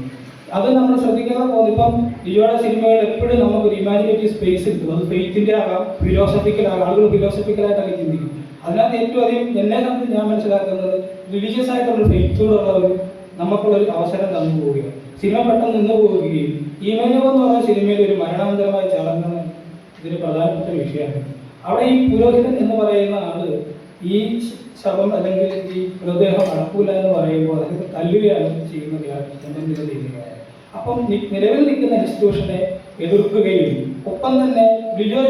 [SPEAKER 5] അത് നമ്മൾ ശ്രദ്ധിക്കാതെ പോകുന്നത് ഇപ്പം ലിജോയുടെ സിനിമകൾ എപ്പോഴും നമുക്കൊരു ഇമാജിനേറ്റീവ് സ്പേസ് കിട്ടും. അത് ഫെയ്ത്തിൻ്റെ ആകാം, ഫിലോസഫിക്കലാകാം. ആളുകൾ ഫിലോസഫിക്കലായിട്ടൊക്കെ ചിന്തിക്കും. അതിനകത്ത് ഏറ്റവും അധികം എന്നെ സംബന്ധിച്ച് ഞാൻ മനസ്സിലാക്കുന്നത് റിലീജിയസ് ആയിട്ടുള്ള ഫെയ്ത്തോടുള്ള ഒരു നമുക്കുള്ളൊരു അവസരം തന്നു പോവുകയാണ്. സിനിമ പെട്ടെന്ന് നിന്ന് പോവുകയും ഈമേനോ എന്ന് പറഞ്ഞ സിനിമയിൽ ഒരു മരണാന്തരമായ ചടങ്ങ് ഇതിന് പ്രധാനപ്പെട്ട വിഷയമാണ്. അവിടെ ഈ പുരോഹിതൻ എന്ന് പറയുന്ന ആള് ഈ ശവം അല്ലെങ്കിൽ ഈ മൃതദേഹം അടക്കൂല എന്ന് പറയുമ്പോൾ അദ്ദേഹത്തെ തല്ലുകയാണ് ചെയ്യുന്നത്. അപ്പം നിലവിൽ നിൽക്കുന്ന ഇൻസ്റ്റിറ്റ്യൂഷനെ എതിർക്കുകയും ഒപ്പം തന്നെ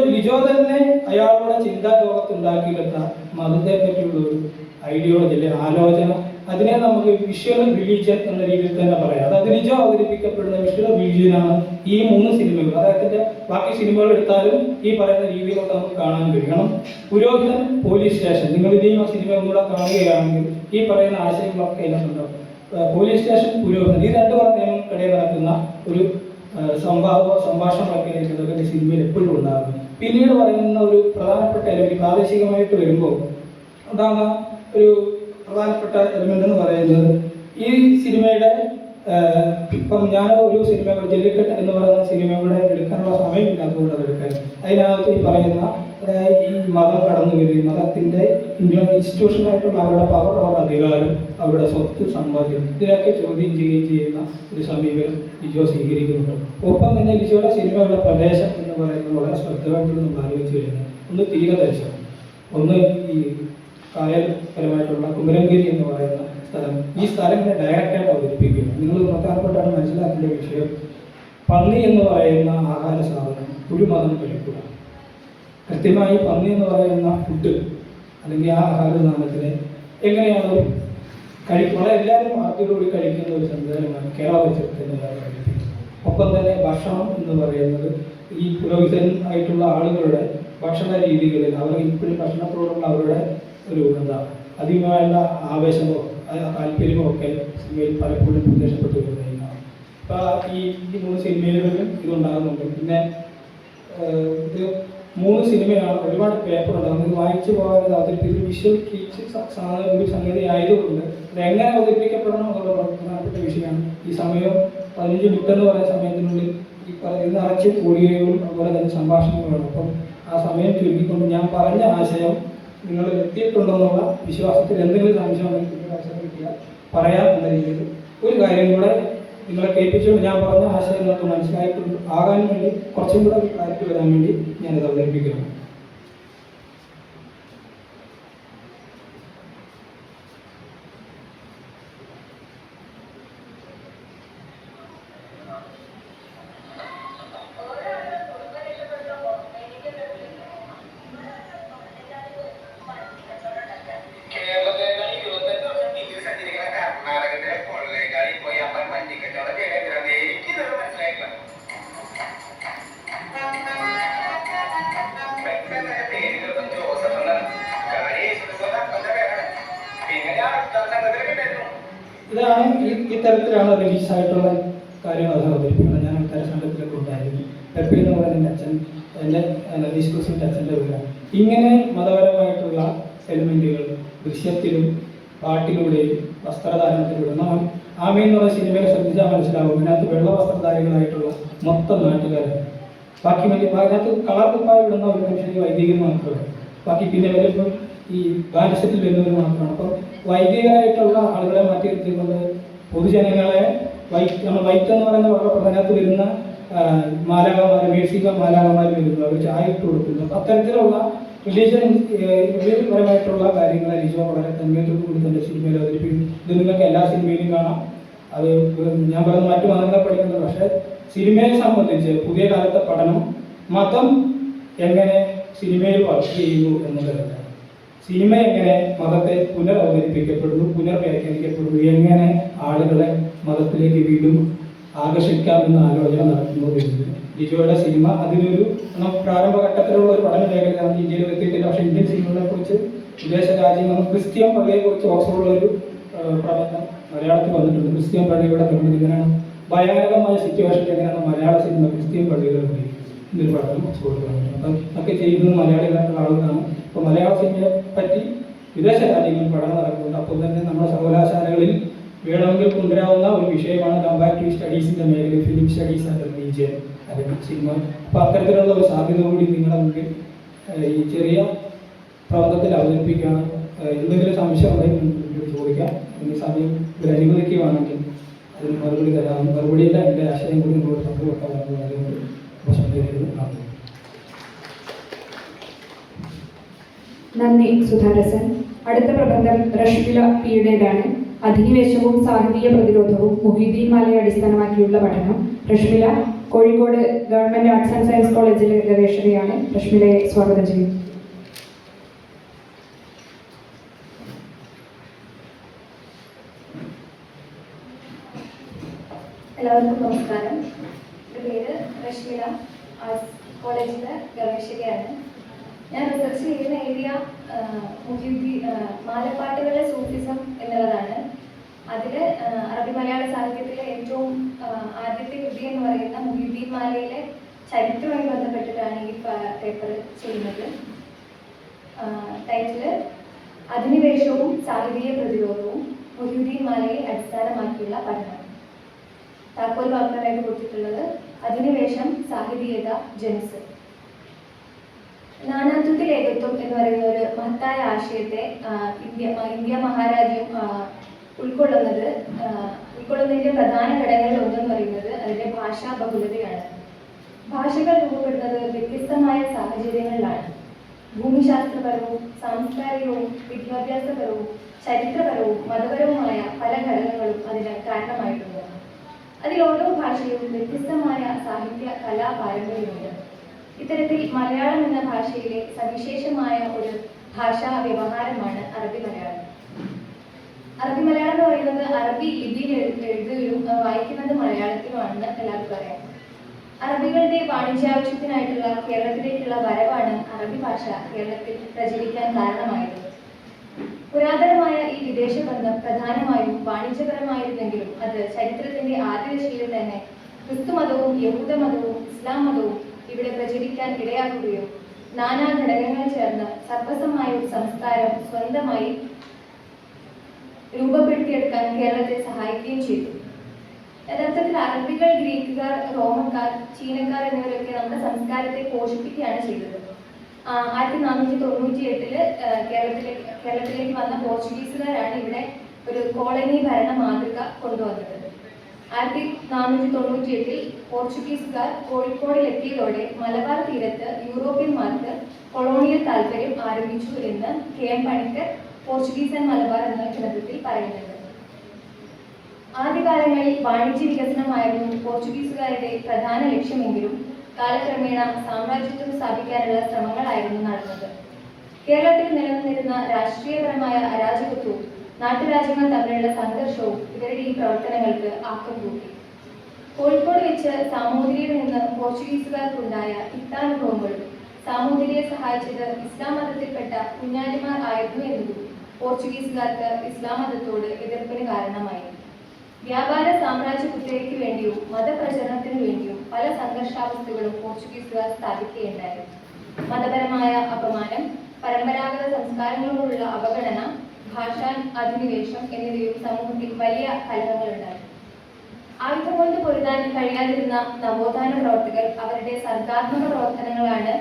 [SPEAKER 5] ലിജോ തന്നെ അയാളുടെ ചിന്താ ലോകത്തുണ്ടാക്കിയെടുത്ത മതത്തെ പറ്റിയുള്ള ഒരു ഐഡിയോളജി അല്ലെ ആലോചന, അതിനെ നമുക്ക് വിഷ്വൽ റിലീജിയൻ എന്ന രീതിയിൽ തന്നെ പറയാം. അതായത് ലിജോ അവതരിപ്പിക്കപ്പെടുന്ന വിഷ്വൽ റിലീജിയനാണ് ഈ 3 സിനിമകൾ. അദ്ദേഹത്തിന്റെ ബാക്കി സിനിമകൾ എടുത്താലും ഈ പറയുന്ന രീതിയിലൊക്കെ നമുക്ക് കാണാൻ കഴിയണം. പുരോഹിതൻ, പോലീസ് സ്റ്റേഷൻ, നിങ്ങൾ ഇനിയും ആ സിനിമ ഒന്നുകൂടെ കാണുകയാണെങ്കിൽ ഈ പറയുന്ന ആശയങ്ങളൊക്കെ അതിനകത്തുണ്ടാവും. പോലീസ് സ്റ്റേഷൻ, പുരോഹിതൻ, ഈ 2 നിയമങ്ങൾക്കിടയിൽ നടക്കുന്ന ഒരു സംഭാഷണമൊക്കെ ഈ സിനിമയിൽ എപ്പോഴും ഉണ്ടാകും. പിന്നീട് പറയുന്ന ഒരു പ്രധാനപ്പെട്ട എലമെന്റ് പ്രാദേശികമായിട്ട് വരുമ്പോൾ ഉണ്ടാകുന്ന ഒരു പ്രധാനപ്പെട്ട എലമെന്റ് എന്ന് പറയുന്നത് ഈ സിനിമയുടെ ഇപ്പം ഞാൻ ഒരു സിനിമ ജല്ലിക്കെട്ട് എന്ന് പറയുന്ന സിനിമയുടെ എടുക്കാനുള്ള സമയമില്ലാത്തതുകൊണ്ട് അത് എടുക്കാൻ അതിനകത്ത് ഈ പറയുന്ന ഈ മതം കടന്നു വരികയും മതത്തിൻ്റെ ഇൻസ്റ്റിറ്റ്യൂഷനായിട്ടുള്ള അവരുടെ പവർ, അവരുടെ അധികാരം, അവരുടെ സ്വത്ത്, സമ്പാദ്യം ഇതിനൊക്കെ ചോദ്യം ചെയ്യുകയും ചെയ്യുന്ന ഒരു സമീപനം ലിജോ സ്വീകരിക്കുന്നുണ്ട്. ഒപ്പം തന്നെ ലിജോയുടെ സിനിമകളുടെ പ്രദേശം എന്ന് പറയുന്നത് വളരെ ശ്രദ്ധമായിട്ട് നമ്മൾ ആലോചിച്ച് കഴിഞ്ഞാൽ ഒന്ന് തീരദേശം, ഒന്ന് ഈ കായൽപരമായിട്ടുള്ള കുമരംഗിരി എന്ന് പറയുന്ന സ്ഥലം. ഈ സ്ഥലങ്ങളെ ഡയറക്റ്റായിട്ട് അവതരിപ്പിക്കുന്നു. നിങ്ങൾ പ്രധാനപ്പെട്ടാണ് മനസ്സിലാക്കേണ്ട വിഷയം, പന്നി എന്ന് പറയുന്ന ആഹാര സാധനം ഒരു മതം കഴിക്കുക. കൃത്യമായി പന്നി എന്ന് പറയുന്ന ഫുഡ് അല്ലെങ്കിൽ ആ ആഹാര സാധനത്തിനെ എങ്ങനെയാണ് വളരെ എല്ലാവരും ആദ്യത്തോടുകൂടി കഴിക്കുന്ന ഒരു സംവിധാനമാണ് കേരള പശ്ചാത്തലത്തിൽ കഴിപ്പിക്കുന്നത്. ഒപ്പം തന്നെ ഭക്ഷണം എന്ന് പറയുന്നത് ഈ പുരോഹിതൻ ആയിട്ടുള്ള ആളുകളുടെ ഭക്ഷണ രീതികളിൽ അവർ ഇപ്പോഴും ഭക്ഷണത്തോടുള്ള അവരുടെ ഒരു അധികമായുള്ള ആവേശമോ താല്പര്യമോ ഒക്കെ സിനിമയിൽ പലപ്പോഴും പ്രത്യക്ഷപ്പെട്ടു വരുന്നതാണ്. അപ്പോൾ ഈ 3 സിനിമയിലും ഇതുണ്ടാകുന്നുണ്ട്. പിന്നെ ഇത് 3 സിനിമയാണ്, ഒരുപാട് പേപ്പർ ഉണ്ടാകും. ഇത് വായിച്ചു പോകാൻ അവതരിപ്പിക്കുന്ന വിഷ്വൽ ഒരു സംഗതി ആയതുകൊണ്ട് ഇത് എങ്ങനെ അവതരിപ്പിക്കപ്പെടണം എന്നുള്ള പ്രധാനപ്പെട്ട വിഷയമാണ്. ഈ സമയം 15 മിനിറ്റ് എന്ന് പറയുന്ന സമയത്തിനുള്ളിൽ ഈ നിറച്ച് കൂടിയവും അതുപോലെ തന്നെ സംഭാഷണങ്ങളും. അപ്പം ആ സമയം ചുരുക്കിക്കൊണ്ട് ഞാൻ പറഞ്ഞ ആശയം നിങ്ങൾ എത്തിയിട്ടുണ്ടെന്നുള്ള വിശ്വാസത്തിൽ എന്തെങ്കിലും സംശയം പറയാം എന്ന രീതിയിൽ ഒരു കാര്യം കൂടെ നിങ്ങളെ കേൾപ്പിച്ചുകൊണ്ട് ഞാൻ പറഞ്ഞ ആശയങ്ങൾക്ക് മനസ്സിലായിട്ടുണ്ട് ആകാൻ വേണ്ടി കുറച്ചും കൂടെ ക്ലാരിറ്റി വരാൻ വേണ്ടി ഞാനിത് അവതരിപ്പിക്കുന്നു. ഇതാണ് ഈ തരത്തിലാണ് റിലീസായിട്ടുള്ള കാര്യങ്ങൾ അത് അവതരിപ്പിക്കുന്നത്. ഞാൻ ഇത്തരം സംഘത്തിലൊക്കെ ഉണ്ടായിരുന്നു. പെപ്പി എന്ന് പറയുന്ന എൻ്റെ അച്ഛൻ, എൻ്റെ ഡിസ്കസിൻ്റെ അച്ഛൻ്റെ വീടാണ്. ഇങ്ങനെ മതപരമായിട്ടുള്ള എലിമെൻറ്റുകൾ ദൃശ്യത്തിലും പാട്ടിലൂടെയും വസ്ത്രധാരണത്തിലൂടെ നമ്മൾ ആമി എന്നുള്ള സിനിമയെ ശ്രദ്ധിച്ചാൽ മനസ്സിലാവും. ഇതിനകത്ത് വെള്ള വസ്ത്രധാരികളായിട്ടുള്ള മൊത്തം നാട്ടുകാരാണ്. ബാക്കി അതിനകത്ത് കളർ കുപ്പായി വിടുന്ന ഒരു മനുഷ്യന് വൈദികർ മാത്രമാണ്. ബാക്കി പിന്നെ വരുമ്പോൾ ഈ ബാലസത്തിൽ വരുന്നവർ മാത്രമാണ്. അപ്പം വൈദികരായിട്ടുള്ള ആളുകളെ മാറ്റി നിർത്തിക്കൊണ്ട് പൊതുജനങ്ങളെ നമ്മൾ വൈറ്റ് എന്ന് പറയുന്ന വളരെ പ്രധാനത്ത് വരുന്ന മാലാകന്മാർ, മേഴ്സിക മാലാകന്മാർ വരുന്നു, അവർ ചായ ഇട്ട് കൊടുക്കുന്നു. അത്തരത്തിലുള്ള റിലീജിയൻപരമായിട്ടുള്ള കാര്യങ്ങളെ ലിജോ വളരെ തന്മയത്തോടു കൂടി തന്നെ സിനിമയിൽ അവതരിപ്പിക്കുന്നു. ഇത് നിങ്ങൾക്ക് എല്ലാ സിനിമയിലും കാണാം. അത് ഞാൻ പറയുന്നത് മറ്റു മതങ്ങളെ പഠിക്കുന്നത്. പക്ഷേ സിനിമയെ സംബന്ധിച്ച് പുതിയ കാലത്തെ പഠനം മതം എങ്ങനെ സിനിമയിൽ വർക്ക് ചെയ്യുന്നു എന്നുള്ളതല്ല, സിനിമ എങ്ങനെ മതത്തെ പുനരവതരിപ്പിക്കപ്പെടുന്നു, പുനർവ്യാഖ്യാനിക്കപ്പെടുന്നു, എങ്ങനെ ആളുകളെ മതത്തിലേക്ക് വീണ്ടും ആകർഷിക്കാമെന്ന ആലോചന നടത്തുന്നു വരുന്നത്. ലിജോയുടെ സിനിമ അതിനൊരു പ്രാരംഭഘട്ടത്തിലുള്ള ഒരു പഠന മേഖലയാണ്. ഇന്ത്യയിൽ എത്തിയിട്ടില്ല. പക്ഷേ ഇന്ത്യൻ സിനിമകളെ കുറിച്ച് വിദേശ രാജ്യങ്ങളും ക്രിസ്ത്യൻ പള്ളിയെക്കുറിച്ച് ഓക്സ്ഫോർഡിലൊരു പ്രബന്ധം മലയാളത്തിൽ വന്നിട്ടുണ്ട്. ക്രിസ്ത്യൻ പള്ളിയുടെ നിർമ്മിതി എങ്ങനെയാണ്, ഭയാനകമായ സിറ്റുവേഷനിൽ എങ്ങനെയാണ് മലയാള സിനിമ ക്രിസ്ത്യൻ പള്ളികൾ എന്നൊരു പഠനം ഓക്സ്ഫോർഡിൽ വന്നിട്ടുണ്ട്. അപ്പം ഒക്കെ ചെയ്യുന്നത് മലയാളികളായിട്ടുള്ള ആളുകളാണ്. അപ്പോൾ മലയാള സിനിമയെ പറ്റി വിദേശ രാജ്യങ്ങളിൽ പഠനം നടക്കുന്നുണ്ട്. അപ്പോൾ തന്നെ നമ്മുടെ സർവകലാശാലകളിൽ വേണമെങ്കിൽ കൊണ്ടുവരാവുന്ന ഒരു വിഷയമാണ് കമ്പാരിറ്റീവ് സ്റ്റഡീസിൻ്റെ മേഖലയിൽ ഫിലിം സ്റ്റഡീസ് ആൻഡ് റിലീജിയൻ അല്ലെങ്കിൽ സിനിമ. അപ്പോൾ അത്തരത്തിലുള്ള ഒരു സാധ്യത കൂടി നിങ്ങളുടെ മുമ്പിൽ ഈ ചെറിയ പ്രബന്ധത്തിൽ അവതരിപ്പിക്കാൻ എന്തെങ്കിലും സംശയം ഉണ്ടെങ്കിൽ ചോദിക്കാം. ഈ സമയം ഒരു അനുവദിക്കുകയാണെങ്കിൽ അതിന് മറുപടി തരാം. മറുപടിയില്ല, എൻ്റെ ആശയം കൂടി നിങ്ങളോട് പങ്കുവെക്കാമെന്ന് പറയുന്നത് പ്രശ്നം.
[SPEAKER 1] നന്ദി സുധാരസൻ. അടുത്ത പ്രബന്ധം റഷ്മില പിയുടേതാണ്. അധിനിവേശവും സാഹിത്യ പ്രതിരോധവും മുഹീദ്ദീൻ മാലയെ അടിസ്ഥാനമാക്കിയുള്ള പഠനം. Rashmila Kozhikode government arts and science കോളേജിലെ ഗവേഷകയാണ്. റഷ്മിലയെ സ്വാഗതം ചെയ്യും.
[SPEAKER 6] എല്ലാവർക്കും നമസ്കാരം. എൻ്റെ പേര് റഷ്മില, ആർട്സ് കോളേജിലെ ഗവേഷകയാണ്. ഞാൻ റിസർച്ച് ചെയ്യുന്ന ഏരിയ മാലപ്പാട്ടുകളിലെ സൂഫിസം എന്നുള്ളതാണ്. അതിൽ അറബി മലയാള സാഹിത്യത്തിലെ ഏറ്റവും ആദ്യത്തെ കൃതി എന്ന് പറയുന്ന മുഹീദ്ദീൻ മാലയിലെ ചരിത്രവുമായി ബന്ധപ്പെട്ടിട്ടാണ് ഈ പേപ്പർ ചെയ്യുന്നത്. ടൈറ്റില് അധിനിവേശവും സാഹിത്യ പ്രതിരോധവും മുഹീദ്ദീൻ മാലയെ അടിസ്ഥാനമാക്കിയുള്ള പഠനം. താക്കോൽ വാക്കുകളായിട്ട് കൊടുത്തിട്ടുള്ളത് അധിനിവേശം, സാഹിതീയത, ജൻസ്. നാനാത്വത്തിൽ ഏകത്വം എന്ന് പറയുന്ന ഒരു മഹത്തായ ആശയത്തെ ഇന്ത്യ മഹാരാജ്യം ഉൾക്കൊള്ളുന്നതിന്റെ പ്രധാന ഘടകങ്ങളിൽ ഒന്നെന്ന് പറയുന്നത് അതിന്റെ ഭാഷാ ബഹുലതയാണ്. ഭാഷകൾ രൂപപ്പെടുന്നത് വ്യത്യസ്തമായ സാഹചര്യങ്ങളിലാണ്. ഭൂമിശാസ്ത്രപരവും സാംസ്കാരികവും വിദ്യാഭ്യാസപരവും ചരിത്രപരവും മതപരവുമായ പല ഘടകങ്ങളും അതിന് കാരണമായിട്ടുണ്ട്. അതിൽ ഓരോ ഭാഷയും വ്യത്യസ്തമായ സാഹിത്യ കലാ പാരമ്പര്യമുണ്ട്. ഇത്തരത്തിൽ മലയാളം എന്ന ഭാഷയിലെ സവിശേഷമായ ഒരു ഭാഷാ വ്യവഹാരമാണ് അറബി മലയാളം. അറബി മലയാളം എന്ന് പറയുന്നത് അറബി ലിപിയിൽ എഴുതുകയും വായിക്കുന്നത് മലയാളത്തിലുമാണെന്ന് എല്ലാവർക്കും അറിയാം. അറബികളുടെ വാണിജ്യാവശ്യത്തിനായിട്ടുള്ള കേരളത്തിലേക്കുള്ള വരവാണ് അറബി ഭാഷ കേരളത്തിൽ പ്രചരിക്കാൻ കാരണമായത്. പുരാതനമായ ഈ വിദേശ ബന്ധം പ്രധാനമായും വാണിജ്യപരമായിരുന്നെങ്കിലും അത് ചരിത്രത്തിന്റെ ആദ്യദശയിൽ തന്നെ ക്രിസ്തുമതവും യഹൂദമതവും ഇസ്ലാം മതവും ഇവിടെ പ്രചരിക്കാൻ ഇടയാക്കുകയും നാനാ ഘടകങ്ങൾ ചേർന്ന് സർവസമായ ഒരു സംസ്കാരം സ്വന്തമായി രൂപപ്പെടുത്തിയെടുക്കാൻ കേരളത്തെ സഹായിക്കുകയും ചെയ്തു. യഥാർത്ഥത്തിൽ അറബികൾ, ഗ്രീക്കുകാർ, റോമക്കാർ, ചീനക്കാർ എന്നിവരൊക്കെ നമ്മുടെ സംസ്കാരത്തെ പോഷിപ്പിക്കുകയാണ് ചെയ്തത്. 1498 കേരളത്തിലേക്ക് വന്ന പോർച്ചുഗീസുകാരാണ് ഇവിടെ ഒരു കോളനി ഭരണ മാതൃക കൊണ്ടുവന്നത്. 1498 പോർച്ചുഗീസുകാർ കോഴിക്കോടിലെത്തിയതോടെ മലബാർ തീരത്ത് യൂറോപ്യന്മാർക്ക് കൊളോണിയൽ താല്പര്യം ആരംഭിച്ചു എന്ന് KM Panicker Portuguese and Malabar എന്ന ഗ്രന്ഥത്തിൽ പറയുന്നുണ്ട്. ആദ്യകാലങ്ങളിൽ വാണിജ്യ വികസനമായിരുന്നു പോർച്ചുഗീസുകാരുടെ പ്രധാന ലക്ഷ്യമെങ്കിലും കാലക്രമേണ സാമ്രാജ്യത്വം സ്ഥാപിക്കാനുള്ള ശ്രമങ്ങളായിരുന്നു നടന്നത്. കേരളത്തിൽ നിലനിന്നിരുന്ന രാഷ്ട്രീയപരമായ അരാജകത്വവും നാട്ടുരാജ്യങ്ങൾ തമ്മിലുള്ള സംഘർഷവും ഇവരുടെ ഈ പ്രവർത്തനങ്ങൾക്ക് ആക്കം കൂട്ടി. കോഴിക്കോട് വെച്ച് സാമൂതിരിയിൽ നിന്ന് പോർച്ചുഗീസുകാർക്കുണ്ടായ യുദ്ധാനുഭവങ്ങളും സാമൂതിരിയെ സഹായിച്ചത് ഇസ്ലാം മതത്തിൽപ്പെട്ട കുഞ്ഞാലിമാർ ആയിരുന്നു എന്നതും പോർച്ചുഗീസുകാർക്ക് ഇസ്ലാം മതത്തോട് എതിർപ്പിന് കാരണമായി. വ്യാപാര സാമ്രാജ്യ കുത്തകയ്ക്ക് വേണ്ടിയും മതപ്രചരണത്തിനു വേണ്ടിയും പല സംഘർഷാവസ്ഥകളും പോർച്ചുഗീസുകാർ സ്ഥാപിക്കുകയുണ്ടായി. മതപരമായ അപമാനം, പരമ്പരാഗത സംസ്കാരങ്ങളോടുള്ള അവഗണന, ഭാഷാ അധിനിവേശം എന്നിവയും സമൂഹത്തിൽ വലിയ കലഹങ്ങളുണ്ടായി. ആയുധം കൊണ്ട് പൊരുതാൻ കഴിയാതിരുന്ന നവോത്ഥാന പ്രവർത്തകർ അവരുടെ സർഗാത്മക പ്രവർത്തനങ്ങളാണ്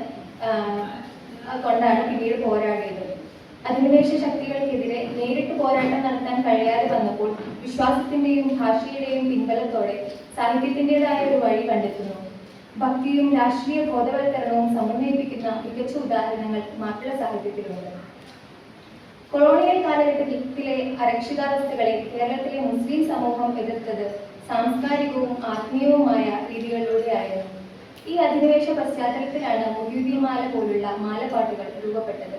[SPEAKER 6] കൊണ്ടാണ് പിന്നീട് പോരാടിയത്. അധിനിവേശ ശക്തികൾക്കെതിരെ നേരിട്ട് പോരാട്ടം നടത്താൻ കഴിയാതെ വന്നപ്പോൾ വിശ്വാസത്തിന്റെയും ഭാഷയുടെയും പിൻബലത്തോടെ സാഹിത്യത്തിൻ്റെതായ ഒരു വഴി കണ്ടെത്തുന്നു. ഭക്തിയും രാഷ്ട്രീയ ബോധവൽക്കരണവും സമന്വയിപ്പിക്കുന്ന മികച്ച ഉദാഹരണങ്ങൾ മാപ്പിള സാഹിത്യത്തിലുണ്ട്. കൊളോണിയൽ കാലഘട്ടത്തിലെ അരക്ഷിതാവസ്ഥകളെ കേരളത്തിലെ മുസ്ലിം സമൂഹം എതിർത്തത് സാംസ്കാരികവും ആത്മീയവുമായ രീതികളിലൂടെയായിരുന്നു. ഈ അധിനിവേശ പശ്ചാത്തലത്തിലാണ് മുഹ്യിദ്ദീൻമാല പോലുള്ള മാലപ്പാട്ടുകൾ രൂപപ്പെട്ടത്.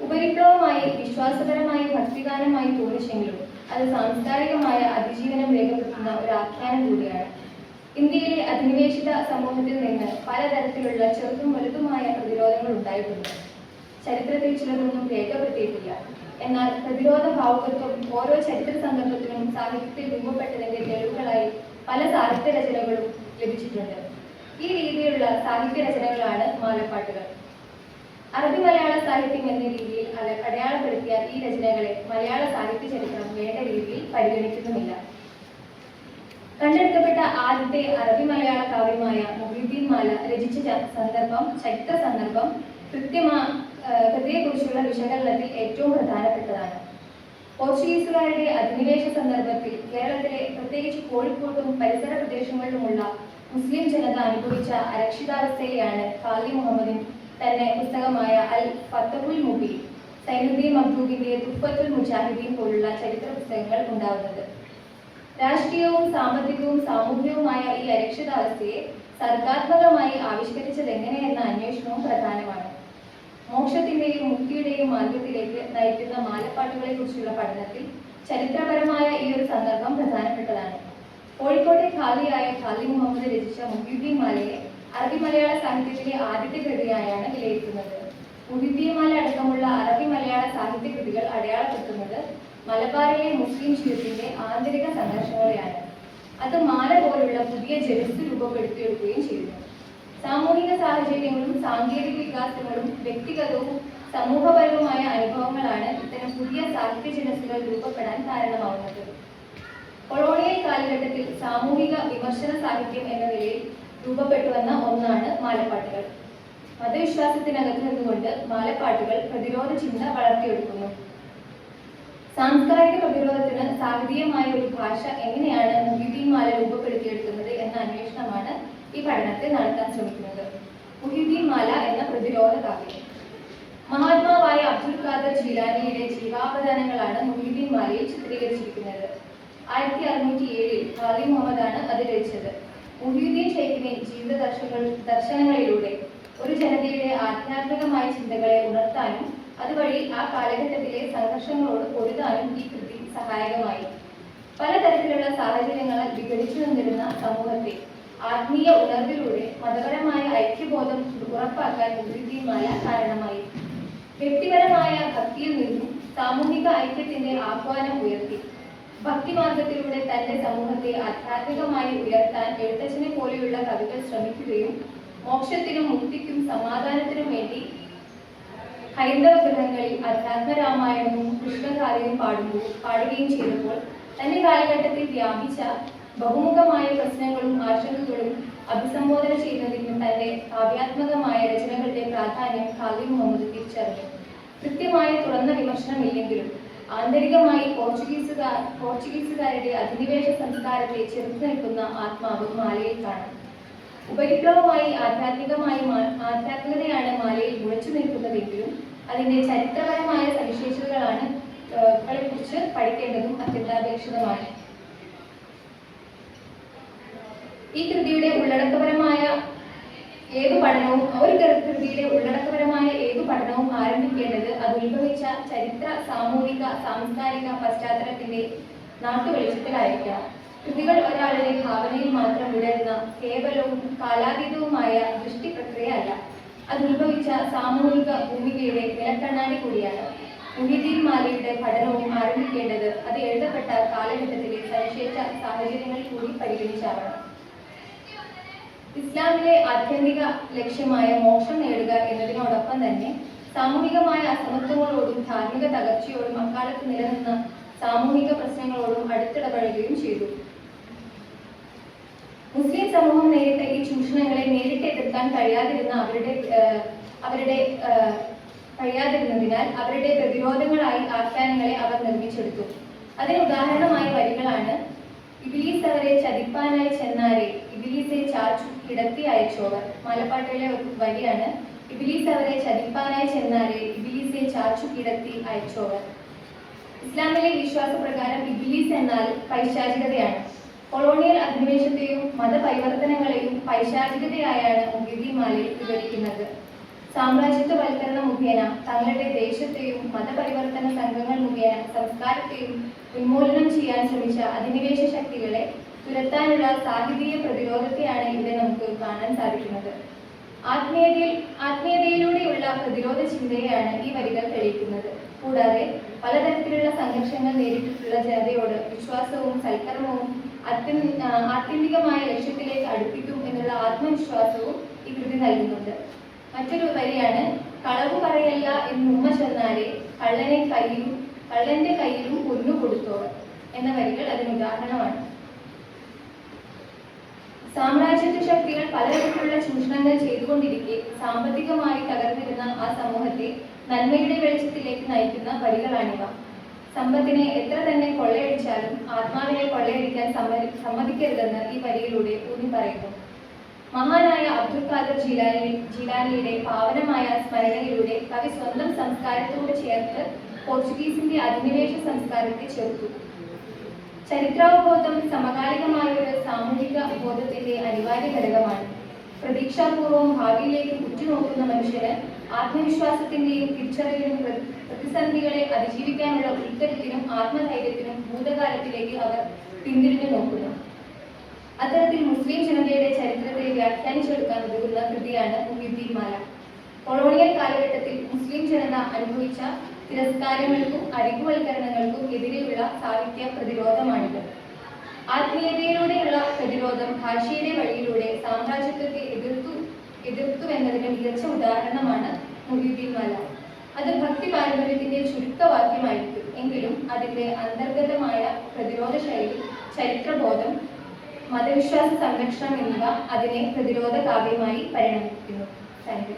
[SPEAKER 6] ഉപരിപ്ലവമായി വിശ്വാസപരമായി ഭക്തിഗാനമായി തോന്നിച്ചെങ്കിലും അത് സാംസ്കാരികമായ അതിജീവനം രേഖപ്പെടുത്തുന്ന ഒരു ആഖ്യാനം കൂടിയാണ്. ഇന്ത്യയിലെ അധിനിവേശിത സമൂഹത്തിൽ നിന്ന് പലതരത്തിലുള്ള ചെറുതും വലുതുമായ പ്രതിരോധങ്ങൾ ഉണ്ടായിട്ടുണ്ട്. ചരിത്രത്തിൽ ചിലതൊന്നും രേഖപ്പെടുത്തിയിട്ടില്ല. എന്നാൽ പ്രതിരോധ ഭാവുകത്വം ഓരോ ചരിത്ര സന്ദർഭത്തിലും സാഹിത്യത്തിൽ രൂപപ്പെട്ടതിന്റെ തെളിവുകളായി പല സാഹിത്യ രചനകളും ലഭിച്ചിട്ടുണ്ട്. ഈ രീതിയിലുള്ള സാഹിത്യ രചനകളാണ് മാലപ്പാട്ടുകൾ. അറബി മലയാള സാഹിത്യം എന്ന രീതിയിൽ അടയാളപ്പെടുത്തിയ ഈ രചനകളെ മലയാള സാഹിത്യ ചരിത്രം വേണ്ട രീതിയിൽ പരിഗണിക്കുന്നുമില്ല. കണ്ടെടുക്കപ്പെട്ട ആദ്യത്തെ അറബി മലയാള കാവ്യമായ മുഹ്യിദ്ദീൻമാല രചിച്ച ചരിത്ര സന്ദർഭം കൃതിയെക്കുറിച്ചുള്ള വിശകലനത്തിൽ ഏറ്റവും പ്രധാനപ്പെട്ടതാണ്. പോർച്ചുഗീസുകാരുടെ അധിനിവേശ സന്ദർഭത്തിൽ കേരളത്തിലെ പ്രത്യേകിച്ച് കോഴിക്കോട്ടും പരിസര പ്രദേശങ്ങളിലുമുള്ള മുസ്ലിം ജനത അനുഭവിച്ച അരക്ഷിതാവസ്ഥയെയാണ് ഖാലി മുഹമ്മദിൻ തന്റെ പുസ്തകമായ അൽ ഫത്തഹുൽ മുബീൻ, സൈനുദ്ദീൻ മഖ്ദൂമിന്റെ തുഫത്തുൽ മുജാഹിദീൻ പോലുള്ള ചരിത്ര പുസ്തകങ്ങൾ ഉണ്ടാവുന്നത്. രാഷ്ട്രീയവും സാമ്പത്തികവും സാമൂഹികവുമായ ഈ അരക്ഷിതാവസ്ഥയെ സർഗാത്മകമായി ആവിഷ്കരിച്ചത് എങ്ങനെയെന്ന അന്വേഷണവും പ്രധാനമാണ്. മോക്ഷത്തിന്റെയും മുക്തിയുടെയും മാർഗത്തിലേക്ക് നയിക്കുന്ന മാലപ്പാട്ടുകളെ കുറിച്ചുള്ള പഠനത്തിൽ ചരിത്രപരമായ ഈ ഒരു സന്ദർഭം പ്രധാനപ്പെട്ടതാണ്. കോഴിക്കോട്ടെ ഖാലിയായ ഖാലി മുഹമ്മദ് രചിച്ച മുഹ്യിദ്ദീൻമാലയെ അറബി മലയാള സാഹിത്യത്തിലെ ആദ്യത്തെ കൃതിയായാണ് വിലയിരുത്തുന്നത്. മുഹ്യിദ്ദീൻമാല അടക്കമുള്ള അറബി മലയാള സാഹിത്യ കൃതികൾ അടയാളപ്പെടുത്തുന്നത് മലബാറിലെ മുസ്ലിം ജീവിതത്തിന്റെ ആന്തരിക സംഘർഷങ്ങളെയാണ്. അത് മാല പോലുള്ള പുതിയ ജനസ് രൂപപ്പെടുത്തിയെടുക്കുകയും ചെയ്യുന്നു. സാമൂഹിക സാഹചര്യങ്ങളും സാങ്കേതിക വികാസങ്ങളും വ്യക്തിഗതവും സമൂഹപരവുമായ അനുഭവങ്ങളാണ് ഇത്തരം പുതിയ സാഹിത്യ ജനസുകൾ രൂപപ്പെടാൻ കാരണമാവുന്നത്. കൊളോണിയൽ കാലഘട്ടത്തിൽ സാമൂഹിക വിമർശന സാഹിത്യം എന്ന നിലയിൽ രൂപപ്പെട്ടുവന്ന ഒന്നാണ് മാലപ്പാട്ടുകൾ. മതവിശ്വാസത്തിനകത്ത് നിന്നുകൊണ്ട് മാലപ്പാട്ടുകൾ പ്രതിരോധ ചിന്ത വളർത്തിയെടുക്കുന്നു. സാംസ്കാരിക പ്രതിരോധത്തിന് സാഹിത്യമായ ഒരു ഭാഷ എങ്ങനെയാണ് മുഹ്യിദ്ദീൻമാല രൂപപ്പെടുത്തിയെടുക്കുന്നത് എന്ന അന്വേഷണമാണ് ഈ പഠനത്തിൽ നടത്താൻ ശ്രമിക്കുന്നത്. മുഹ്യിദ്ദീൻമാല എന്ന പ്രതിരോധ കാവ്യം. മഹാത്മാവായ അബ്ദുൽ ഖാദർ ജീലാനിയുടെ ജീവാവധാനങ്ങളാണ് മുഹ്യിദ്ദീൻമാലയിൽ ചിത്രീകരിച്ചിരിക്കുന്നത്. 1607 ഖാലി മുഹമ്മദാണ് അത് രചിച്ചത്. മുഹ്യിദ്ദീൻ ഷെയ്ഖിന്റെ ജീവിത ദർശനങ്ങളിലൂടെ ഒരു ജനതയുടെ ആധ്യാത്മികമായ ചിന്തകളെ ഉണർത്താനും അതുവഴി ആ കാലഘട്ടത്തിലെ സംഘർഷങ്ങളോട് പൊരുതാനും ഈ കൃതി സഹായകമായി. പലതരത്തിലുള്ള സാഹചര്യങ്ങളാൽ വിഘടിച്ചു നിന്നിരുന്ന സമൂഹത്തെ ആത്മീയ ഉണർവിലൂടെ മതപരമായ ഐക്യബോധം ഉറപ്പാക്കാൻ മുഹ്യിദ്ദീൻമാല കാരണമായി. വ്യക്തിപരമായ ഭക്തിയിൽ നിന്നും സാമൂഹിക ഐക്യത്തിന്റെ ആഹ്വാനം ഉയർത്തി. ഭക്തിമാർഗത്തിലൂടെ തന്റെ സമൂഹത്തെ ആധ്യാത്മികമായി ഉയർത്താൻ എഴുത്തച്ഛനെ പോലെയുള്ള കവികൾ ശ്രമിക്കുകയും മോക്ഷത്തിനും മുക്തിക്കും സമാധാനത്തിനും വേണ്ടി ഹൈന്ദവ ഗ്രന്ഥങ്ങളിൽ അധ്യാത്മരാമായണവും കൃഷ്ണഗാഥയും പാടുകയും ചെയ്തപ്പോൾ തന്റെ കാലഘട്ടത്തിൽ വ്യാപിച്ച ബഹുമുഖമായ പ്രശ്നങ്ങളും ആശങ്കകളും അഭിസംബോധന ചെയ്യുന്നതിനും തന്റെ കാവ്യാത്മകമായ രചനകളുടെ പ്രാധാന്യം ഖാലി മുഹമ്മദ് തിരിച്ചറിഞ്ഞു. കൃത്യമായ തുറന്ന വിമർശനമില്ലെങ്കിലും ആന്തരികമായി പോർച്ചുഗീസുകാരുടെ അധിനിവേശ സംസ്കാരത്തെ ചെറുത്തു നിൽക്കുന്ന ആത്മാവ് മാലയിൽ കാണാം. ഉപരിപ്ലവമായി ആധ്യാത്മികതയാണ് മാലയിൽ മുഴച്ചു നിൽക്കുന്നതെങ്കിലും അതിന്റെ ചരിത്രപരമായ സവിശേഷതകളാണ് കുറിച്ച് പഠിക്കേണ്ടതും അത്യന്താപേക്ഷിതമാണ്. ഈ കൃതിയുടെ ഉള്ളടക്കപരമായ ഏതു പഠനവും ആരംഭിക്കേണ്ടത് അത് ഉത്ഭവിച്ച ചരിത്ര, സാമൂഹിക, സാംസ്കാരിക പശ്ചാത്തലത്തിന്റെ നാട്ടുവെളിച്ചത്തിലായിരിക്കണം. കൃതികൾ ഒരാളുടെ ഭാവനയിൽ മാത്രം വിടരുന്ന കേവലവും കാലാതീതവുമായ ദൃഷ്ടി പ്രക്രിയ അല്ല. അത് ഉത്ഭവിച്ച സാമൂഹിക ഭൂമികയുടെ വിലക്കണ്ണാടി കൂടിയാണ്. മുഹ്യിദ്ദീൻമാലയുടെ പഠനവും ആരംഭിക്കേണ്ടത് അത് എഴുതപ്പെട്ട കാലഘട്ടത്തിലെ സവിശേഷ സാഹചര്യങ്ങളിൽ കൂടി പരിഗണിച്ചാവണം. ഇസ്ലാമിലെ ആത്യന്തിക ലക്ഷ്യമായ മോക്ഷം നേടുക എന്നതിനോടൊപ്പം തന്നെ സാമൂഹികമായ അസമത്വങ്ങളോടും ധാർമ്മിക തകർച്ചയോടും അക്കാലത്ത് നിലനിന്ന സാമൂഹിക പ്രശ്നങ്ങളോടും അടുത്തിടപഴകുകയും ചെയ്തു. മുസ്ലിം സമൂഹം നേരിട്ട ഈ ചൂഷണങ്ങളെ നേരിട്ട് എതിർക്കാൻ കഴിയാതിരുന്നതിനാൽ അവരുടെ പ്രതിരോധങ്ങളായി ആഖ്യാനങ്ങളെ അവർ നിർമ്മിച്ചെടുത്തു. അതിന് ഉദാഹരണമായ വരികളാണ്: ഇബിലീസ് അവരെ ചതിപ്പാനായി ചെന്നാരെ, ഇബിലീസെ ചാച്ചു കിടത്തി അയച്ചോവർ. മാലപ്പാട്ടിലെ ഒരു വരിയാണ്: ഇബിലീസ് അവരെ ചതിപ്പാനായി ചെന്നാരെ, ഇബിലീസെ ചാച്ചു കിടത്തി അയച്ചോവർ. ഇസ്ലാമിലെ വിശ്വാസപ്രകാരം ഇബിലീസ് എന്നാൽ പൈശാചികതയാണ്. കൊളോണിയൽ അധിനിവേശത്തെയും മതപരിവർത്തനങ്ങളെയും പൈശാചികതയായാണ് മുഹ്യിദ്ദീൻ മാലയിൽ വിവരിക്കുന്നത്. സാമ്രാജ്യത്വവൽക്കരണം മുഖേന തങ്ങളുടെ ദേശത്തെയും മതപരിവർത്തന സംഘങ്ങൾ മുഖേന സംസ്കാരത്തെയും ഉന്മൂലനം ചെയ്യാൻ ശ്രമിച്ച അധിനിവേശ ശക്തികളെ തുരത്താനുള്ള സാഹിതീയ പ്രതിരോധത്തെയാണ് ഇവിടെ നമുക്ക് കാണാൻ സാധിക്കുന്നത്. ആത്മീയതയിലൂടെയുള്ള പ്രതിരോധ ചിന്തയെയാണ് ഈ വരികൾ തെളിയിക്കുന്നത്. കൂടാതെ പലതരത്തിലുള്ള സംഘർഷങ്ങൾ നേരിട്ടിട്ടുള്ള ജനതയോട് വിശ്വാസവും സൽക്കർമ്മവും ആത്യന്തികമായ ലക്ഷ്യത്തിലേക്ക് അടുപ്പിക്കും എന്നുള്ള ആത്മവിശ്വാസവും ഈ കൃതി നൽകുന്നുണ്ട്. മറ്റൊരു വരിയാണ്, കളവു പറയല്ല എന്നുമ്മ ചെന്നാലേ കള്ളന്റെ കയ്യിലും പൊന്നു കൊടുത്തോർ എന്ന വരികൾ അതിന് ഉദാഹരണമാണ്. സാമ്രാജ്യത്വ ശക്തികൾ പലതരത്തിലുള്ള ചൂഷണങ്ങൾ ചെയ്തുകൊണ്ടിരിക്കെ സാമ്പത്തികമായി തകർന്നിരുന്ന ആ സമൂഹത്തെ നന്മയുടെ വെളിച്ചത്തിലേക്ക് നയിക്കുന്ന വരികളാണിവ. സമ്പത്തിനെ എത്ര തന്നെ കൊള്ളയടിച്ചാലും ആത്മാവിനെ കൊള്ളയടിക്കാൻ സമ്മതിക്കരുതെന്ന് ഈ വരിയിലൂടെ ഊന്നി പറയുന്നു. മഹാനായ അബ്ദുൽ ഖാദർ ജീലാനിയുടെ പാവനമായ സ്മരണയിലൂടെ കവി സ്വന്തം സംസ്കാരത്തോട് ചേർത്ത് പോർച്ചുഗീസിന്റെ അധിനിവേശ സംസ്കാരത്തെ ചേർത്തു. ചരിത്രാവബോധം സമകാലികമായ ഒരു സാമൂഹിക ബോധത്തിന്റെ അനിവാര്യ ഘടകമാണ്. പ്രതീക്ഷാപൂർവം ഭാവിയിലേക്ക് ഉറ്റുനോക്കുന്ന മനുഷ്യന് ആത്മവിശ്വാസത്തിന്റെയും തിരിച്ചറിവിനും പ്രതിസന്ധികളെ അതിജീവിക്കാനുള്ള ഉൾക്കരുത്തിനും ആത്മധൈര്യത്തിനും ഭൂതകാലത്തിലേക്ക് അവർ പിന്തിരിഞ്ഞു നോക്കുന്നു. അത്തരത്തിൽ മുസ്ലിം ജനതയുടെ ചരിത്രത്തെ വ്യാഖ്യാനിച്ചെടുക്കാൻ ഉതകുന്ന കൃതിയാണ് മുഹ്യിദ്ദീൻ മാല. കൊളോണിയൽ കാലഘട്ടത്തിൽ മുസ്ലിം ജനത അനുഭവിച്ച തിരസ്കാരങ്ങൾക്കും അരികുവൽക്കരണങ്ങൾക്കും എതിരെയുള്ള സാഹിത്യ പ്രതിരോധമാണിത്. ആത്മീയതയിലൂടെയുള്ള പ്രതിരോധം ഭാഷയുടെ വഴിയിലൂടെ സാമ്രാജ്യത്വത്തെ എതിർത്തുവെന്നതിന് മികച്ച ഉദാഹരണമാണ് മുഹ്യിദ്ദീൻ മാല. അത് ഭക്തി പാരമ്പര്യത്തിന്റെ ചുരുക്കവാക്യമായിരിക്കും എങ്കിലും അതിന്റെ അന്തർഗതമായ പ്രതിരോധ ശൈലി, ചരിത്രബോധം, മതവിശ്വാസ സംരക്ഷണം എന്നിവ അതിനെ പ്രതിരോധ കാവ്യമായി പരിണമിക്കുന്നു. Thank you.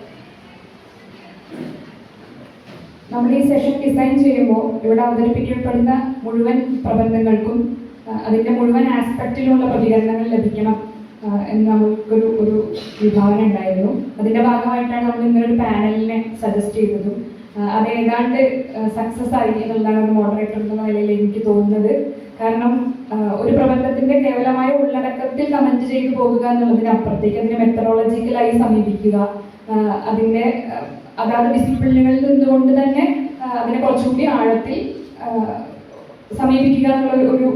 [SPEAKER 1] നമ്മൾ ഈ സെഷൻ ഡിസൈൻ ചെയ്യുമ്പോൾ ഇവിടെ അവതരിപ്പിക്കപ്പെടുന്ന മുഴുവൻ പ്രബന്ധങ്ങൾക്കും അതിൻ്റെ മുഴുവൻ ആസ്പെക്റ്റിലുള്ള പ്രതികരണങ്ങൾ ലഭിക്കണം എന്ന് നമുക്കൊരു വിഭാവന ഉണ്ടായിരുന്നു. അതിൻ്റെ ഭാഗമായിട്ടാണ് നമ്മൾ ഇന്നൊരു പാനലിനെ സജസ്റ്റ് ചെയ്തതും. അത് ഏതാണ്ട് സക്സസ് ആയി എന്നുള്ളതാണ് ഒരു മോഡറേറ്റർ എന്ന നിലയിൽ എനിക്ക് തോന്നുന്നത്. കാരണം ഒരു പ്രബന്ധത്തിന്റെ കേവലമായ ഉള്ളടക്കത്തിൽ കമന്റ് ചെയ്തു പോകുക എന്നുള്ളതിനപ്പുറത്തേക്ക് അതിനെ മെത്തഡോളജിക്കലായി സമീപിക്കുക, അതിൻ്റെ അതാത് ഡിസിപ്ലിനുകളിൽ നിന്നുകൊണ്ട് തന്നെ അതിനെ കുറച്ചുകൂടി ആഴത്തിൽ സമീപിക്കുക എന്നുള്ള ഒരു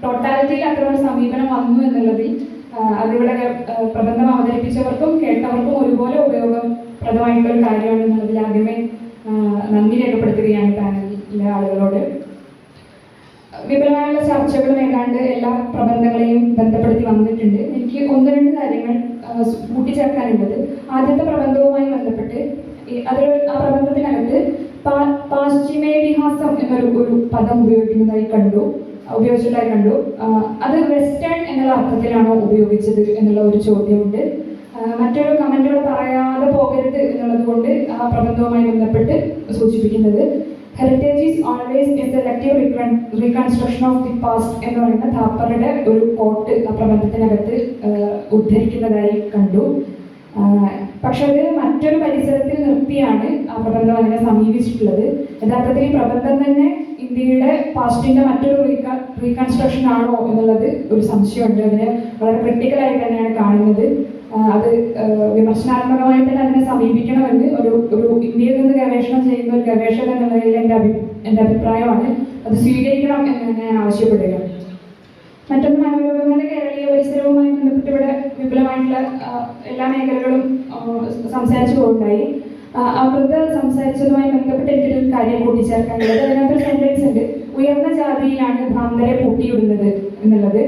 [SPEAKER 1] ടോട്ടാലിറ്റിയിൽ അത്ര ഒരു സമീപനം വന്നു എന്നുള്ളതിൽ അതിവിടെ പ്രബന്ധം അവതരിപ്പിച്ചവർക്കും കേട്ടവർക്കും ഒരുപോലെ ഉപയോഗപ്രദമായിട്ടുള്ള ഒരു കാര്യമാണ് എന്നുള്ളതിൽ ആദ്യമേ നന്ദി രേഖപ്പെടുത്തുകയാണ് പാനലിലെ ആളുകളോട്. വിപുലമായുള്ള ചർച്ചകളും ഏതാണ്ട് എല്ലാ പ്രബന്ധങ്ങളെയും ബന്ധപ്പെടുത്തി വന്നിട്ടുണ്ട്. എനിക്ക് ഒന്ന് രണ്ട് കാര്യങ്ങൾ കൂട്ടിച്ചേർക്കാനുള്ളത്. ആദ്യത്തെ പ്രബന്ധവുമായി ബന്ധപ്പെട്ട് ആ പ്രബന്ധത്തിനകത്ത് പാശ്ചിമേതിഹാസം എന്നൊരു പദം ഉപയോഗിച്ചതായി കണ്ടു. അത് വെസ്റ്റേൺ എന്നുള്ള അർത്ഥത്തിലാണോ ഉപയോഗിച്ചത് എന്നുള്ള ഒരു ചോദ്യമുണ്ട്. മറ്റൊരു കമന്റുകൾ പറയാതെ പോകരുത് എന്നുള്ളത് കൊണ്ട് ആ പ്രബന്ധവുമായി ബന്ധപ്പെട്ട് സൂചിപ്പിക്കുന്നത് heritage is always A selective reconstruction of the past എന്ന് പറയുന്ന താപ്പറുടെ ഒരു കോട്ട് ആ പ്രബന്ധത്തിനകത്ത് ഉദ്ധരിക്കുന്നതായി കണ്ടു. പക്ഷെ അത് മറ്റൊരു പരിസരത്തിൽ നിർത്തിയാണ് ആ പ്രബന്ധം അതിനെ സമീപിച്ചിട്ടുള്ളത്. യഥാർത്ഥത്തിൽ ഈ പ്രബന്ധം തന്നെ ഇന്ത്യയുടെ പാസ്റ്റിന്റെ മറ്റൊരു റീകൺസ്ട്രക്ഷൻ ആണോ എന്നുള്ളത് ഒരു സംശയമുണ്ട്. അതിനെ വളരെ ക്രിട്ടിക്കലായി തന്നെയാണ് കാണുന്നത്. അത് വിമർശനാത്മകമായി തന്നെ അതിനെ സമീപിക്കണമെന്ന് ഒരു ഇന്ത്യയിൽ നിന്ന് ഗവേഷണം ചെയ്യുന്ന ഒരു ഗവേഷകൻ എന്ന നിലയിൽ എൻ്റെ അഭിപ്രായമാണ്. അത് സ്വീകരിക്കണം എന്ന് ഞാൻ ആവശ്യപ്പെടുക. മറ്റൊന്ന്, മനോരോഗങ്ങളുടെ കേരളീയ പരിസരവുമായി ബന്ധപ്പെട്ട് ഇവിടെ വിപുലമായിട്ടുള്ള എല്ലാ മേഖലകളും സംസാരിച്ചു പോകുണ്ടായി. അമൃത സംസാരിച്ചതുമായി ബന്ധപ്പെട്ട് എനിക്കൊരു കാര്യം കൂട്ടിച്ചേർക്കാനുള്ളത്, അതിനകത്തൊരു സെന്റൻസ് ഉണ്ട്, ഉയർന്ന ജാതിയിലാണ് ഭ്രാന്തരെ പൂട്ടിയിടുന്നത് എന്നുള്ളത്.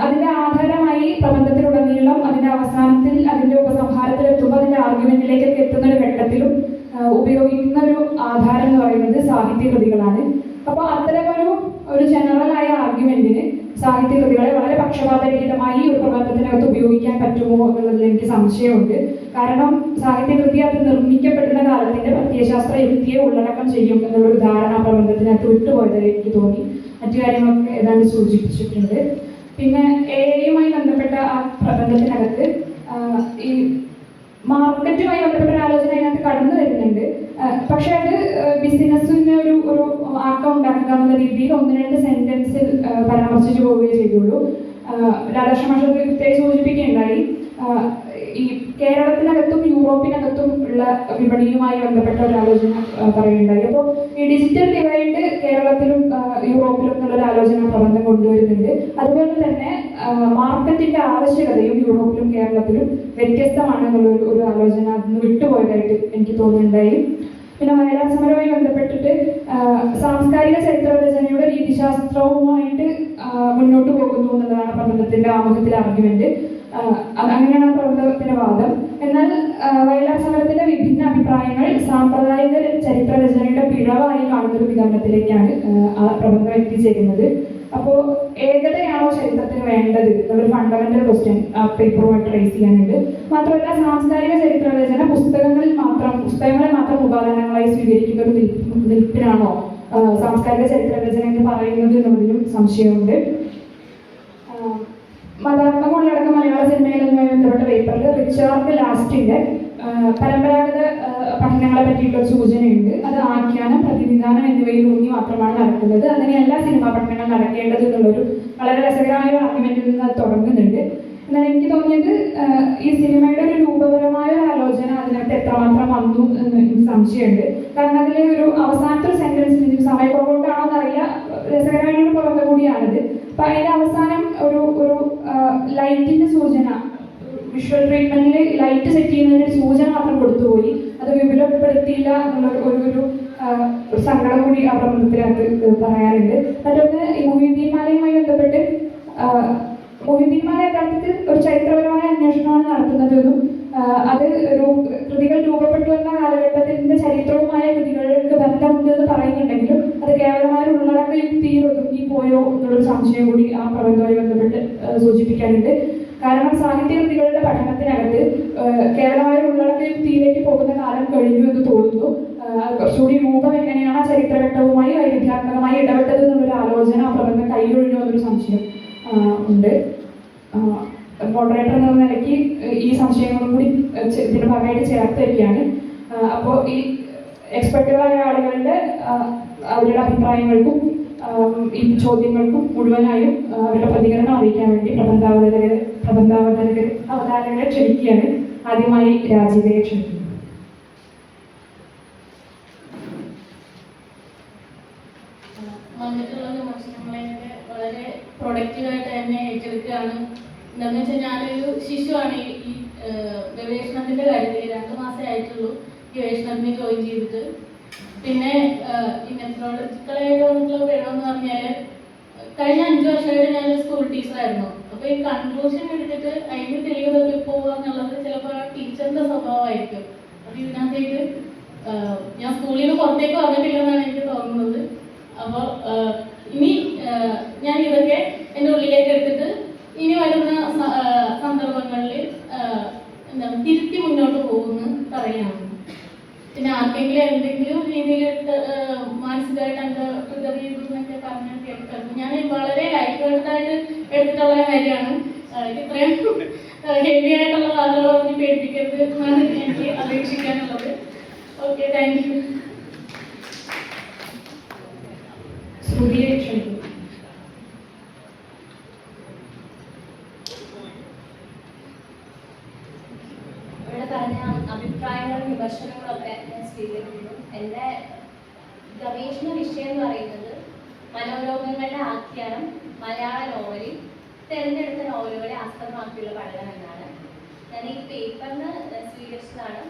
[SPEAKER 1] അതിന്റെ ആധാരമായി പ്രബന്ധത്തിലുടനീളം അതിന്റെ അവസാനത്തിൽ അതിന്റെ ഉപസംഹാരത്തിലെത്തുമ്പോൾ അതിന്റെ ആർഗ്യുമെന്റിലേക്കൊക്കെ എത്തുന്ന ഒരു ഘട്ടത്തിലും ഉപയോഗിക്കുന്ന ഒരു ആധാരം എന്ന് പറയുന്നത് സാഹിത്യകൃതികളാണ്. അപ്പോൾ അത്തരമൊരു ജനറലായ ആർഗ്യുമെന്റിന് സാഹിത്യകൃതികളെ വളരെ പക്ഷപാതരഹിതമായി ഒരു പ്രബന്ധത്തിനകത്ത് ഉപയോഗിക്കാൻ പറ്റുമോ എന്നുള്ളതിൽ എനിക്ക് സംശയമുണ്ട്. കാരണം സാഹിത്യകൃതി അത് നിർമ്മിക്കപ്പെടുന്ന കാലത്തിന്റെ പ്രത്യയശാസ്ത്ര യുക്തിയെ ഉള്ളടക്കം ചെയ്യും എന്നുള്ളൊരു ധാരണ പ്രബന്ധത്തിനകത്ത് വിട്ടുപോയതായി എനിക്ക് തോന്നി. മറ്റു കാര്യങ്ങളൊക്കെ ഏതാണ്ട് സൂചിപ്പിച്ചിട്ടുണ്ട്. പിന്നെ എയുമായി ബന്ധപ്പെട്ട ആ പ്രബന്ധത്തിനകത്ത് ഈ മാർക്കറ്റുമായി ബന്ധപ്പെട്ട ഒരു ആലോചന അതിനകത്ത് കടന്നു വരുന്നുണ്ട്. പക്ഷെ അത് ബിസിനസ്സിന് ഒരു ആക്കം ഉണ്ടാക്കുക എന്നുള്ള രീതിയിൽ ഒന്ന് രണ്ട് സെന്റൻസിൽ പരാമർശിച്ചു പോവുകയേ ചെയ്തുള്ളൂ. രാധാകൃഷ്ണ മാഷ് പ്രത്യേകം സൂചിപ്പിക്കുകയുണ്ടായി. ഈ കേരളത്തിനകത്തും യൂറോപ്പിനകത്തും ഉള്ള വിപണിയുമായി ബന്ധപ്പെട്ട ഒരു ആലോചന പറയുകയുണ്ടായി. അപ്പോൾ ഈ ഡിജിറ്റൽ ഡിവൈഡ് കേരളത്തിലും യൂറോപ്പിലും എന്നുള്ളൊരു ആലോചന പ്രബന്ധം കൊണ്ടുവരുന്നുണ്ട്. അതുപോലെ തന്നെ മാർക്കറ്റിന്റെ ആവശ്യകതയും യൂറോപ്പിലും കേരളത്തിലും വ്യത്യസ്തമാണ് ഒരു ആലോചന അന്ന് വിട്ടുപോയതായിട്ട് എനിക്ക് തോന്നുന്നുണ്ടായി. പിന്നെ വയലാർ സമരവുമായി ബന്ധപ്പെട്ടിട്ട് സാംസ്കാരിക ചരിത്ര രചനയുടെ രീതിശാസ്ത്രവുമായിട്ട് മുന്നോട്ട് പോകുന്നു എന്നുള്ളതാണ് പ്രബന്ധത്തിന്റെ ആമുഖത്തിലെ ആർഗ്യുമെന്റ്. അങ്ങനെയാണ് പ്രബന്ധത്തിന്റെ വാദം. എന്നാൽ വയലാർ സമരത്തിന്റെ വിഭിന്ന അഭിപ്രായങ്ങൾ സാമ്പ്രദായിക ചരിത്ര രചനയുടെ പിഴവായി കാണുന്നൊരു വികരണത്തിലേക്കാണ് ആ പ്രബന്ധം എത്തിച്ചേരുന്നത്. അപ്പോൾ ഏകതയാണോ ചരിത്രത്തിന് വേണ്ടത് എന്നൊരു ഫണ്ടമെന്റൽ ക്വസ്റ്റ്യൻ ആ പേപ്പറുമായിട്ട് റേസ് ചെയ്യാനുണ്ട്. മാത്രമല്ല സാംസ്കാരിക ചരിത്ര രചന പുസ്തകങ്ങളെ മാത്രം ഉപാദാനങ്ങളായി സ്വീകരിക്കുന്ന ഒരു നിൽപ്പിനാണോ സാംസ്കാരിക ചരിത്ര രചന എന്ന് പറയുന്നത് എന്നതിലും സംശയമുണ്ട്. മതാത്മക ഉള്ളടക്കം മലയാള സിനിമയിലുമായി ബന്ധപ്പെട്ട പേപ്പറിൽ റിച്ചാർഡ് ലാസ്റ്റിന്റെ പരമ്പരാഗത പഠനങ്ങളെ പറ്റിയിട്ടുള്ള സൂചനയുണ്ട്. അത് ആഖ്യാനം, പ്രതിനിധാനം എന്നിവയിൽ ഊന്നി മാത്രമാണ് നടക്കുന്നത്. അങ്ങനെയല്ല സിനിമാ പഠനങ്ങൾ നടക്കേണ്ടത് എന്നുള്ളൊരു വളരെ രസകരമായ ആർഗ്യുമെന്റിൽ നിന്ന് അത് തുടങ്ങുന്നുണ്ട്. എന്നാൽ എനിക്ക് തോന്നിയത് ഈ സിനിമയുടെ ഒരു രൂപപരമായ ഒരു ആലോചന അതിനകത്ത് എത്രമാത്രം വന്നു എന്ന് എനിക്ക് സംശയമുണ്ട്. കാരണം അതിലെ ഒരു അവസാനത്തെ ഒരു സെന്റൻസ് സമയക്കുറവുകൊണ്ടാണോ എന്നറിയില്ല, രസകരമായൊരു പ്രബന്ധം കൂടിയാണിത്. അപ്പൊ അതിന്റെ അവസാനം ഒരു ലൈറ്റിന്റെ സൂചന, വിഷ്വൽ ട്രീറ്റ്മെന്റിൽ ലൈറ്റ് സെറ്റ് ചെയ്യുന്നതിന് സൂചന മാത്രം കൊടുത്തുപോയി, അത് വിപുലപ്പെടുത്തിയില്ല എന്നുള്ള ഒരു സങ്കടം കൂടി ആ പ്രബന്ധത്തിനകത്ത് പറയാറുണ്ട്. മറ്റൊന്ന് ഈ മൊഹീദ്ദീൻ മാലയുമായി ബന്ധപ്പെട്ട് മൊഹീദ്ദീൻ മാല യഥാർത്ഥത്തിൽ ഒരു ചരിത്രപരമായ അന്വേഷണമാണ് നടത്തുന്നതെന്നും അത് കൃതികൾ രൂപപ്പെട്ടു വന്ന കാലഘട്ടത്തിന്റെ ചരിത്രവുമായ കൃതികൾക്ക് ബന്ധമുണ്ട് എന്ന് പറയുന്നുണ്ടെങ്കിലും അത് കേവലമായ ഉള്ളടക്ക യുക്തിയിൽ ഒതുങ്ങിപ്പോയോ എന്നുള്ളൊരു സംശയം കൂടി ആ പ്രബന്ധവുമായി ബന്ധപ്പെട്ട് സൂചിപ്പിക്കാനുണ്ട്. കാരണം സാഹിത്യകൃതികളുടെ പഠനത്തിനകത്ത് കേവലമായ ഉള്ളടക്ക യുക്തിയിലേക്ക് പോകുന്ന കാലം കഴിഞ്ഞു എന്ന് തോന്നുന്നു. കുറച്ചുകൂടി രൂപം എങ്ങനെയാണ് ആ ചരിത്രഘട്ടവുമായി വൈരുദ്ധ്യാത്മകമായി ഇടപെട്ടത് എന്നുള്ളൊരു ആലോചന ആ പ്രബന്ധം കൈയൊഴിഞ്ഞു എന്നൊരു സംശയം ഉണ്ട്. മോഡറേറ്റർ എന്ന നിലയ്ക്ക് ഈ സംശയങ്ങളും കൂടി ഇതിന്റെ ഭാഗമായിട്ട് ചേർത്ത് വയ്ക്കുകയാണ്. അപ്പോൾ ഈ എക്സ്പെർട്ടുകളായ ആളുകളുടെ അവരുടെ അഭിപ്രായങ്ങൾക്കും ഈ ചോദ്യങ്ങൾക്കും മുഴുവനായും അവരുടെ പ്രതികരണം അറിയിക്കാൻ വേണ്ടി അവതാരകരെ ക്ഷണിക്കുകയാണ്. ആദ്യമായി രാജീവയെ ക്ഷണിക്കുന്നു.
[SPEAKER 2] വന്നിട്ടുള്ള വിമർശനങ്ങളെ വളരെ പ്രൊഡക്റ്റീവായിട്ട് തന്നെ ഏറ്റെടുക്കുകയാണ്. എന്താണെന്ന് വെച്ചാൽ ഞാനൊരു ശിശുവാണ് ഈ ഗവേഷണത്തിന്റെ കാര്യത്തിൽ 2 മാസമേ ആയിട്ടുള്ളൂ ഗവേഷണത്തിന് ജോയിൻ ചെയ്തിട്ട്. പിന്നെ ഈ മെത്തഡോളജിക്കലായിട്ട് വന്നിട്ടുള്ള പിഴവെന്ന് പറഞ്ഞാൽ കഴിഞ്ഞ 5 വർഷമായിട്ട് ഞാനൊരു സ്കൂൾ ടീച്ചറായിരുന്നു. അപ്പോൾ ഈ കൺക്ലൂഷൻ എടുത്തിട്ട് അതിന് തെളിവ് തപ്പി പോവുക എന്നുള്ളത് ചിലപ്പോൾ ആ ടീച്ചറിന്റെ സ്വഭാവമായിരിക്കും. അപ്പോൾ ഇതിനകത്തേക്ക് ഞാൻ സ്കൂളിൽ നിന്ന് പുറത്തേക്ക് വന്നിട്ടില്ലെന്നാണ് എനിക്ക് തോന്നുന്നത്. അപ്പോൾ ഇനി ഞാൻ ഇതൊക്കെ എൻ്റെ ഉള്ളിലേക്ക് എടുത്തിട്ട് ഇനി വരുന്ന സന്ദർഭങ്ങളിൽ എന്താണ് തിരുത്തി മുന്നോട്ട് പോകുമെന്ന് പറയുകയാണ്. പിന്നെ ആർക്കെങ്കിലും എന്തെങ്കിലും രീതിയിൽ മാനസികമായിട്ട് എന്താ ട്രിഗർ ചെയ്തു എന്നൊക്കെ പറഞ്ഞാൽ കേൾക്കാം. ഞാൻ വളരെ ലൈറ്റായിട്ട് എടുത്തിട്ടുള്ള കാര്യമാണ്. ഇത്രയും ഹെവി ആയിട്ടുള്ള വാക്കുകൾ പറഞ്ഞ് പേടിപ്പിക്കരുത് എന്നാണ് എനിക്ക് അപേക്ഷിക്കാനുള്ളത്. Okay, thank you.
[SPEAKER 1] ശ്രുതിയെ ക്ഷണിക്കുന്നു.
[SPEAKER 6] ഇവിടെ പറഞ്ഞ അഭിപ്രായങ്ങളും വിമർശനങ്ങളൊക്കെ ഞാൻ സ്വീകരിക്കുന്നു. എൻ്റെ ഗവേഷണ വിഷയം എന്ന് പറയുന്നത് മനോരോഗങ്ങളുടെ ആഖ്യാനം മലയാള നോവലിൽ തിരഞ്ഞെടുത്ത നോവലുകളെ ആസ്പദമാക്കിയുള്ള പഠനം എന്നാണ്. ഞാൻ ഈ പേപ്പറിന് സ്വീകരിച്ചതാണ്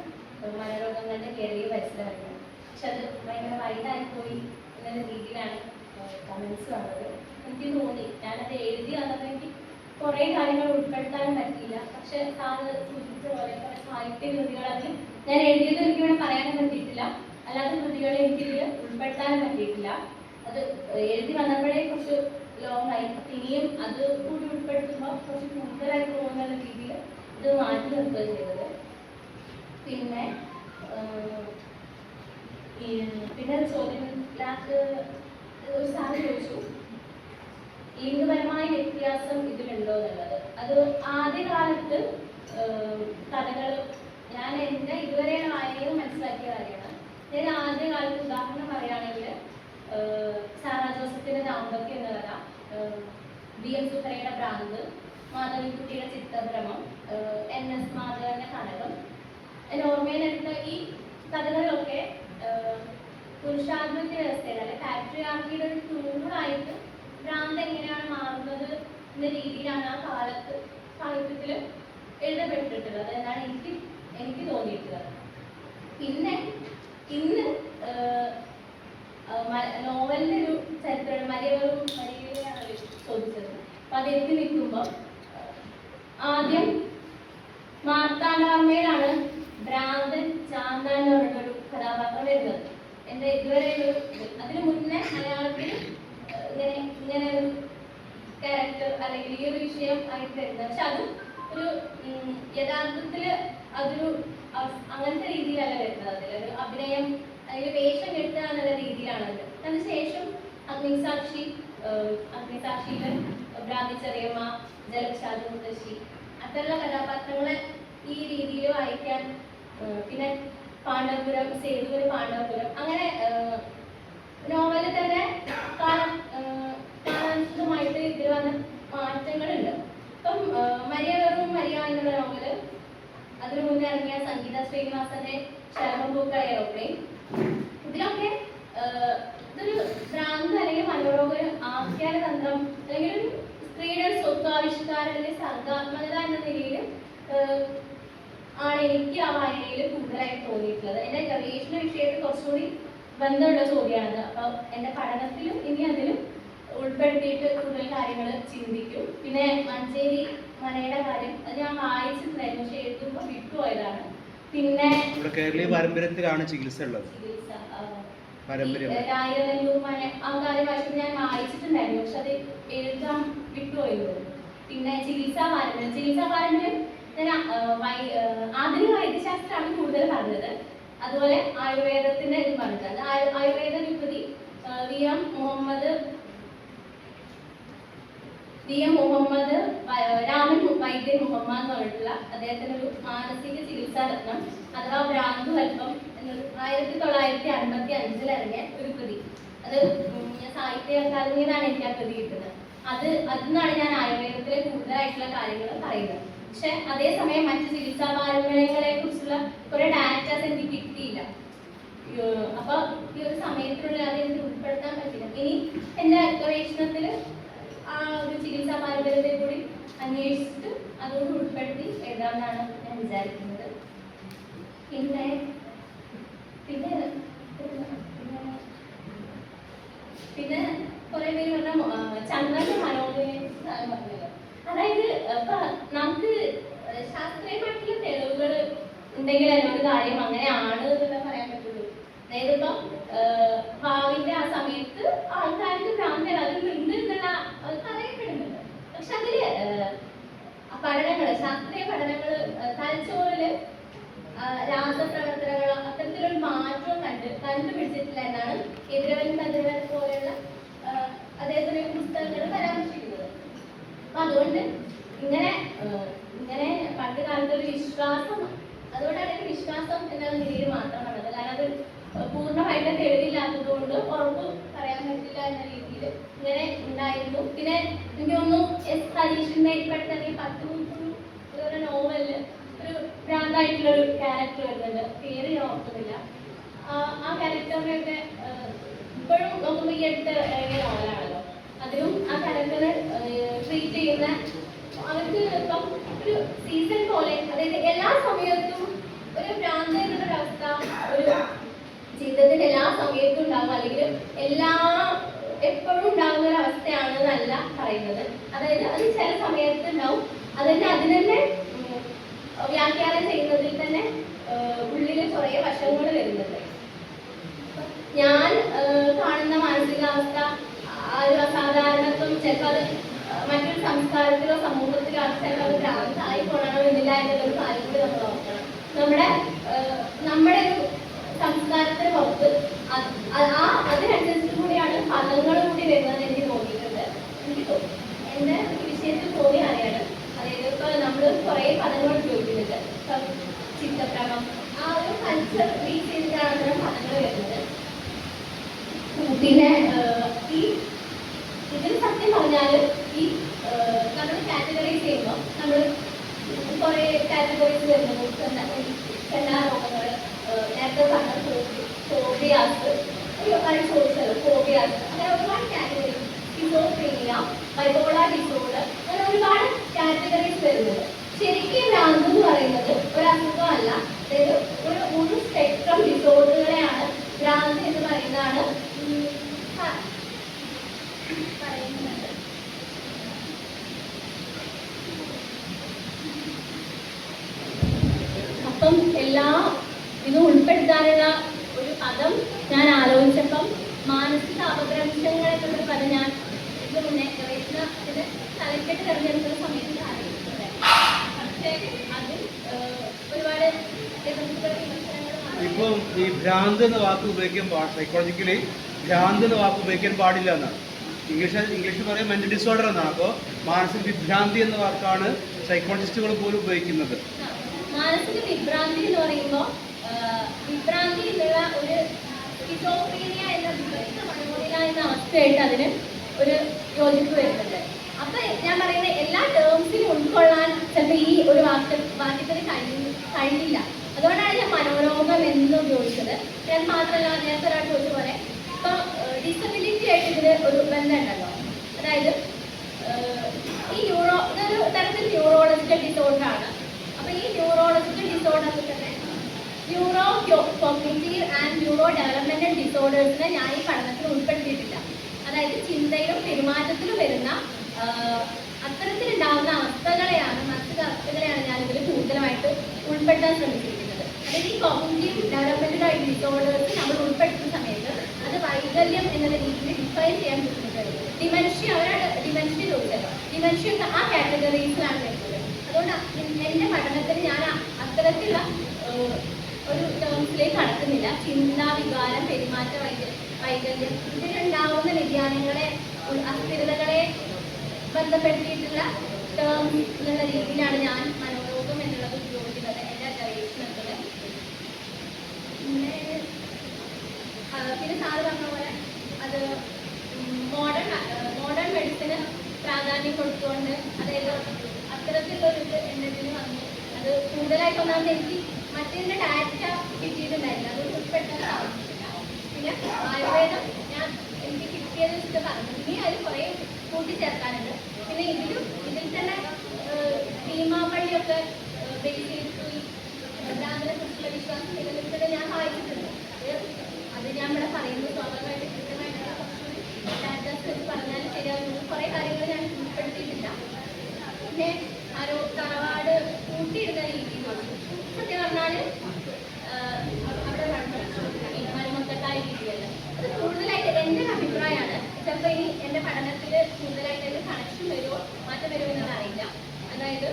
[SPEAKER 6] മനോരോഗങ്ങളുടെ കേരളീയ പരിസരമായിരുന്നു. പക്ഷെ അത് ഭയങ്കര വൈഡായിപ്പോയി എന്നുള്ള രീതിയിലാണ് കമൻസ് വന്നത്. എനിക്ക് തോന്നി ഞാനത് എഴുതി വന്നപ്പോൾ എനിക്ക് കുറേ കാര്യങ്ങൾ ഉൾപ്പെടുത്താനും പറ്റിയില്ല. പക്ഷെ സാറ് സൂചിപ്പിച്ച പോലെ കുറേ സാഹിത്യ കൃതികൾ അതിൽ ഞാൻ എഴുതിയത് എനിക്കിവിടെ പറയാനും പറ്റിയിട്ടില്ല, അല്ലാതെ കൃതികളെ എനിക്കിതിൽ ഉൾപ്പെടുത്താനും പറ്റിയിട്ടില്ല. അത് എഴുതി വന്നപ്പോഴേ കുറച്ച് ലോങ് ആയി. ഇനിയും അത് കൂടി ഉൾപ്പെടുത്തുമ്പോൾ കുറച്ച് കൂടുതലായി പോകുന്ന രീതിയിൽ ഇത് മാറ്റി നിർത്തുകയാണ് ചെയ്തത്. പിന്നെ ഒരു ചോദ്യം ഒരു സാറ് ചോദിച്ചു ലിംഗപരമായ വ്യത്യാസം ഇതിലുണ്ടോ എന്നുള്ളത്. അത് ആദ്യകാലത്ത് കഥകൾ ഞാൻ എൻ്റെ ഇതുവരെ വായനയിൽ മനസ്സിലാക്കിയ കാര്യമാണ്. ഞാൻ ആദ്യകാലത്ത് ഉദാഹരണം പറയുകയാണെങ്കിൽ സാറാ ജോസഫിൻ്റെ ദാമ്പത്യം എന്ന കഥ, വി എം സുധരയുടെ
[SPEAKER 3] ഭ്രാന്ത്, മാധവിക്കുട്ടിയുടെ ചിത്രഭ്രമം, NS മാധവന്റെ കനകം. എൻ്റെ ഓർമ്മയിലെടുത്ത ഈ കഥകളിലൊക്കെ പുരുഷാധിപത്യ വ്യവസ്ഥയിൽ അല്ലെ പാട്രിയാർക്കിയുടെ ഒരു ടൂളായിട്ട് ഭ്രാന്ത് എങ്ങനെയാണ് മാറുന്നത് എന്ന രീതിയിലാണ് ആ കാലത്ത് സാഹിത്യത്തിൽ എഴുതപ്പെട്ടിട്ടുള്ളത് എന്നാണ് എനിക്ക് തോന്നിയിട്ടുള്ളത്. പിന്നെ ഇന്ന് നോവലിൻ്റെ ഒരു ചരിത്രം മരിയയാണ് ചോദിച്ചത്. അപ്പൊ അത് എത്തി നിൽക്കുമ്പോൾ ആദ്യം മാർത്താണ്ഡവർമ്മയിലാണ് ഭ്രാന്തൻ ചാന്ത എന്ന് പറഞ്ഞൊരു കഥാപാത്രം വരുന്നത്. എൻ്റെ ഇതുവരെ അതിനു മുന്നേ മലയാളത്തിൽ ഇങ്ങനെ ഒരു ക്യാരക്ടർ അല്ലെങ്കിൽ ഈ ഒരു വിഷയം ആയിട്ട് വരുന്നത്. പക്ഷെ അത് ഒരു യഥാർത്ഥത്തിൽ അതൊരു അങ്ങനത്തെ രീതിയിലല്ല വരുന്നത്. അതിലൊരു അഭിനയം അല്ലെങ്കിൽ വേഷം കെട്ടുക എന്നുള്ള രീതിയിലാണത്. അതിനുശേഷം അഗ്നിസാക്ഷിയില് ഭ്രാന്തിച്ചെറിയമ്മ, ജലക്ഷാദ മുത്തശ്ശി അത്തരമുള്ള കഥാപാത്രങ്ങളെ ഈ രീതിയിൽ വായിക്കാൻ, പിന്നെ പാണ്ഡവപുരം, സേതുവിന് പാണ്ഡവപുരം, അങ്ങനെ നോവലിൽ തന്നെ കാലാനുസൃതമായിട്ട് ഇതിൽ വന്ന മാറ്റങ്ങളുണ്ട്. ഇപ്പം മരിയ വെറും മരിയ എന്നുള്ള നോവല്, അതിനു മുന്നേ ഇറങ്ങിയ സംഗീത ശ്രീനിവാസന്റെ ശലഭം പൂക്കൾ എയറോപ്ലെയിൻ, ഇതിലൊക്കെ ഇതൊരു ഭ്രാന്ത് അല്ലെങ്കിൽ മനോരോഗ ആഖ്യാന തന്ത്രം അല്ലെങ്കിൽ ഒരു സ്ത്രീയുടെ ഒരു സ്വത്വാവിഷ്കാരം അല്ലെങ്കിൽ സർഗാത്മകത എന്ന നിലയിൽ ആണ് എനിക്ക് ആ വായനയിൽ കൂടുതലായിട്ട് തോന്നിയിട്ടുള്ളത്. എൻ്റെ ഗവേഷണ വിഷയത്തിൽ കുറച്ചുകൂടി ബന്ധമുള്ള ചോദ്യമാണത്. അപ്പോൾ എൻ്റെ പഠനത്തിലും ഇനി അതിലും ഉൾപ്പെടുത്തിയിട്ട് കൂടുതൽ കാര്യങ്ങൾ ചിന്തിക്കും. പിന്നെ മഞ്ചേരി മനയുടെ കാര്യം അത് ഞാൻ വായിച്ചിട്ടുണ്ടായിരുന്നു, പക്ഷെ എഴുതുമ്പോൾ വിട്ടുപോയതാണ്. പിന്നെ
[SPEAKER 7] കേരളീയ പാരമ്പര്യത്തിലാണ് ചികിത്സ ഉള്ളത്.
[SPEAKER 3] രായനെല്ലൂർ മന ആ കാര്യം വായിച്ചപ്പോൾ ഞാൻ വായിച്ചിട്ടുണ്ടായിരുന്നു, പക്ഷെ അത് എഴുതാൻ വിട്ടുപോയത്. പിന്നെ ചികിത്സാ പാരമ്പര്യം ഞാൻ ആധുനിക വൈദ്യശാസ്ത്രമാണ് കൂടുതൽ പറഞ്ഞത്. അതുപോലെ ആയുർവേദത്തിന്റെ ഇത് പറഞ്ഞത് ആയുർവേദ വിപുതി VM മുഹമ്മദ് രാമൻ വൈദ്യൻ മുഹമ്മദ് എന്ന് പറഞ്ഞിട്ടുള്ള അദ്ദേഹത്തിന്റെ ഒരു മാനസിക ചികിത്സാ രത്നം അഥവാ ഭ്രാന്തുകൽപ്പം എന്നൊരു 1955 ഇറങ്ങിയ ഒരു കൃതി. അത് സാഹിത്യ അക്കാദമിയിൽ നിന്നാണ് എനിക്ക് ആ കൃതി കിട്ടുന്നത്. അതിന്നാണ് ഞാൻ ആയുർവേദത്തിലെ കൂടുതലായിട്ടുള്ള കാര്യങ്ങൾ പറയുന്നത്. പക്ഷെ അതേസമയം മറ്റു ചികിത്സാ പാരമ്പര്യങ്ങളെ കുറിച്ചുള്ള കുറെ ഡാറ്റാസ് എനിക്ക് കിട്ടിയില്ല. അപ്പൊ ഈ ഒരു സമയത്തിനുള്ളിൽ അത് എനിക്ക് ഉൾപ്പെടുത്താൻ പറ്റില്ല. ഇനി എൻ്റെ ഗവേഷണത്തിൽ ആ ഒരു ചികിത്സാ പാരമ്പര്യത്തെ കൂടി അന്വേഷിച്ചിട്ട് അതുകൊണ്ട് ഉൾപ്പെടുത്തി എഴുതാമെന്നാണ് ഞാൻ വിചാരിക്കുന്നത്. പിന്നെ പിന്നെ പിന്നെ കുറെ പേര് പറഞ്ഞ ചന്ദ്രന്റെ മനോഹരനെ പറഞ്ഞല്ലോ. അതായത് ഇപ്പൊ നമുക്ക് ശാസ്ത്രീയമായിട്ടുള്ള തെളിവുകൾ ഉണ്ടെങ്കിൽ അതിനൊരു കാര്യം അങ്ങനെയാണ് എന്നല്ല പറയാൻ പറ്റുള്ളൂ. അതായത് ഇപ്പൊ ഭാവിന്റെ ആ സമയത്ത് ആൾക്കാർക്ക് ഭ്രാന്തൻ അതിൽ ഉണ്ട് എന്നുള്ള പറയപ്പെടുന്നുണ്ട്. പക്ഷെ അതില് പഠനങ്ങൾ, ശാസ്ത്രീയ പഠനങ്ങൾ തലച്ചോറില് രാസപ്രവർത്തനങ്ങൾ അത്തരത്തിലൊരു മാറ്റവും കണ്ടുപിടിച്ചിട്ടില്ല എന്നാണ് എതിരവൻ കതിരവൻ പോലെയുള്ള അദ്ദേഹത്തിന്റെ പുസ്തകങ്ങൾ പരാമർശിക്കുന്നത്. അപ്പൊ അതുകൊണ്ട് ഇങ്ങനെ പണ്ട് കാലത്ത് ഒരു വിശ്വാസം, അതുകൊണ്ടാണ് ഒരു വിശ്വാസം എന്ന നിലയിൽ മാത്രമാണത്. കാരണം അത് പൂർണ്ണമായിട്ട് തെളിവില്ലാത്തത് കൊണ്ട് ഉറപ്പ് പറയാൻ പറ്റില്ല എന്ന രീതിയിൽ ഇങ്ങനെ ഉണ്ടായിരുന്നു. പിന്നെ എനിക്ക് തോന്നുന്നു S ഹരീഷിന്റെ ഇപ്പോഴത്തെ 10 നോവലില് ഒരു ഭ്രാന്തായിട്ടുള്ള ഒരു ക്യാരക്ടർ വരുന്നുണ്ട്. പേര് ഞാൻ ഓർക്കുന്നില്ല. ആ ക്യാരക്ടറിനെയൊക്കെ ഇപ്പോഴും നോക്കുമ്പോൾ ഈ അടുത്ത് ഇറങ്ങിയ നോവലാണല്ലോ, അതിലും ആ ക്യാരക്ടറെ ട്രീറ്റ് ചെയ്യുന്ന അവർക്ക് ഇപ്പം ഒരു സീസൺ പോലെ, അതായത് എല്ലാ സമയത്തും ഒരു ഭ്രാന്ത് എന്നുള്ളൊരവസ്ഥ ഒരു ജീവിതത്തിന്റെ എല്ലാ സമയത്തും ഉണ്ടാകും, അല്ലെങ്കിൽ എപ്പോഴും ഉണ്ടാകുന്ന ഒരു അവസ്ഥയാണ് എന്നല്ല പറയുന്നത്. അതായത് അത് ചില സമയത്ത് ഉണ്ടാവും, അതിനെ വ്യാഖ്യാനം ചെയ്യുന്നതിൽ തന്നെ ഉള്ളിൽ കുറേ വശങ്ങൾ വരുന്നുണ്ട്. ഞാൻ കാണുന്ന മാനസികാവസ്ഥ ആ ഒരു അസാധാരണത്വം ചിലപ്പോൾ അത് മറ്റൊരു സംസ്കാരത്തിലോ സമൂഹത്തിലോ ചിലപ്പോൾ അത് ഭ്രാന്തായി കൊള്ളണമെന്നില്ല എന്നുള്ളൊരു കാര്യം കൂടി നമ്മൾ ഓർക്കണം. നമ്മുടെ ഒരു സംസ്കാരത്തിന് പുറത്ത് അതിനനുസരിച്ച് കൂടിയാണ് പദങ്ങൾ കൂടി വരുന്നത് എനിക്ക് തോന്നിയിട്ടുണ്ട്. എൻ്റെ വിഷയത്തിൽ തോന്നിയ കാര്യമാണ്. അതായത് ഇപ്പൊ നമ്മൾ കുറേ പദങ്ങൾ ഉപയോഗിക്കുന്നുണ്ട്. ഇപ്പം ചിത്രപ്രമം ആ ഒരു കൾച്ചർ ബേസ് ചെയ്തിട്ടാണ് അത്തരം പദങ്ങൾ വരുന്നത്. പിന്നെ ഈ ഇതിൽ സത്യം പറഞ്ഞാൽ ഈ നമ്മുടെ കാറ്റഗറൈസ് ചെയ്യുമ്പോൾ നമ്മൾ കുറേ കാറ്റഗറീസ് വരുന്നത് എല്ലാ രോഗങ്ങൾ നേരത്തെ പറഞ്ഞ ഫോബിയാസ് ഫോബിയാസ് അങ്ങനെ ഒരുപാട് കാറ്റഗറീസ് ഡിസോഫ്രീനിയ ബൈപോളാർ ഡിസോർഡർ അങ്ങനെ ഒരുപാട് കാറ്റഗറീസ് വരുന്നത്. ശരിക്കും ഭ്രാന്ത് എന്ന് പറയുന്നത് ഒരു അസുഖമല്ല, അതായത് ഒരു മുഴു സ്പെക്ട്രം ഡിസോർഡറുകളെയാണ് ഭ്രാന്ത് എന്ന് പറയുന്നത്. അപ്പം എല്ലാ ഇത് ഉൾപ്പെടുത്താനുള്ള ഒരു പദം ഞാൻ ആലോചിച്ചപ്പം മാനസിക അപഭ്രംശങ്ങളെ എന്നൊരു പദം ഞാൻ ഇതിന് മുന്നേ ഗവേഷണത്തിന് തലക്കെട്ട് തിരഞ്ഞെടുക്കുന്ന സമയത്ത് ആലോചിച്ചിട്ടുണ്ട്. പക്ഷേ അതിൽ ഒരുപാട്
[SPEAKER 7] ഇപ്പം ഈ ഭ്രാന്ത് എന്ന വാക്ക് ഉപയോഗിക്കാൻ സൈക്കോളജിക്കലി ഭ്രാന്ത് എന്ന വാക്ക് ഉപയോഗിക്കാൻ പാടില്ല എന്നാണ്. ഇംഗ്ലീഷിൽ പറയാൻ മെന്റൽ ഡിസോർഡർ എന്നാണ്. അപ്പോൾ മാനസിക വിഭ്രാന്തി എന്ന വാക്കാണ് സൈക്കോളജിസ്റ്റുകൾ പോലും ഉപയോഗിക്കുന്നത്.
[SPEAKER 3] മാനസിക വിഭ്രാന്തി എന്ന് പറയുമ്പോൾ വിഭ്രാന്തി എന്നുള്ള ഒരു സ്കിസോഫ്രീനിയ എന്ന വിപരീത മനോനില എന്ന അവസ്ഥയായിട്ട് അതിന് ഒരു യോജിപ്പ് വരുന്നുണ്ട്. അപ്പൊ ഞാൻ പറയുന്ന എല്ലാ ടേംസിലും ഉൾക്കൊള്ളാൻ ചിലപ്പോൾ ഈ ഒരു വാക്യത്തിന് കഴിയില്ല. അതുകൊണ്ടാണ് ഞാൻ മനോരോഗം എന്ന് ഉപയോഗിച്ചത്. ഞാൻ മാത്രമല്ല നേരത്തെ ഒരാൾ ചോദിച്ച പോലെ ഇപ്പൊ ഡിസബിലിറ്റി ആയിട്ട് ഇതിന് ഒരു ബന്ധം ഉണ്ടല്ലോ. അതായത് ഇതൊരു തരത്തിൽ ന്യൂറോളജിക്കൽ ഡിസോർഡറാണ്. അപ്പൊ ഈ ന്യൂറോളജിക്കൽ ഡിസോർഡറിൽ തന്നെ neuro cognitive and neuro developmental ഡിസോർഡേഴ്സിനെ ഞാൻ ഈ പഠനത്തിൽ ഉൾപ്പെടുത്തിയിട്ടില്ല. അതായത് ചിന്തയിലും പെരുമാറ്റത്തിലും വരുന്ന അത്തരത്തിലുണ്ടാകുന്ന അവസ്ഥകളെയാണ്, മാനസിക അവസ്ഥകളെയാണ് ഞാൻ ഇതിൽ കൂടുതലായിട്ട് ഉൾപ്പെടുത്താൻ ശ്രമിച്ചിരിക്കുന്നത്. അതായത് ഈ കോഗ്നിറ്റീവ് ഡെവലപ്മെന്റൽ ഡിസോർഡേഴ്സ് നമ്മൾ ഉൾപ്പെടുത്തുന്ന സമയത്ത് അത് വൈകല്യം എന്നുള്ള രീതിയിൽ ഡിഫൈൻ ചെയ്യാൻ ബുദ്ധിമുട്ടുണ്ട്. ഡിമെൻഷ്യ, അവരാണ് ഡിമെൻഷ്യ ചോദിച്ചല്ലോ. ഡിമെൻഷ്യ ആ കാറ്റഗറീസിലാണ് വരുന്നത്. അതുകൊണ്ട് എൻ്റെ പഠനത്തിൽ ഞാൻ അത്തരത്തിലുള്ള ഒരു ടേംസിലേക്ക് കടക്കുന്നില്ല. ചിന്ത, വികാരം, പെരുമാറ്റ വൈകല്യം ഇതിലുണ്ടാവുന്ന വ്യതിയാനങ്ങളെ, അസ്ഥിരതകളെ ബന്ധപ്പെടുത്തിയിട്ടുള്ള ടേംസ് എന്നുള്ള രീതിയിലാണ് ഞാൻ മനോരോഗം എന്നുള്ളത് ഉപയോഗിക്കുന്നത് എൻ്റെ ഗവേഷണത്തിൽ. പിന്നെ സാറ് പറഞ്ഞ പോലെ അത് മോഡേൺ മെഡിസിന് പ്രാധാന്യം കൊടുത്തുകൊണ്ട്, അതായത് അത്തരത്തിലുള്ളൊരു ഇത് എൻ്റെ ഇതിന് വന്നു. അത് കൂടുതലായിട്ട് ഒന്നാമത് എനിക്ക് മറ്റേതിൻ്റെ ഡാറ്റ കിട്ടിയിട്ടുണ്ടായില്ല, അത് ഉൾപ്പെടുത്താൻ സാധിച്ചിട്ടില്ല. പിന്നെ ആയുർവേദം എനിക്ക് കിട്ടിയത് വെച്ചിട്ട് പറഞ്ഞു. ഇനി അതിൽ കുറേ കൂട്ടിച്ചേർക്കാനുണ്ട്. പിന്നെ ഇതിൽ തന്നെ ഭീമാപള്ളിയൊക്കെ ബേസ് ചെയ്തിട്ട് ഈ ഭ്രാന്തിനെ കുറിച്ചുള്ള വിശ്വാസം നിലനിൽക്കുന്നത് ഞാൻ വായിച്ചിട്ടുണ്ട്. അത് ഞാൻ ഇവിടെ പറയുന്നത് സ്വാഭാവികമായിട്ട് കൃത്യമായിട്ടുള്ള കുറച്ചുകൂടി ഡാറ്റാസ് വെച്ച് പറഞ്ഞാൽ ശരിയാകുന്നു. കുറേ കാര്യങ്ങൾ ഞാൻ ഉൾപ്പെടുത്തിയിട്ടില്ല. പിന്നെ തറവാട് കൂട്ടിയിടുന്ന രീതി സത്യം പറഞ്ഞാൽ അവിടെ മരുമക്കത്തായ രീതിയല്ല. അത് കൂടുതലായിട്ട് എൻ്റെ അഭിപ്രായമാണ്. ചിലപ്പോൾ ഇനി എൻ്റെ പഠനത്തിൽ കൂടുതലായിട്ട് അതിന് കണക്ഷൻ വരുമോ മാറ്റം വരുമോ എന്നൊന്നും അറിയില്ല. അതായത്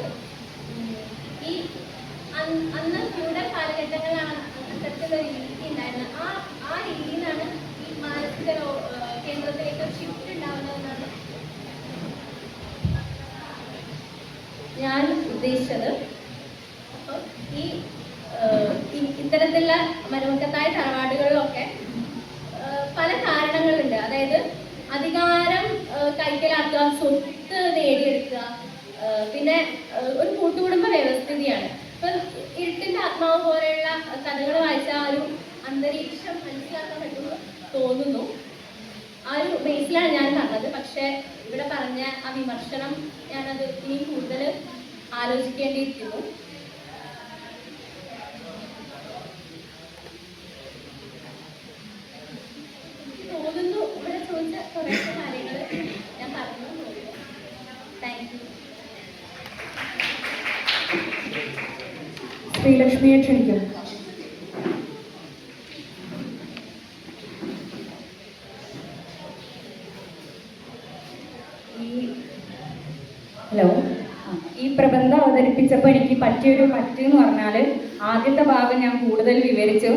[SPEAKER 3] ഈ അന്ന് ഫ്യൂഡൽ കാലഘട്ടങ്ങളിലാണ് അത്തരത്തിലുള്ള രീതി ഉണ്ടായിരുന്നത്. ആ രീതിയിൽ നിന്നാണ് ഈ മാനസിക കേന്ദ്രത്തിലേക്ക് ഷിഫ്റ്റ് ഉണ്ടാവുന്നതെന്നാണ് ഞാൻ ഉദ്ദേശിച്ചത്. അപ്പോൾ ഈ ഇത്തരത്തിലുള്ള മരുമക്കത്തായ തറവാടുകളിലൊക്കെ പല കാരണങ്ങളുണ്ട്. അതായത് അധികാരം കൈക്കലാക്കുക, സ്വത്ത് നേടിയെടുക്കുക, പിന്നെ ഒരു കൂട്ടുകുടുംബ വ്യവസ്ഥിതിയാണ്. ഇപ്പം ഇരുട്ടിൻ്റെ ആത്മാവ് പോലെയുള്ള കഥകൾ വായിച്ചാൽ ആ ഒരു അന്തരീക്ഷം മനസ്സിലാക്കാൻ പറ്റുമെന്ന് തോന്നുന്നു. ആ ഒരു ബേസിലാണ് ഞാൻ പറഞ്ഞത്. പക്ഷേ ഇവിടെ പറഞ്ഞ ആ വിമർശനം ഞാനത് ഇനി കൂടുതൽ ആലോചിക്കേണ്ടിയിരിക്കുന്നു. തോന്നുന്നു ഇവിടെ ചോദിച്ച കുറേ കാര്യങ്ങൾ ഞാൻ പറഞ്ഞു തോന്നുന്നു. Thank you.
[SPEAKER 1] ശ്രീലക്ഷ്മിയെ ക്ഷണിക്കും.
[SPEAKER 4] ഹലോ, ഈ പ്രബന്ധം അവതരിപ്പിച്ചപ്പോൾ എനിക്ക് പറ്റിയൊരു എന്ന് പറഞ്ഞാൽ ആദ്യത്തെ ഭാഗം ഞാൻ കൂടുതൽ വിവരിച്ചു.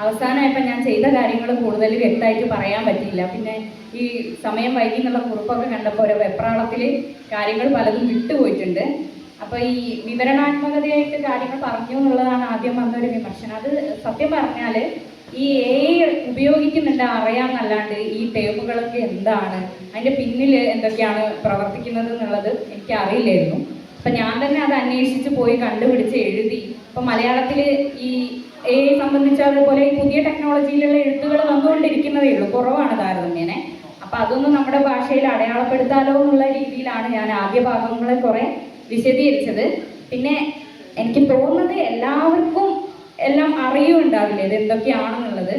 [SPEAKER 4] അവസാനമായപ്പോൾ ഞാൻ ചെയ്ത കാര്യങ്ങൾ കൂടുതൽ വ്യക്തമായിട്ട് പറയാൻ പറ്റിയില്ല. പിന്നെ ഈ സമയം വൈകി എന്നുള്ള കുറിപ്പൊക്കെ കണ്ടപ്പോൾ ഒരു വെപ്രാളത്തിൽ കാര്യങ്ങൾ പലതും വിട്ടുപോയിട്ടുണ്ട്. അപ്പോൾ ഈ വിവരണാത്മകതയായിട്ട് കാര്യങ്ങൾ പറഞ്ഞു എന്നുള്ളതാണ് ആദ്യം വന്നൊരു വിമർശനം. അത് സത്യം പറഞ്ഞാൽ ഈ AI ഉപയോഗിക്കുന്നുണ്ട് അറിയാമെന്നല്ലാണ്ട് ഈ ടേമുകളൊക്കെ എന്താണ്, അതിൻ്റെ പിന്നിൽ എന്തൊക്കെയാണ് പ്രവർത്തിക്കുന്നത് എന്നുള്ളത് എനിക്ക് അറിയില്ലായിരുന്നു. അപ്പം ഞാൻ തന്നെ അത് അന്വേഷിച്ച് പോയി കണ്ടുപിടിച്ച് എഴുതി. ഇപ്പം മലയാളത്തിൽ ഈ AI സംബന്ധിച്ച് അതുപോലെ ഈ പുതിയ ടെക്നോളജിയിലുള്ള എഴുത്തുകൾ വന്നുകൊണ്ടിരിക്കുന്നതേ ഉള്ളൂ, കുറവാണ് താരതമ്യേനെ. അപ്പം അതൊന്നും നമ്മുടെ ഭാഷയിൽ അടയാളപ്പെടുത്താലോ എന്നുള്ള രീതിയിലാണ് ഞാൻ ആദ്യ ഭാഗങ്ങളെ കുറെ വിശദീകരിച്ചത്. പിന്നെ എനിക്ക് തോന്നുന്നത് എല്ലാവർക്കും എല്ലാം അറിയുണ്ടാവില്ല ഇത് എന്തൊക്കെയാണെന്നുള്ളത്.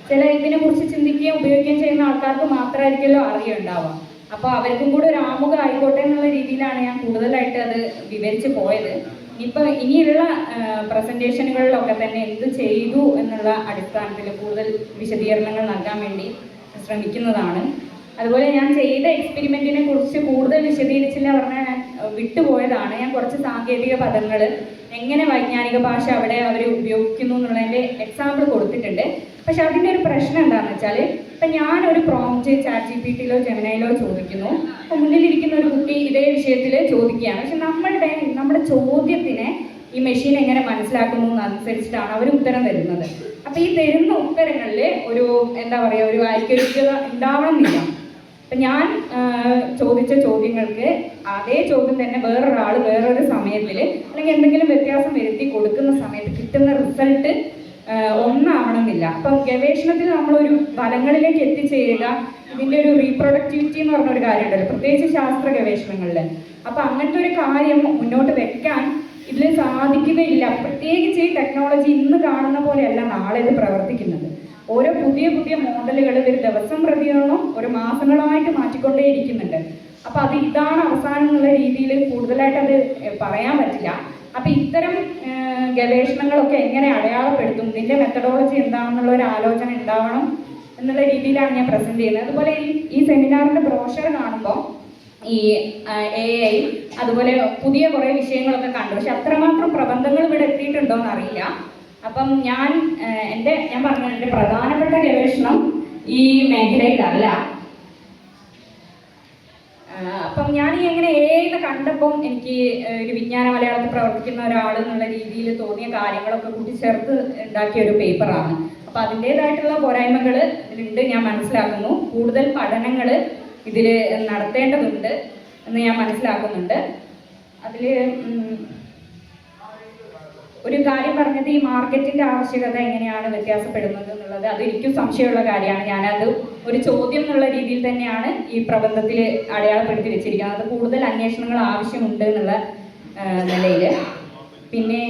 [SPEAKER 4] ചില ഇതിനെക്കുറിച്ച് ചിന്തിക്കുകയും ഉപയോഗിക്കുകയും ചെയ്യുന്ന ആൾക്കാർക്ക് മാത്രമായിരിക്കുമല്ലോ അറിയുണ്ടാവുക. അപ്പോൾ അവർക്കും കൂടെ ഒരു ആമുഖം ആയിക്കോട്ടെ എന്നുള്ള രീതിയിലാണ് ഞാൻ കൂടുതലായിട്ട് അത് വിവരിച്ച് പോയത്. ഇനിയിപ്പോൾ ഇനിയുള്ള പ്രസൻറ്റേഷനുകളിലൊക്കെ തന്നെ എന്ത് ചെയ്തു എന്നുള്ള അടിസ്ഥാനത്തിൽ കൂടുതൽ വിശദീകരണങ്ങൾ നൽകാൻ വേണ്ടി ശ്രമിക്കുന്നതാണ്. അതുപോലെ ഞാൻ ചെയ്ത എക്സ്പെരിമെൻറ്റിനെ കുറിച്ച് കൂടുതൽ വിശദീകരിച്ചില്ല പറഞ്ഞാൽ ഞാൻ വിട്ടുപോയതാണ്. ഞാൻ കുറച്ച് സാങ്കേതിക പദങ്ങൾ എങ്ങനെ വൈജ്ഞാനിക ഭാഷ അവിടെ അവർ ഉപയോഗിക്കുന്നു എന്നുള്ളതിൻ്റെ എക്സാമ്പിൾ കൊടുത്തിട്ടുണ്ട്. പക്ഷെ അതിൻ്റെ ഒരു പ്രശ്നം എന്താണെന്ന് വെച്ചാൽ, ഇപ്പം ഞാനൊരു പ്രോംപ്റ്റ് ChatGPTയിലോ ജെമിനയിലോ ചോദിക്കുന്നു, അപ്പോൾ മുന്നിലിരിക്കുന്ന ഒരു കുട്ടി ഇതേ വിഷയത്തിൽ ചോദിക്കുകയാണ്. പക്ഷെ നമ്മുടെ ചോദ്യത്തിനെ ഈ മെഷീൻ എങ്ങനെ മനസ്സിലാക്കുന്നു എന്നനുസരിച്ചിട്ടാണ് അവർ ഉത്തരം തരുന്നത്. അപ്പോൾ ഈ തരുന്ന ഉത്തരങ്ങളിൽ ഒരു എന്താ പറയുക, ഒരു ഐക്യത ഉണ്ടാവണമെന്നില്ല. അപ്പം ഞാൻ ചോദിച്ച ചോദ്യങ്ങൾക്ക് അതേ ചോദ്യം തന്നെ വേറൊരാൾ വേറൊരു സമയത്തിൽ അല്ലെങ്കിൽ എന്തെങ്കിലും വ്യത്യാസം വരുത്തി കൊടുക്കുന്ന സമയത്ത് കിട്ടുന്ന റിസൾട്ട് ഒന്നാവണമെന്നില്ല. അപ്പം ഗവേഷണത്തിൽ നമ്മളൊരു ഫലങ്ങളിലേക്ക് എത്തിച്ചേരുക, ഇതിൻ്റെ ഒരു റീപ്രൊഡക്ടിവിറ്റി എന്ന് പറഞ്ഞൊരു കാര്യമുണ്ടല്ലോ, പ്രത്യേകിച്ച് ശാസ്ത്ര ഗവേഷണങ്ങളിൽ. അപ്പം അങ്ങനത്തെ ഒരു കാര്യം മുന്നോട്ട് വെക്കാൻ ഇതിൽ സാധിക്കുകയില്ല. പ്രത്യേകിച്ച് ഈ ടെക്നോളജി ഇന്ന് കാണുന്ന പോലെയല്ല നാളെ ഇത് പ്രവർത്തിക്കുന്നത്. ഓരോ പുതിയ പുതിയ മോഡലുകൾ ഒരു ദിവസം പ്രതിയോളം ഒരു മാസങ്ങളായിട്ട് മാറ്റിക്കൊണ്ടേയിരിക്കുന്നുണ്ട്. അപ്പം അത് ഇതാണ് അവസാനം എന്നുള്ള രീതിയിൽ കൂടുതലായിട്ട് അത് പറയാൻ പറ്റില്ല. അപ്പം ഇത്തരം ഗവേഷണങ്ങളൊക്കെ എങ്ങനെ അടയാളപ്പെടുത്തും, ഇതിൻ്റെ മെത്തഡോളജി എന്താണെന്നുള്ള ഒരു ആലോചന ഉണ്ടാവണം എന്നുള്ള രീതിയിലാണ് ഞാൻ പ്രസൻറ്റ് ചെയ്യുന്നത്. അതുപോലെ ഈ സെമിനാറിൻ്റെ ബ്രോഷർ കാണുമ്പോൾ ഈ AI അതുപോലെ പുതിയ കുറേ വിഷയങ്ങളൊക്കെ കണ്ടു. പക്ഷെ അത്രമാത്രം പ്രബന്ധങ്ങൾ ഇവിടെ എത്തിയിട്ടുണ്ടോ എന്നറിയില്ല. അപ്പം ഞാൻ പറഞ്ഞു എൻ്റെ പ്രധാനപ്പെട്ട ഗവേഷണം ഈ മേഖലയിലല്ല. അപ്പം ഞാൻ ഈ എങ്ങനെ AI കണ്ടപ്പം എനിക്ക് ഒരു വിജ്ഞാന മലയാളത്തിൽ പ്രവർത്തിക്കുന്ന ഒരാൾ എന്നുള്ള രീതിയിൽ തോന്നിയ കാര്യങ്ങളൊക്കെ കൂട്ടിച്ചേർത്ത് ഉണ്ടാക്കിയ ഒരു പേപ്പറാണ്. അപ്പം അതിൻ്റേതായിട്ടുള്ള പോരായ്മകൾ ഇതിലുണ്ട് ഞാൻ മനസ്സിലാക്കുന്നു. കൂടുതൽ പഠനങ്ങൾ ഇതിൽ നടത്തേണ്ടതുണ്ട് എന്ന് ഞാൻ മനസ്സിലാക്കുന്നുണ്ട്. അതിൽ ഒരു കാര്യം പറഞ്ഞത് ഈ മാർക്കറ്റിൻ്റെ ആവശ്യകത എങ്ങനെയാണ് വ്യത്യാസപ്പെടുന്നത് എന്നുള്ളത്, അതെനിക്കും സംശയമുള്ള കാര്യമാണ്. ഞാനത് ഒരു ചോദ്യം എന്നുള്ള രീതിയിൽ തന്നെയാണ് ഈ പ്രബന്ധത്തിൽ അടയാളപ്പെടുത്തി വെച്ചിരിക്കുന്നത്. അത് കൂടുതൽ അന്വേഷണങ്ങൾ ആവശ്യമുണ്ട് എന്നുള്ള നിലയിൽ. പിന്നെ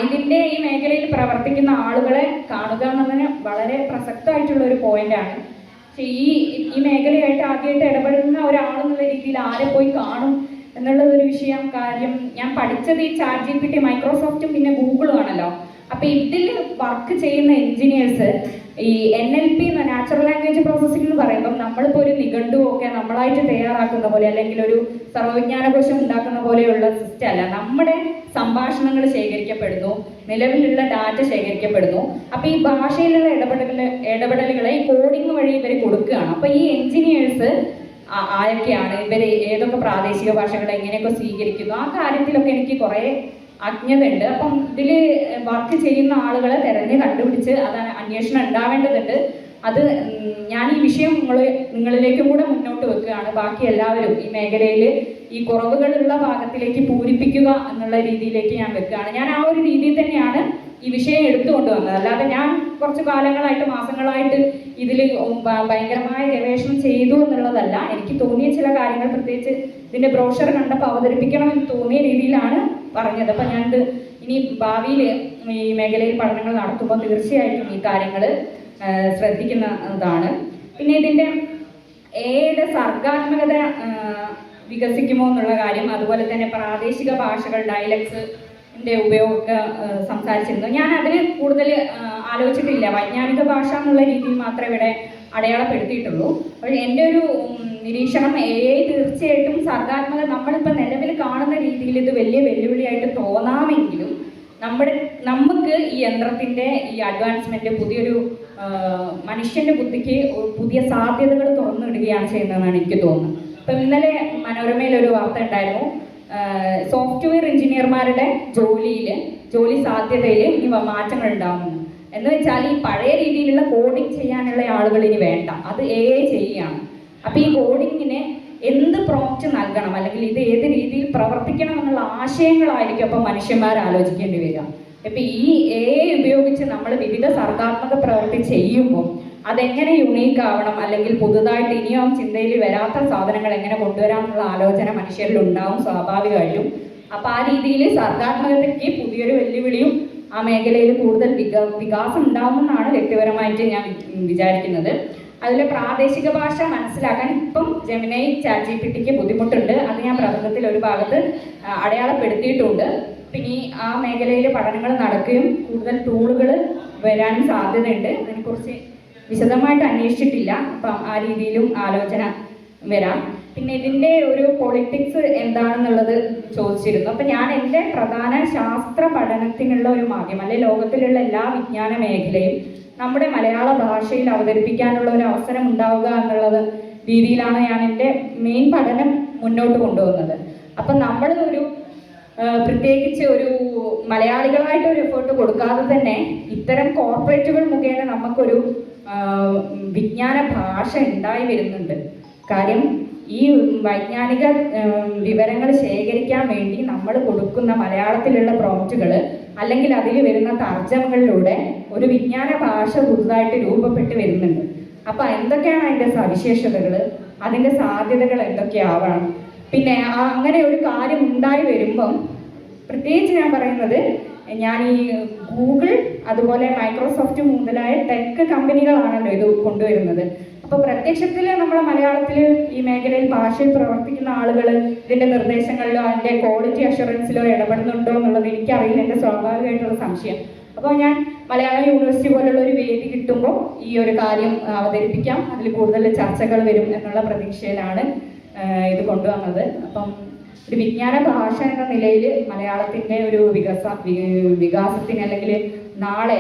[SPEAKER 4] ഇതിൻ്റെ ഈ മേഖലയിൽ പ്രവർത്തിക്കുന്ന ആളുകളെ കാണുക എന്നതിന് വളരെ പ്രസക്തമായിട്ടുള്ള ഒരു പോയിന്റാണ്. പക്ഷേ ഈ മേഖലയായിട്ട് ആദ്യമായിട്ട് ഇടപെടുന്ന ഒരാളെന്നുള്ള രീതിയിൽ ആരെ പോയി കാണും എന്നുള്ളതൊരു കാര്യം. ഞാൻ പഠിച്ചത് ഈ ChatGPT മൈക്രോസോഫ്റ്റും പിന്നെ ഗൂഗിളും ആണല്ലോ. അപ്പോൾ ഇതിൽ വർക്ക് ചെയ്യുന്ന എൻജിനീയേഴ്സ് ഈ NLP എന്ന നാച്ചുറൽ ലാംഗ്വേജ് പ്രോസസ്സിംഗ് എന്ന് പറയുമ്പം നമ്മളിപ്പോൾ ഒരു നിഘണ്ടുവൊക്കെ നമ്മളായിട്ട് തയ്യാറാക്കുന്ന പോലെ അല്ലെങ്കിൽ ഒരു സർവ്വവിജ്ഞാനകോശം ഉണ്ടാക്കുന്ന പോലെയുള്ള സിസ്റ്റം അല്ല. നമ്മുടെ സംഭാഷണങ്ങൾ ശേഖരിക്കപ്പെടുന്നു, നിലവിലുള്ള ഡാറ്റ ശേഖരിക്കപ്പെടുന്നു. അപ്പോൾ ഈ ഭാഷയിലുള്ള ഇടപെടലുകളെ ഈ കോഡിംഗ് വഴി ഇവർ കൊടുക്കുകയാണ്. അപ്പോൾ ഈ എൻജിനീയേഴ്സ് ആരൊക്കെയാണ്, ഇവർ ഏതൊക്കെ പ്രാദേശിക ഭാഷകൾ എങ്ങനെയൊക്കെ സ്വീകരിക്കുന്നു, ആ കാര്യത്തിലൊക്കെ എനിക്ക് കുറേ അജ്ഞതയുണ്ട്. അപ്പം ഇതിൽ വർക്ക് ചെയ്യുന്ന ആളുകളെ തിരഞ്ഞ് കണ്ടുപിടിച്ച് അത് അന്വേഷണം ഉണ്ടാവേണ്ടതുണ്ട്. അത് ഞാൻ ഈ വിഷയം നിങ്ങളിലേക്കും കൂടെ മുന്നോട്ട് വെക്കുകയാണ്. ബാക്കി എല്ലാവരും ഈ മേഖലയിൽ ഈ കുറവുകളുള്ള ഭാഗത്തിലേക്ക് പൂരിപ്പിക്കുക എന്നുള്ള രീതിയിലേക്ക് ഞാൻ വെക്കുകയാണ്. ഞാൻ ആ ഒരു രീതിയിൽ തന്നെയാണ് ഈ വിഷയം എടുത്തുകൊണ്ട് വന്നത്. അല്ലാതെ ഞാൻ കുറച്ച് കാലങ്ങളായിട്ട് മാസങ്ങളായിട്ട് ഇതിൽ ഭയങ്കരമായ ഗവേഷണം ചെയ്തു എന്നുള്ളതല്ല. എനിക്ക് തോന്നിയ ചില കാര്യങ്ങൾ പ്രത്യേകിച്ച് ഇതിൻ്റെ ബ്രോഷർ കണ്ടപ്പോൾ അവതരിപ്പിക്കണമെന്ന് തോന്നിയ രീതിയിലാണ് പറഞ്ഞത്. അപ്പം ഞാനിത് ഇനി ഭാവിയിൽ ഈ മേഖലയിൽ പഠനങ്ങൾ നടത്തുമ്പോൾ തീർച്ചയായിട്ടും ഈ കാര്യങ്ങൾ ശ്രദ്ധിക്കുന്നതാണ്. പിന്നെ ഇതിൻ്റെ ഏത് സർഗാത്മകത വികസിക്കുമോ എന്നുള്ള കാര്യം, അതുപോലെ തന്നെ പ്രാദേശിക ഭാഷകൾ ഡയലക്ട്സിൻ്റെ ഉപയോഗമൊക്കെ സംസാരിച്ചിരുന്നു. ഞാൻ അതിന് കൂടുതൽ ആലോചിച്ചിട്ടില്ല. വൈജ്ഞാനിക ഭാഷ എന്നുള്ള രീതിയിൽ മാത്രമേ ഇവിടെ അടയാളപ്പെടുത്തിയിട്ടുള്ളൂ. അപ്പോൾ എൻ്റെ ഒരു നിരീക്ഷണം AI തീർച്ചയായിട്ടും സർഗാത്മക നമ്മളിപ്പോൾ നിലവിൽ കാണുന്ന രീതിയിൽ ഇത് വലിയ വെല്ലുവിളിയായിട്ട് തോന്നാമെങ്കിലും നമുക്ക് ഈ യന്ത്രത്തിൻ്റെ ഈ അഡ്വാൻസ്മെൻറ്റ് പുതിയൊരു മനുഷ്യൻ്റെ ബുദ്ധിക്ക് പുതിയ സാധ്യതകൾ തുറന്നിടുകയാണ് ചെയ്യുന്നതെന്നാണ് എനിക്ക് തോന്നുന്നത്. ഇപ്പം ഇന്നലെ മനോരമയിലൊരു വാർത്ത ഉണ്ടായിരുന്നു, സോഫ്റ്റ്വെയർ എഞ്ചിനീയർമാരുടെ ജോലി സാധ്യതയിൽ ഇനി മാറ്റങ്ങൾ ഉണ്ടാകുന്നു. എന്ന് വെച്ചാൽ ഈ പഴയ രീതിയിലുള്ള കോഡിങ് ചെയ്യാനുള്ള ആളുകൾ ഇനി വേണ്ട, അത് AI ചെയ്യുകയാണ്. അപ്പോൾ ഈ കോഡിങ്ങിന് എന്ത് പ്രോംപ്റ്റ് നൽകണം, അല്ലെങ്കിൽ ഇത് ഏത് രീതിയിൽ പ്രവർത്തിക്കണം എന്നുള്ള ആശയങ്ങളായിരിക്കും അപ്പോൾ മനുഷ്യന്മാർ ആലോചിക്കേണ്ടി വരിക. ഇപ്പം ഈ AI ഉപയോഗിച്ച് നമ്മൾ വിവിധ സർഗാത്മക പ്രവൃത്തി ചെയ്യുമ്പോൾ അതെങ്ങനെ യുണീക്ക് ആവണം, അല്ലെങ്കിൽ പുതുതായിട്ട് ഇനിയും ചിന്തയിൽ വരാത്ത സാധനങ്ങൾ എങ്ങനെ കൊണ്ടുവരാം എന്നുള്ള ആലോചന മനുഷ്യരിൽ ഉണ്ടാവും സ്വാഭാവികമായിട്ടും. അപ്പോൾ ആ രീതിയിൽ സർഗാത്മകതയ്ക്ക് പുതിയൊരു വെല്ലുവിളിയും ആ മേഖലയിൽ കൂടുതൽ വികാസം ഉണ്ടാവുമെന്നാണ് വ്യക്തിപരമായിട്ട് ഞാൻ വിചാരിക്കുന്നത്. അതിൽ പ്രാദേശിക ഭാഷ മനസ്സിലാക്കാൻ ഇപ്പം ജെമിനി ChatGPTക്ക് ബുദ്ധിമുട്ടുണ്ട്. അത് ഞാൻ പ്രബന്ധത്തിൽ ഒരു ഭാഗത്ത് അടയാളപ്പെടുത്തിയിട്ടുണ്ട്. പിന്നെ ആ മേഖലയിൽ പഠനങ്ങൾ നടക്കുകയും കൂടുതൽ ടൂളുകൾ വരാനും സാധ്യതയുണ്ട്. അതിനെക്കുറിച്ച് വിശദമായിട്ട് അന്വേഷിച്ചിട്ടില്ല. അപ്പം ആ രീതിയിലും ആലോചന വരാം. പിന്നെ ഇതിൻ്റെ ഒരു പൊളിറ്റിക്സ് എന്താണെന്നുള്ളത് ചോദിച്ചിരുന്നു. അപ്പം ഞാൻ എൻ്റെ പ്രധാന ശാസ്ത്ര പഠനത്തിനുള്ള ഒരു മാധ്യമം, അല്ലെങ്കിൽ ലോകത്തിലുള്ള എല്ലാ വിജ്ഞാന മേഖലയും നമ്മുടെ മലയാള ഭാഷയിൽ അവതരിപ്പിക്കാനുള്ള ഒരു അവസരം ഉണ്ടാവുക എന്നുള്ളത് രീതിയിലാണ് ഞാൻ എൻ്റെ മെയിൻ പഠനം മുന്നോട്ട് കൊണ്ടുപോകുന്നത്. അപ്പം നമ്മൾ ഒരു പ്രത്യേകിച്ച് ഒരു മലയാളികളായിട്ട് ഒരു എഫേർട്ട് കൊടുക്കാതെ തന്നെ ഇത്തരം കോർപ്പറേറ്റുകൾ മുഖേന നമുക്കൊരു വിജ്ഞാന ഭാഷ ഉണ്ടായി വരുന്നുണ്ട്. കാര്യം ഈ വൈജ്ഞാനിക വിവരങ്ങൾ ശേഖരിക്കാൻ വേണ്ടി നമ്മൾ കൊടുക്കുന്ന മലയാളത്തിലുള്ള പ്രോംപ്റ്റുകൾ അല്ലെങ്കിൽ അതിൽ വരുന്ന തർജ്ജമകളിലൂടെ ഒരു വിജ്ഞാന ഭാഷ പുതുതായിട്ട് രൂപപ്പെട്ട് വരുന്നുണ്ട്. അപ്പോൾ എന്തൊക്കെയാണ് അതിൻ്റെ സവിശേഷതകൾ, അതിൻ്റെ സാധ്യതകൾ എന്തൊക്കെയാവണം? പിന്നെ അങ്ങനെ ഒരു കാര്യം ഉണ്ടായി വരുമ്പം പ്രത്യേകിച്ച് ഞാൻ പറയുന്നത്, ഞാൻ ഈ ഗൂഗിൾ അതുപോലെ മൈക്രോസോഫ്റ്റ് മുതലായ ടെക് കമ്പനികളാണല്ലോ ഇത് കൊണ്ടുവരുന്നത്. അപ്പോൾ പ്രത്യക്ഷത്തിൽ നമ്മുടെ മലയാളത്തിൽ ഈ മേഖലയിൽ ഭാഷയിൽ പ്രവർത്തിക്കുന്ന ആളുകൾ ഇതിൻ്റെ നിർദ്ദേശങ്ങളിലോ അതിൻ്റെ ക്വാളിറ്റി അഷുറൻസിലോ ഇടപെടുന്നുണ്ടോ എന്നുള്ളത് എനിക്കറിയില്ല, എൻ്റെ സ്വാഭാവികമായിട്ടുള്ള സംശയം. അപ്പോൾ ഞാൻ മലയാളം യൂണിവേഴ്സിറ്റി പോലുള്ള ഒരു വേദി കിട്ടുമ്പോൾ ഈ ഒരു കാര്യം അവതരിപ്പിക്കാം, അതിൽ കൂടുതൽ ചർച്ചകൾ വരും എന്നുള്ള പ്രതീക്ഷയിലാണ് ഇത് കൊണ്ടുവന്നത്. അപ്പം ഒരു വിജ്ഞാന ഭാഷ എന്ന നിലയിൽ മലയാളത്തിൻ്റെ ഒരു വികാസത്തിന് അല്ലെങ്കിൽ നാളെ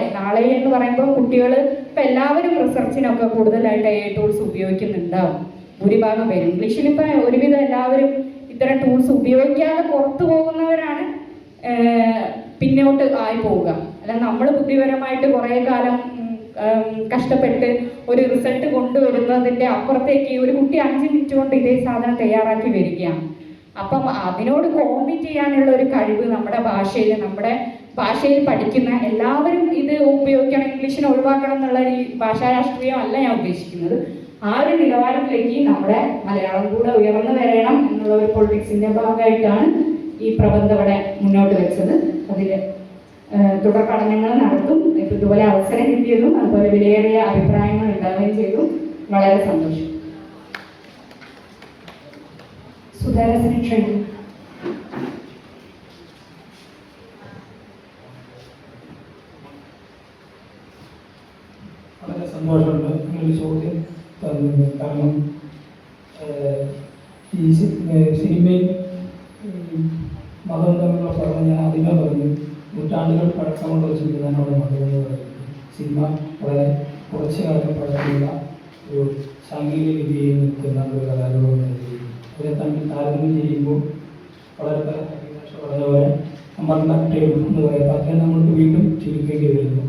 [SPEAKER 4] എന്ന് പറയുമ്പോൾ കുട്ടികൾ ഇപ്പം എല്ലാവരും റിസർച്ചിനൊക്കെ കൂടുതലായിട്ട് AI ടൂൾസ് ഉപയോഗിക്കുന്നുണ്ടാവും. ഭൂരിഭാഗം പേരും ഇംഗ്ലീഷിൽ ഇപ്പം ഒരുവിധം എല്ലാവരും ഇത്തരം ടൂൾസ് ഉപയോഗിക്കാതെ പുറത്തു പോകുന്നവരാണ് പിന്നോട്ട് ആയി പോവുക. അല്ല നമ്മൾ ബുദ്ധിപരമായിട്ട് കുറേ കാലം കഷ്ടപ്പെട്ട് ഒരു റിസൾട്ട് കൊണ്ടുവരുന്നതിൻ്റെ അപ്പുറത്തേക്ക് ഒരു കുട്ടി 5 മിനിറ്റ് കൊണ്ട് ഇതേ സാധനം തയ്യാറാക്കി വരികയാണ്. അപ്പം അതിനോട് കോമ്പീറ്റ് ചെയ്യാനുള്ള ഒരു കഴിവ് നമ്മുടെ ഭാഷയിൽ പഠിക്കുന്ന എല്ലാവരും ഇത് ഉപയോഗിക്കണം, ഇംഗ്ലീഷിനെ ഒഴിവാക്കണം എന്നുള്ള ഈ ഭാഷാ രാഷ്ട്രീയം അല്ല ഞാൻ ഉദ്ദേശിക്കുന്നത്. ആ ഒരു നിലവാരത്തിലേക്ക് നമ്മുടെ മലയാളം കൂടെ ഉയർന്നു വരണം എന്നുള്ള ഒരു പൊളിറ്റിക്സിൻ്റെ ഭാഗമായിട്ടാണ് ഈ പ്രബന്ധം ഇവിടെ മുന്നോട്ട് വെച്ചത്. അതിൽ തുടർ പഠനങ്ങൾ നടത്തും. ഇതുപോലെ അവസരം കിട്ടിയതും അതുപോലെ വിലയേറിയ അഭിപ്രായങ്ങൾ ഉണ്ടാവുകയും ചെയ്തു. വളരെ സന്തോഷം.
[SPEAKER 1] സുധാരസിനെ ക്ഷണിക്കും.
[SPEAKER 5] വളരെ സന്തോഷമുണ്ട് നിങ്ങളൊരു ചോദ്യം തന്നത്. കാരണം ഈ സിനിമയും മതവും തമ്മിലുള്ള പഠനം ഞാൻ ആദ്യമേ പറഞ്ഞു, നൂറ്റാണ്ടുകൾ പഴക്കമുള്ള ഒരു സംവിധാനമാണ് മതം എന്ന് പറയുന്നത്. സിനിമ വളരെ കുറച്ചു കാലം പഴക്കമുള്ള ഒരു സാങ്കേതിക വിദ്യയിൽ നിൽക്കുന്ന ഒരു കലാരൂപം. അതിനെ തമ്മിൽ താരതമ്യം ചെയ്യുമ്പോൾ വളരെ പറഞ്ഞ പോലെ അമർന്നട്ടേബിൾ എന്ന് പറയുമ്പോൾ അതിനെ നമ്മൾക്ക് വീണ്ടും ചുരുക്കേണ്ടി വരുന്നു.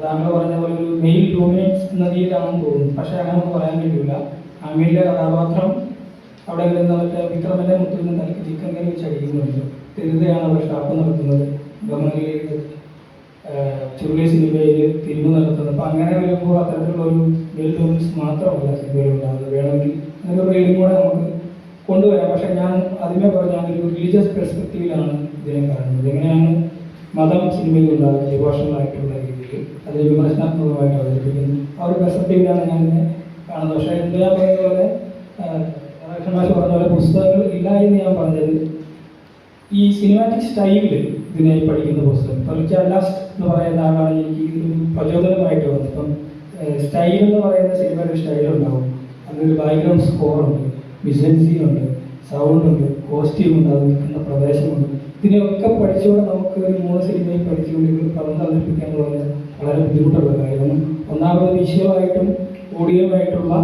[SPEAKER 5] താങ്കൾ പറഞ്ഞ പോലെ ഒരു മെയിൽ ഡോമിനൻസ് എന്ന രീതിയിലാണെന്ന് തോന്നുന്നു. പക്ഷേ അങ്ങനെ നമുക്ക് പറയാൻ കഴിയില്ല. ആമിയുടെ കഥാപാത്രം അവിടെ വരുന്ന മറ്റേ വിക്രമൻ്റെ മുത്തിൽ നിന്ന് തനിക്ക് ചിക്കൻ കറി വെച്ച് അടിക്കുന്നുണ്ട്. തെരുതയാണ് അവിടെ ഷാപ്പ് നടത്തുന്നത്, ഗവൺമെൻറ് ചുരുളി സിനിമയിൽ തിരിവ് നടത്തുന്നത്. അപ്പം അങ്ങനെ വരുമ്പോൾ അത്തരത്തിലുള്ള ഒരു മെയിൽ ഡോമിനൻസ് മാത്രമല്ല സിനിമയിൽ ഉണ്ടാകുന്നത്. വേണമെങ്കിൽ അങ്ങനെ ഒരു റീഡിങ് കൂടെ നമുക്ക് കൊണ്ടുവരാം. പക്ഷേ ഞാൻ ആദ്യമേ പറഞ്ഞു, ഞാനൊരു റിലീജിയസ് പെർസ്പെക്റ്റീവിലാണ് ഇതിനെ കാണുന്നത്. എങ്ങനെയാണ് മതം സിനിമയിൽ ഉണ്ടാകുന്നത്, ഡിവോഷണലായിട്ടുള്ള രീതിയിൽ അത് വിമർശനാത്മകമായിട്ട് അവതരിപ്പിക്കുന്നു. ആ ഒരു പെർസ്പെക്റ്റീവിലാണ് ഞാൻ ഇതിനെ കാണുന്നത്. പക്ഷേ എന്താ പറയുന്ന പോലെ മാഷ് പറഞ്ഞ പോലെ പുസ്തകങ്ങൾ ഇല്ല എന്ന് ഞാൻ പറഞ്ഞത്, ഈ സിനിമാറ്റിക് സ്റ്റൈലിൽ ഇതിനെ പഠിക്കുന്ന പുസ്തകം റിച്ചാർഡ് ലാസ്റ്റ് എന്ന് പറയുന്ന ആളാണ് എനിക്ക് ഒരു പ്രചോദനമായിട്ട് വന്നത്. ഇപ്പം സ്റ്റൈൽ എന്ന് പറയുന്ന സിനിമയുടെ സ്റ്റൈലുണ്ടാവും, അതിലൊരു ബാക്ക്ഗ്രൗണ്ട് സ്കോറുണ്ട്, വിസൻസിയുണ്ട്, സൗണ്ടുണ്ട്, കോസ്റ്റ്യൂമുണ്ട്, അത് നിൽക്കുന്ന പ്രദേശമുണ്ട്. ഇതിനെയൊക്കെ പഠിച്ചുകൊണ്ട് നമുക്ക് ഒരു 3 സിനിമയിൽ പഠിച്ചുകൊണ്ട് ഇത് പ്രബന്ധം അവതരിപ്പിക്കുക എന്ന് പറഞ്ഞാൽ വളരെ ബുദ്ധിമുട്ടുള്ള കാര്യമാണ്. ഒന്നാമത് വിഷ്വലായിട്ടും ഓഡിയോയുമായിട്ടുള്ള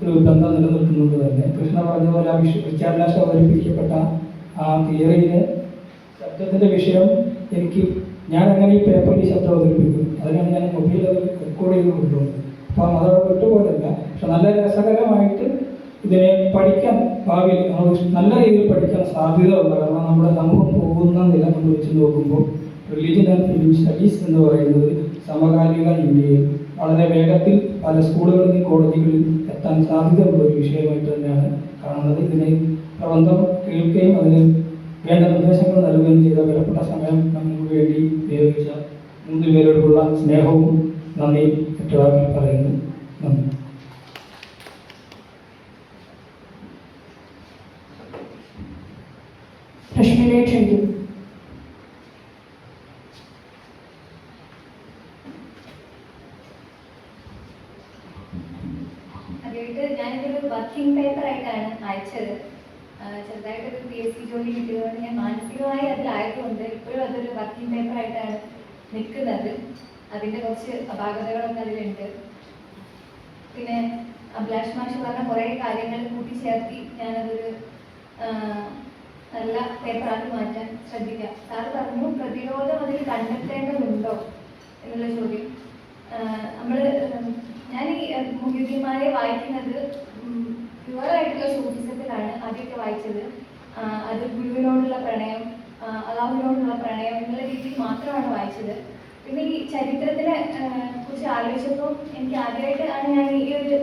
[SPEAKER 5] ഒരു ബന്ധം നിലനിൽക്കുന്നത് തന്നെ കൃഷ്ണ പറഞ്ഞ പോലെ ആ റിച്ചാർഡ് ലാസ്റ്റ് അവതരിപ്പിക്കപ്പെട്ട ആ തിയറിയിലെ ശബ്ദത്തിൻ്റെ വിഷയം എനിക്ക് ഞാൻ അങ്ങനെ ഈ പേപ്പറിൽ ശബ്ദം അവതരിപ്പിക്കും. അതിനാണ് ഞാൻ മൊബൈൽ അത് റെക്കോർഡ് ചെയ്ത് കൊണ്ടുപോകുന്നത്. അപ്പം അതവിടെ വിട്ടുപോയതല്ല, പക്ഷെ നല്ല രസകരമായിട്ട് ഇതിനെ പഠിക്കാൻ ഭാവിയിൽ നമ്മൾ നല്ല രീതിയിൽ പഠിക്കാൻ സാധ്യതയുള്ള, കാരണം നമ്മുടെ സമൂഹം പോകുന്ന നില നമ്മൾ വെച്ച് നോക്കുമ്പോൾ റിലീജിയൻ ആൻഡ് ഫിലിം സ്റ്റഡീസ് എന്ന് പറയുന്നത് സമകാലിക ഇന്ത്യയിൽ വളരെ വേഗത്തിൽ പല സ്കൂളുകളിലും കോളേജുകളിൽ എത്താൻ സാധ്യതയുള്ള ഒരു വിഷയമായിട്ട് തന്നെയാണ് കാണുന്നത്. ഇതിന് പ്രബന്ധം കേൾക്കുകയും അതിന് വേണ്ട നിർദ്ദേശങ്ങൾ നൽകുകയും ചെയ്ത വിലപ്പെട്ട സമയം നമുക്ക് വേണ്ടി ഉപയോഗിച്ച 3 പേരോടുള്ള സ്നേഹവും നന്ദിയും ഒറ്റവാക്കിൽ പറയുന്നു. നന്ദി.
[SPEAKER 1] രശ്മിയെ ക്ഷണിക്കും.
[SPEAKER 6] ആദ്യമായിട്ട് ഞാനിതൊരു വർക്കിംഗ് പേപ്പറായിട്ടാണ് അയച്ചത്. ചെറുതായിട്ടൊരു PSC ജോലി കിട്ടിയതുകൊണ്ട് ഞാൻ മാനസികമായി അതിലായതുകൊണ്ട് ഇപ്പോഴും അതൊരു വർക്കിംഗ് പേപ്പറായിട്ടാണ് നിൽക്കുന്നത്. അതിൻ്റെ കുറച്ച് അപാകതകളൊക്കെ അതിലുണ്ട്. പിന്നെ അഭിലാഷ് മാഷ് പറഞ്ഞ കുറേ കാര്യങ്ങൾ കൂട്ടിച്ചേർത്തി ഞാനതൊരു നല്ല പേപ്പറാക്കി മാറ്റാൻ ശ്രദ്ധിക്കാം. സാറ് പറഞ്ഞു പ്രതിരോധം അതിൽ കണ്ടെത്തേണ്ടതുണ്ടോ എന്നുള്ള ചോദ്യം. ഞാൻ ഈ മുഹ്യിദ്ദീൻമാരെ വായിക്കുന്നത് പ്യുവറായിട്ടുള്ള സൂഫിസത്തിലാണ് ആദ്യമൊക്കെ വായിച്ചത്. അത് ഗുരുവിനോടുള്ള പ്രണയം, അള്ളാഹുവിനോടുള്ള പ്രണയം എന്നുള്ള രീതിയിൽ മാത്രമാണ് വായിച്ചത്. പിന്നെ ഈ ചരിത്രത്തിനെ കുറിച്ച് ആലോചിച്ചപ്പോൾ എനിക്ക് ആദ്യമായിട്ട് ആണ് ഞാൻ ഈ ഒരു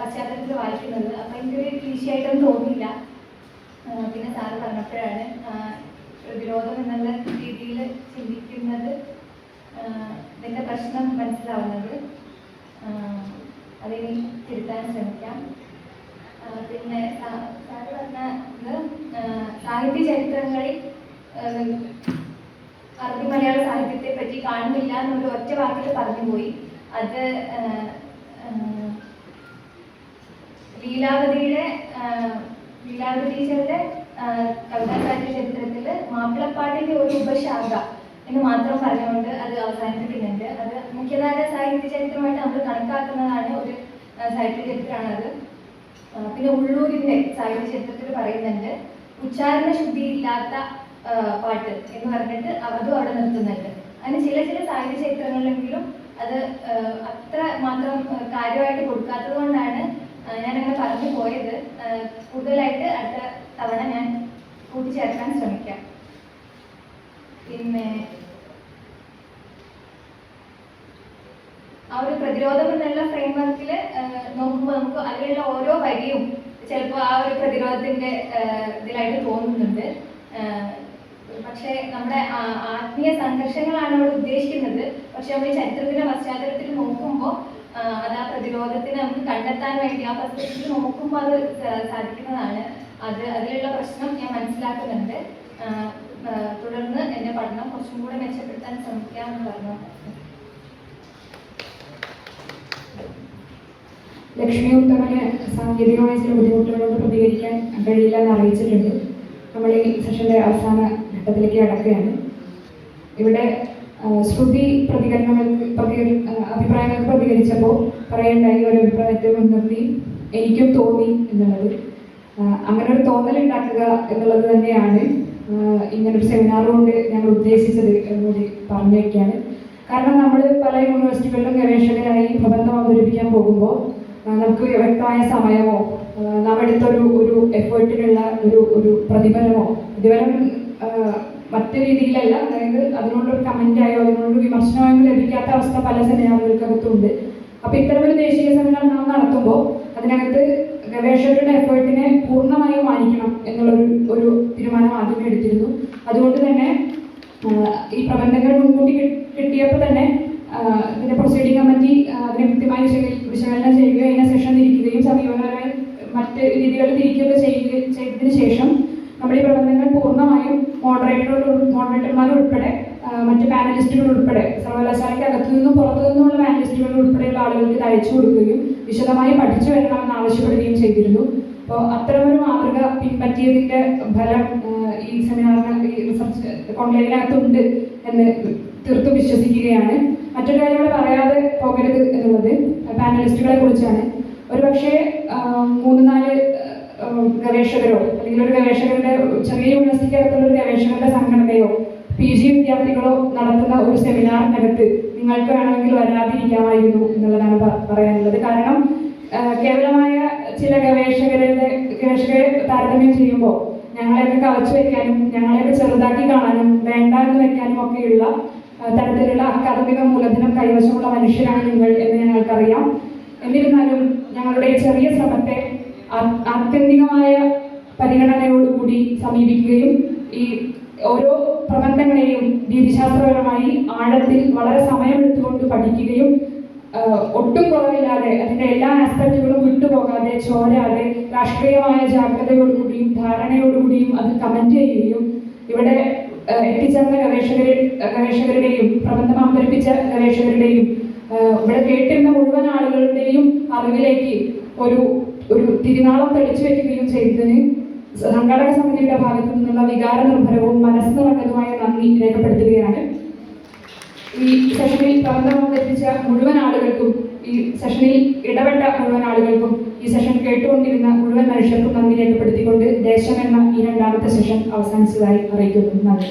[SPEAKER 6] പശ്ചാത്തലത്തിൽ വായിക്കുന്നത്. അപ്പം എനിക്കൊരു ക്ലീശയായിട്ടൊന്നും തോന്നിയില്ല. പിന്നെ സാറ് പറഞ്ഞപ്പോഴാണ് പ്രതിരോധം എന്നുള്ള രീതിയിൽ ചിന്തിക്കുന്നത് ഇതിൻ്റെ പ്രശ്നം മനസ്സിലാവുന്നത്. അതിനി തിരുത്താൻ ശ്രമിക്കാം. പിന്നെ സാറ് പറഞ്ഞത് സാഹിത്യ ചരിത്രങ്ങളിൽ അറബി മലയാള സാഹിത്യത്തെ പറ്റി കാണുന്നില്ല എന്നൊരു ഒറ്റ വാക്കിൽ പറഞ്ഞുപോയി. അത് ലീലാവതി ടീച്ചറുടെ കവിതാ സാഹിത്യ ചരിത്രത്തിൽ മാപ്പിളപ്പാട്ടിന്റെ ഒരു ഉപശാഖ എന്ന് മാത്രം പറഞ്ഞുകൊണ്ട് അത് അവസാനിപ്പിക്കുന്നുണ്ട്. അത് മുഖ്യധാര സാഹിത്യ ചരിത്രമായിട്ട് നമ്മൾ കണക്കാക്കുന്നതാണ് ഒരു സാഹിത്യ ചരിത്രമാണ് അത്. പിന്നെ ഉള്ളൂരിന്റെ സാഹിത്യ ചരിത്രത്തിൽ പറയുന്നുണ്ട് ഉച്ചാരണ ശുദ്ധിയില്ലാത്ത പാട്ട് എന്ന് പറഞ്ഞിട്ട് അതും അവിടെ നിർത്തുന്നുണ്ട്. അതിന് ചില സാഹിത്യ ചരിത്രങ്ങളിലെങ്കിലും അത് അത്ര മാത്രം കാര്യമായിട്ട് കൊടുക്കാത്തത് കൊണ്ടാണ് ഞാനങ്ങനെ പറഞ്ഞു പോയത്. കൂടുതലായിട്ട് അടുത്ത തവണ ഞാൻ കൂട്ടിച്ചേർക്കാൻ ശ്രമിക്കാം. പിന്നെ ആ ഒരു പ്രതിരോധം എന്നുള്ള ഫ്രെയിംവർക്കിൽ നോക്കുമ്പോൾ നമുക്ക് അതിലുള്ള ഓരോ വരിയും ചിലപ്പോൾ ആ ഒരു പ്രതിരോധത്തിന്റെ ഇതിലായിട്ട് തോന്നുന്നുണ്ട്. പക്ഷേ നമ്മുടെ ആത്മീയ സംഘർഷങ്ങളാണ് അവിടെ ഉദ്ദേശിക്കുന്നത്. പക്ഷെ നമ്മൾ ഈ ചരിത്രത്തിന്റെ പശ്ചാത്തലത്തിൽ നോക്കുമ്പോൾ അത് ആ പ്രതിരോധത്തിന് നമുക്ക് കണ്ടെത്താൻ വേണ്ടി ആ പശ്ചാത്തലത്തിൽ നോക്കുമ്പോൾ അത് സാധിക്കുന്നതാണ്. അതിലുള്ള പ്രശ്നം ഞാൻ മനസ്സിലാക്കുന്നുണ്ട്. തുടർന്ന് എൻ്റെ പഠനം കുറച്ചും കൂടെ മെച്ചപ്പെടുത്താൻ ശ്രമിക്കാമെന്ന് പറഞ്ഞു.
[SPEAKER 1] ലക്ഷ്മി ഉത്തമന് സാങ്കേതികമായ ചില ബുദ്ധിമുട്ടുകളോട് പ്രതികരിക്കാൻ കഴിയില്ല എന്ന് അറിയിച്ചിട്ടുണ്ട്. നമ്മൾ ഈ സെഷന്റെ അവസാന ഘട്ടത്തിലേക്ക് കടക്കുകയാണ്. ഇവിടെ ശ്രുതി അഭിപ്രായങ്ങൾക്ക് പ്രതികരിച്ചപ്പോൾ പറയേണ്ടായി ഒരു അഭിപ്രായത്തെ മുൻനിർത്തി എനിക്കും തോന്നി എന്നുള്ളത്. അങ്ങനെ ഒരു തോന്നലുണ്ടാക്കുക എന്നുള്ളത് തന്നെയാണ് ഇങ്ങനൊരു സെമിനാർ കൊണ്ട് ഞങ്ങൾ ഉദ്ദേശിച്ചത് എന്നുകൂടി പറഞ്ഞു വയ്ക്കുകയാണ്. കാരണം നമ്മൾ പല യൂണിവേഴ്സിറ്റികളിലും ഗവേഷകരായി പ്രബന്ധം അവതരിപ്പിക്കാൻ പോകുമ്പോൾ നമുക്ക് വ്യക്തമായ സമയമോ നാം എടുത്തൊരു എഫേർട്ടിനുള്ള ഒരു പ്രതിഫലം മറ്റു രീതിയിലല്ല, അതായത് അതിനോടൊരു കമൻ്റായോ അതിനോടൊരു വിമർശനമായോ ലഭിക്കാത്ത അവസ്ഥ പല സെമിനാറുകൾക്കകത്തുണ്ട്. അപ്പോൾ ഇത്തരമൊരു ദേശീയ സെമിനാർ നാം നടത്തുമ്പോൾ അതിനകത്ത് ഗവേഷകരുടെ എഫേർട്ടിനെ പൂർണ്ണമായും മാനിക്കണം എന്നുള്ളൊരു തീരുമാനം ആദ്യമേ എടുത്തിരുന്നു. അതുകൊണ്ട് തന്നെ ഈ പ്രബന്ധങ്ങൾ മുൻകൂട്ടി കിട്ടിയപ്പോൾ തന്നെ ഇതിൻ്റെ പ്രൊസീഡിംഗ് കമ്മിറ്റി അതിനെ കൃത്യമായി വിശകലനം ചെയ്യുകയും അതിനെ സെഷൻ തിരിക്കുകയും സമീപനപരമായി മറ്റ് രീതികൾ തിരിക്കുകയൊക്കെ ചെയ്തതിന് ശേഷം നമ്മൾ ഈ പ്രബന്ധങ്ങൾ പൂർണ്ണമായും മോഡറേറ്റർമാർ ഉൾപ്പെടെ മറ്റ് പാനലിസ്റ്റുകൾ ഉൾപ്പെടെ സർവകലാശാലയ്ക്ക് അകത്തു നിന്നും പുറത്തു നിന്നുമുള്ള പാനലിസ്റ്റുകൾ ഉൾപ്പെടെയുള്ള ആളുകൾക്ക് ഇത് അയച്ചു കൊടുക്കുകയും വിശദമായി പഠിച്ചു വരണമെന്ന് ആവശ്യപ്പെടുകയും ചെയ്തിരുന്നു. അപ്പോൾ അത്തരമൊരു മാതൃക പിൻപറ്റിയതിൻ്റെ ഫലം ഈ സെമിനാറിന് ഈ റിസർച്ച് കോൺക്ലേവിനകത്തുണ്ട് എന്ന് തീർത്തും വിശ്വസിക്കുകയാണ്. മറ്റൊരു കാര്യം കൂടെ പറയാതെ പോകരുത് എന്നുള്ളത് പാനലിസ്റ്റുകളെ കുറിച്ചാണ്. ഒരു പക്ഷേ 3-4 ഗവേഷകരോ അല്ലെങ്കിൽ ഒരു ഗവേഷകരുടെ ചെറിയ യൂണിവേഴ്സിറ്റിക്ക് അകത്തുള്ള ഒരു ഗവേഷകരുടെ സംഘടനയോ PG വിദ്യാർത്ഥികളോ നടത്തുന്ന ഒരു സെമിനാറിനകത്ത് നിങ്ങൾക്ക് വേണമെങ്കിൽ വരാതിരിക്കാമായിരുന്നു എന്നുള്ളതാണ് പറയാനുള്ളത്. കാരണം കേവലമായ ചില ഗവേഷകരെ താരതമ്യം ചെയ്യുമ്പോൾ ഞങ്ങളെയൊക്കെ കവച്ചു വയ്ക്കാനും ഞങ്ങളെയൊക്കെ ചെറുതാക്കി കാണാനും വേണ്ട എന്ന് വെക്കാനും ഒക്കെയുള്ള തരത്തിലുള്ള അക്കാദമിക മൂലധനം കൈവശമുള്ള മനുഷ്യരാണ് നിങ്ങൾ എന്ന് ഞങ്ങൾക്കറിയാം. എന്നിരുന്നാലും ഞങ്ങളുടെ ചെറിയ ശ്രമത്തെ ആത്യന്തികമായ പരിഗണനയോടുകൂടി സമീപിക്കുകയും ഈ ഓരോ പ്രബന്ധങ്ങളെയും രീതിശാസ്ത്രപരമായി ആഴത്തിൽ വളരെ സമയമെടുത്തുകൊണ്ട് പഠിക്കുകയും ഒട്ടും കുറവില്ലാതെ അതിൻ്റെ എല്ലാ ആസ്പെക്റ്റുകളും വിട്ടുപോകാതെ ചോരാതെ രാഷ്ട്രീയമായ ജാഗ്രതയോടുകൂടിയും ധാരണയോടുകൂടിയും അത് കമന്റ് ചെയ്യുകയും ഇവിടെ എത്തിച്ചേർന്ന ഗവേഷകരുടെയും പ്രബന്ധം അവതരിപ്പിച്ച ഗവേഷകരുടെയും ഇവിടെ കേട്ടിരുന്ന മുഴുവൻ ആളുകളുടെയും അറിവിലേക്ക് ഒരു തിരുനാളം തെളിച്ചു വെക്കുകയും ചെയ്തതിന് സംഘാടക സമിതിയുടെ ഭാഗത്തു നിന്നുള്ള വികാര നിർഭരവും മനസ്സ് നിറഞ്ഞതുമായ നന്ദി രേഖപ്പെടുത്തുകയാണ്. ഈ സെഷനിൽ പ്രബന്ധം അവതരിപ്പിച്ച മുഴുവൻ ആളുകൾക്കും, ഈ സെഷനിൽ ഇടപെട്ട മുഴുവൻ ആളുകൾക്കും, ഈ സെഷൻ കേട്ടുകൊണ്ടിരുന്ന മുഴുവൻ മനുഷ്യർക്കും നന്ദി രേഖപ്പെടുത്തിക്കൊണ്ട് ദേശം എന്ന ഈ രണ്ടാമത്തെ സെഷൻ അവസാനിച്ചതായി അറിയിക്കുന്നു. നന്ദി.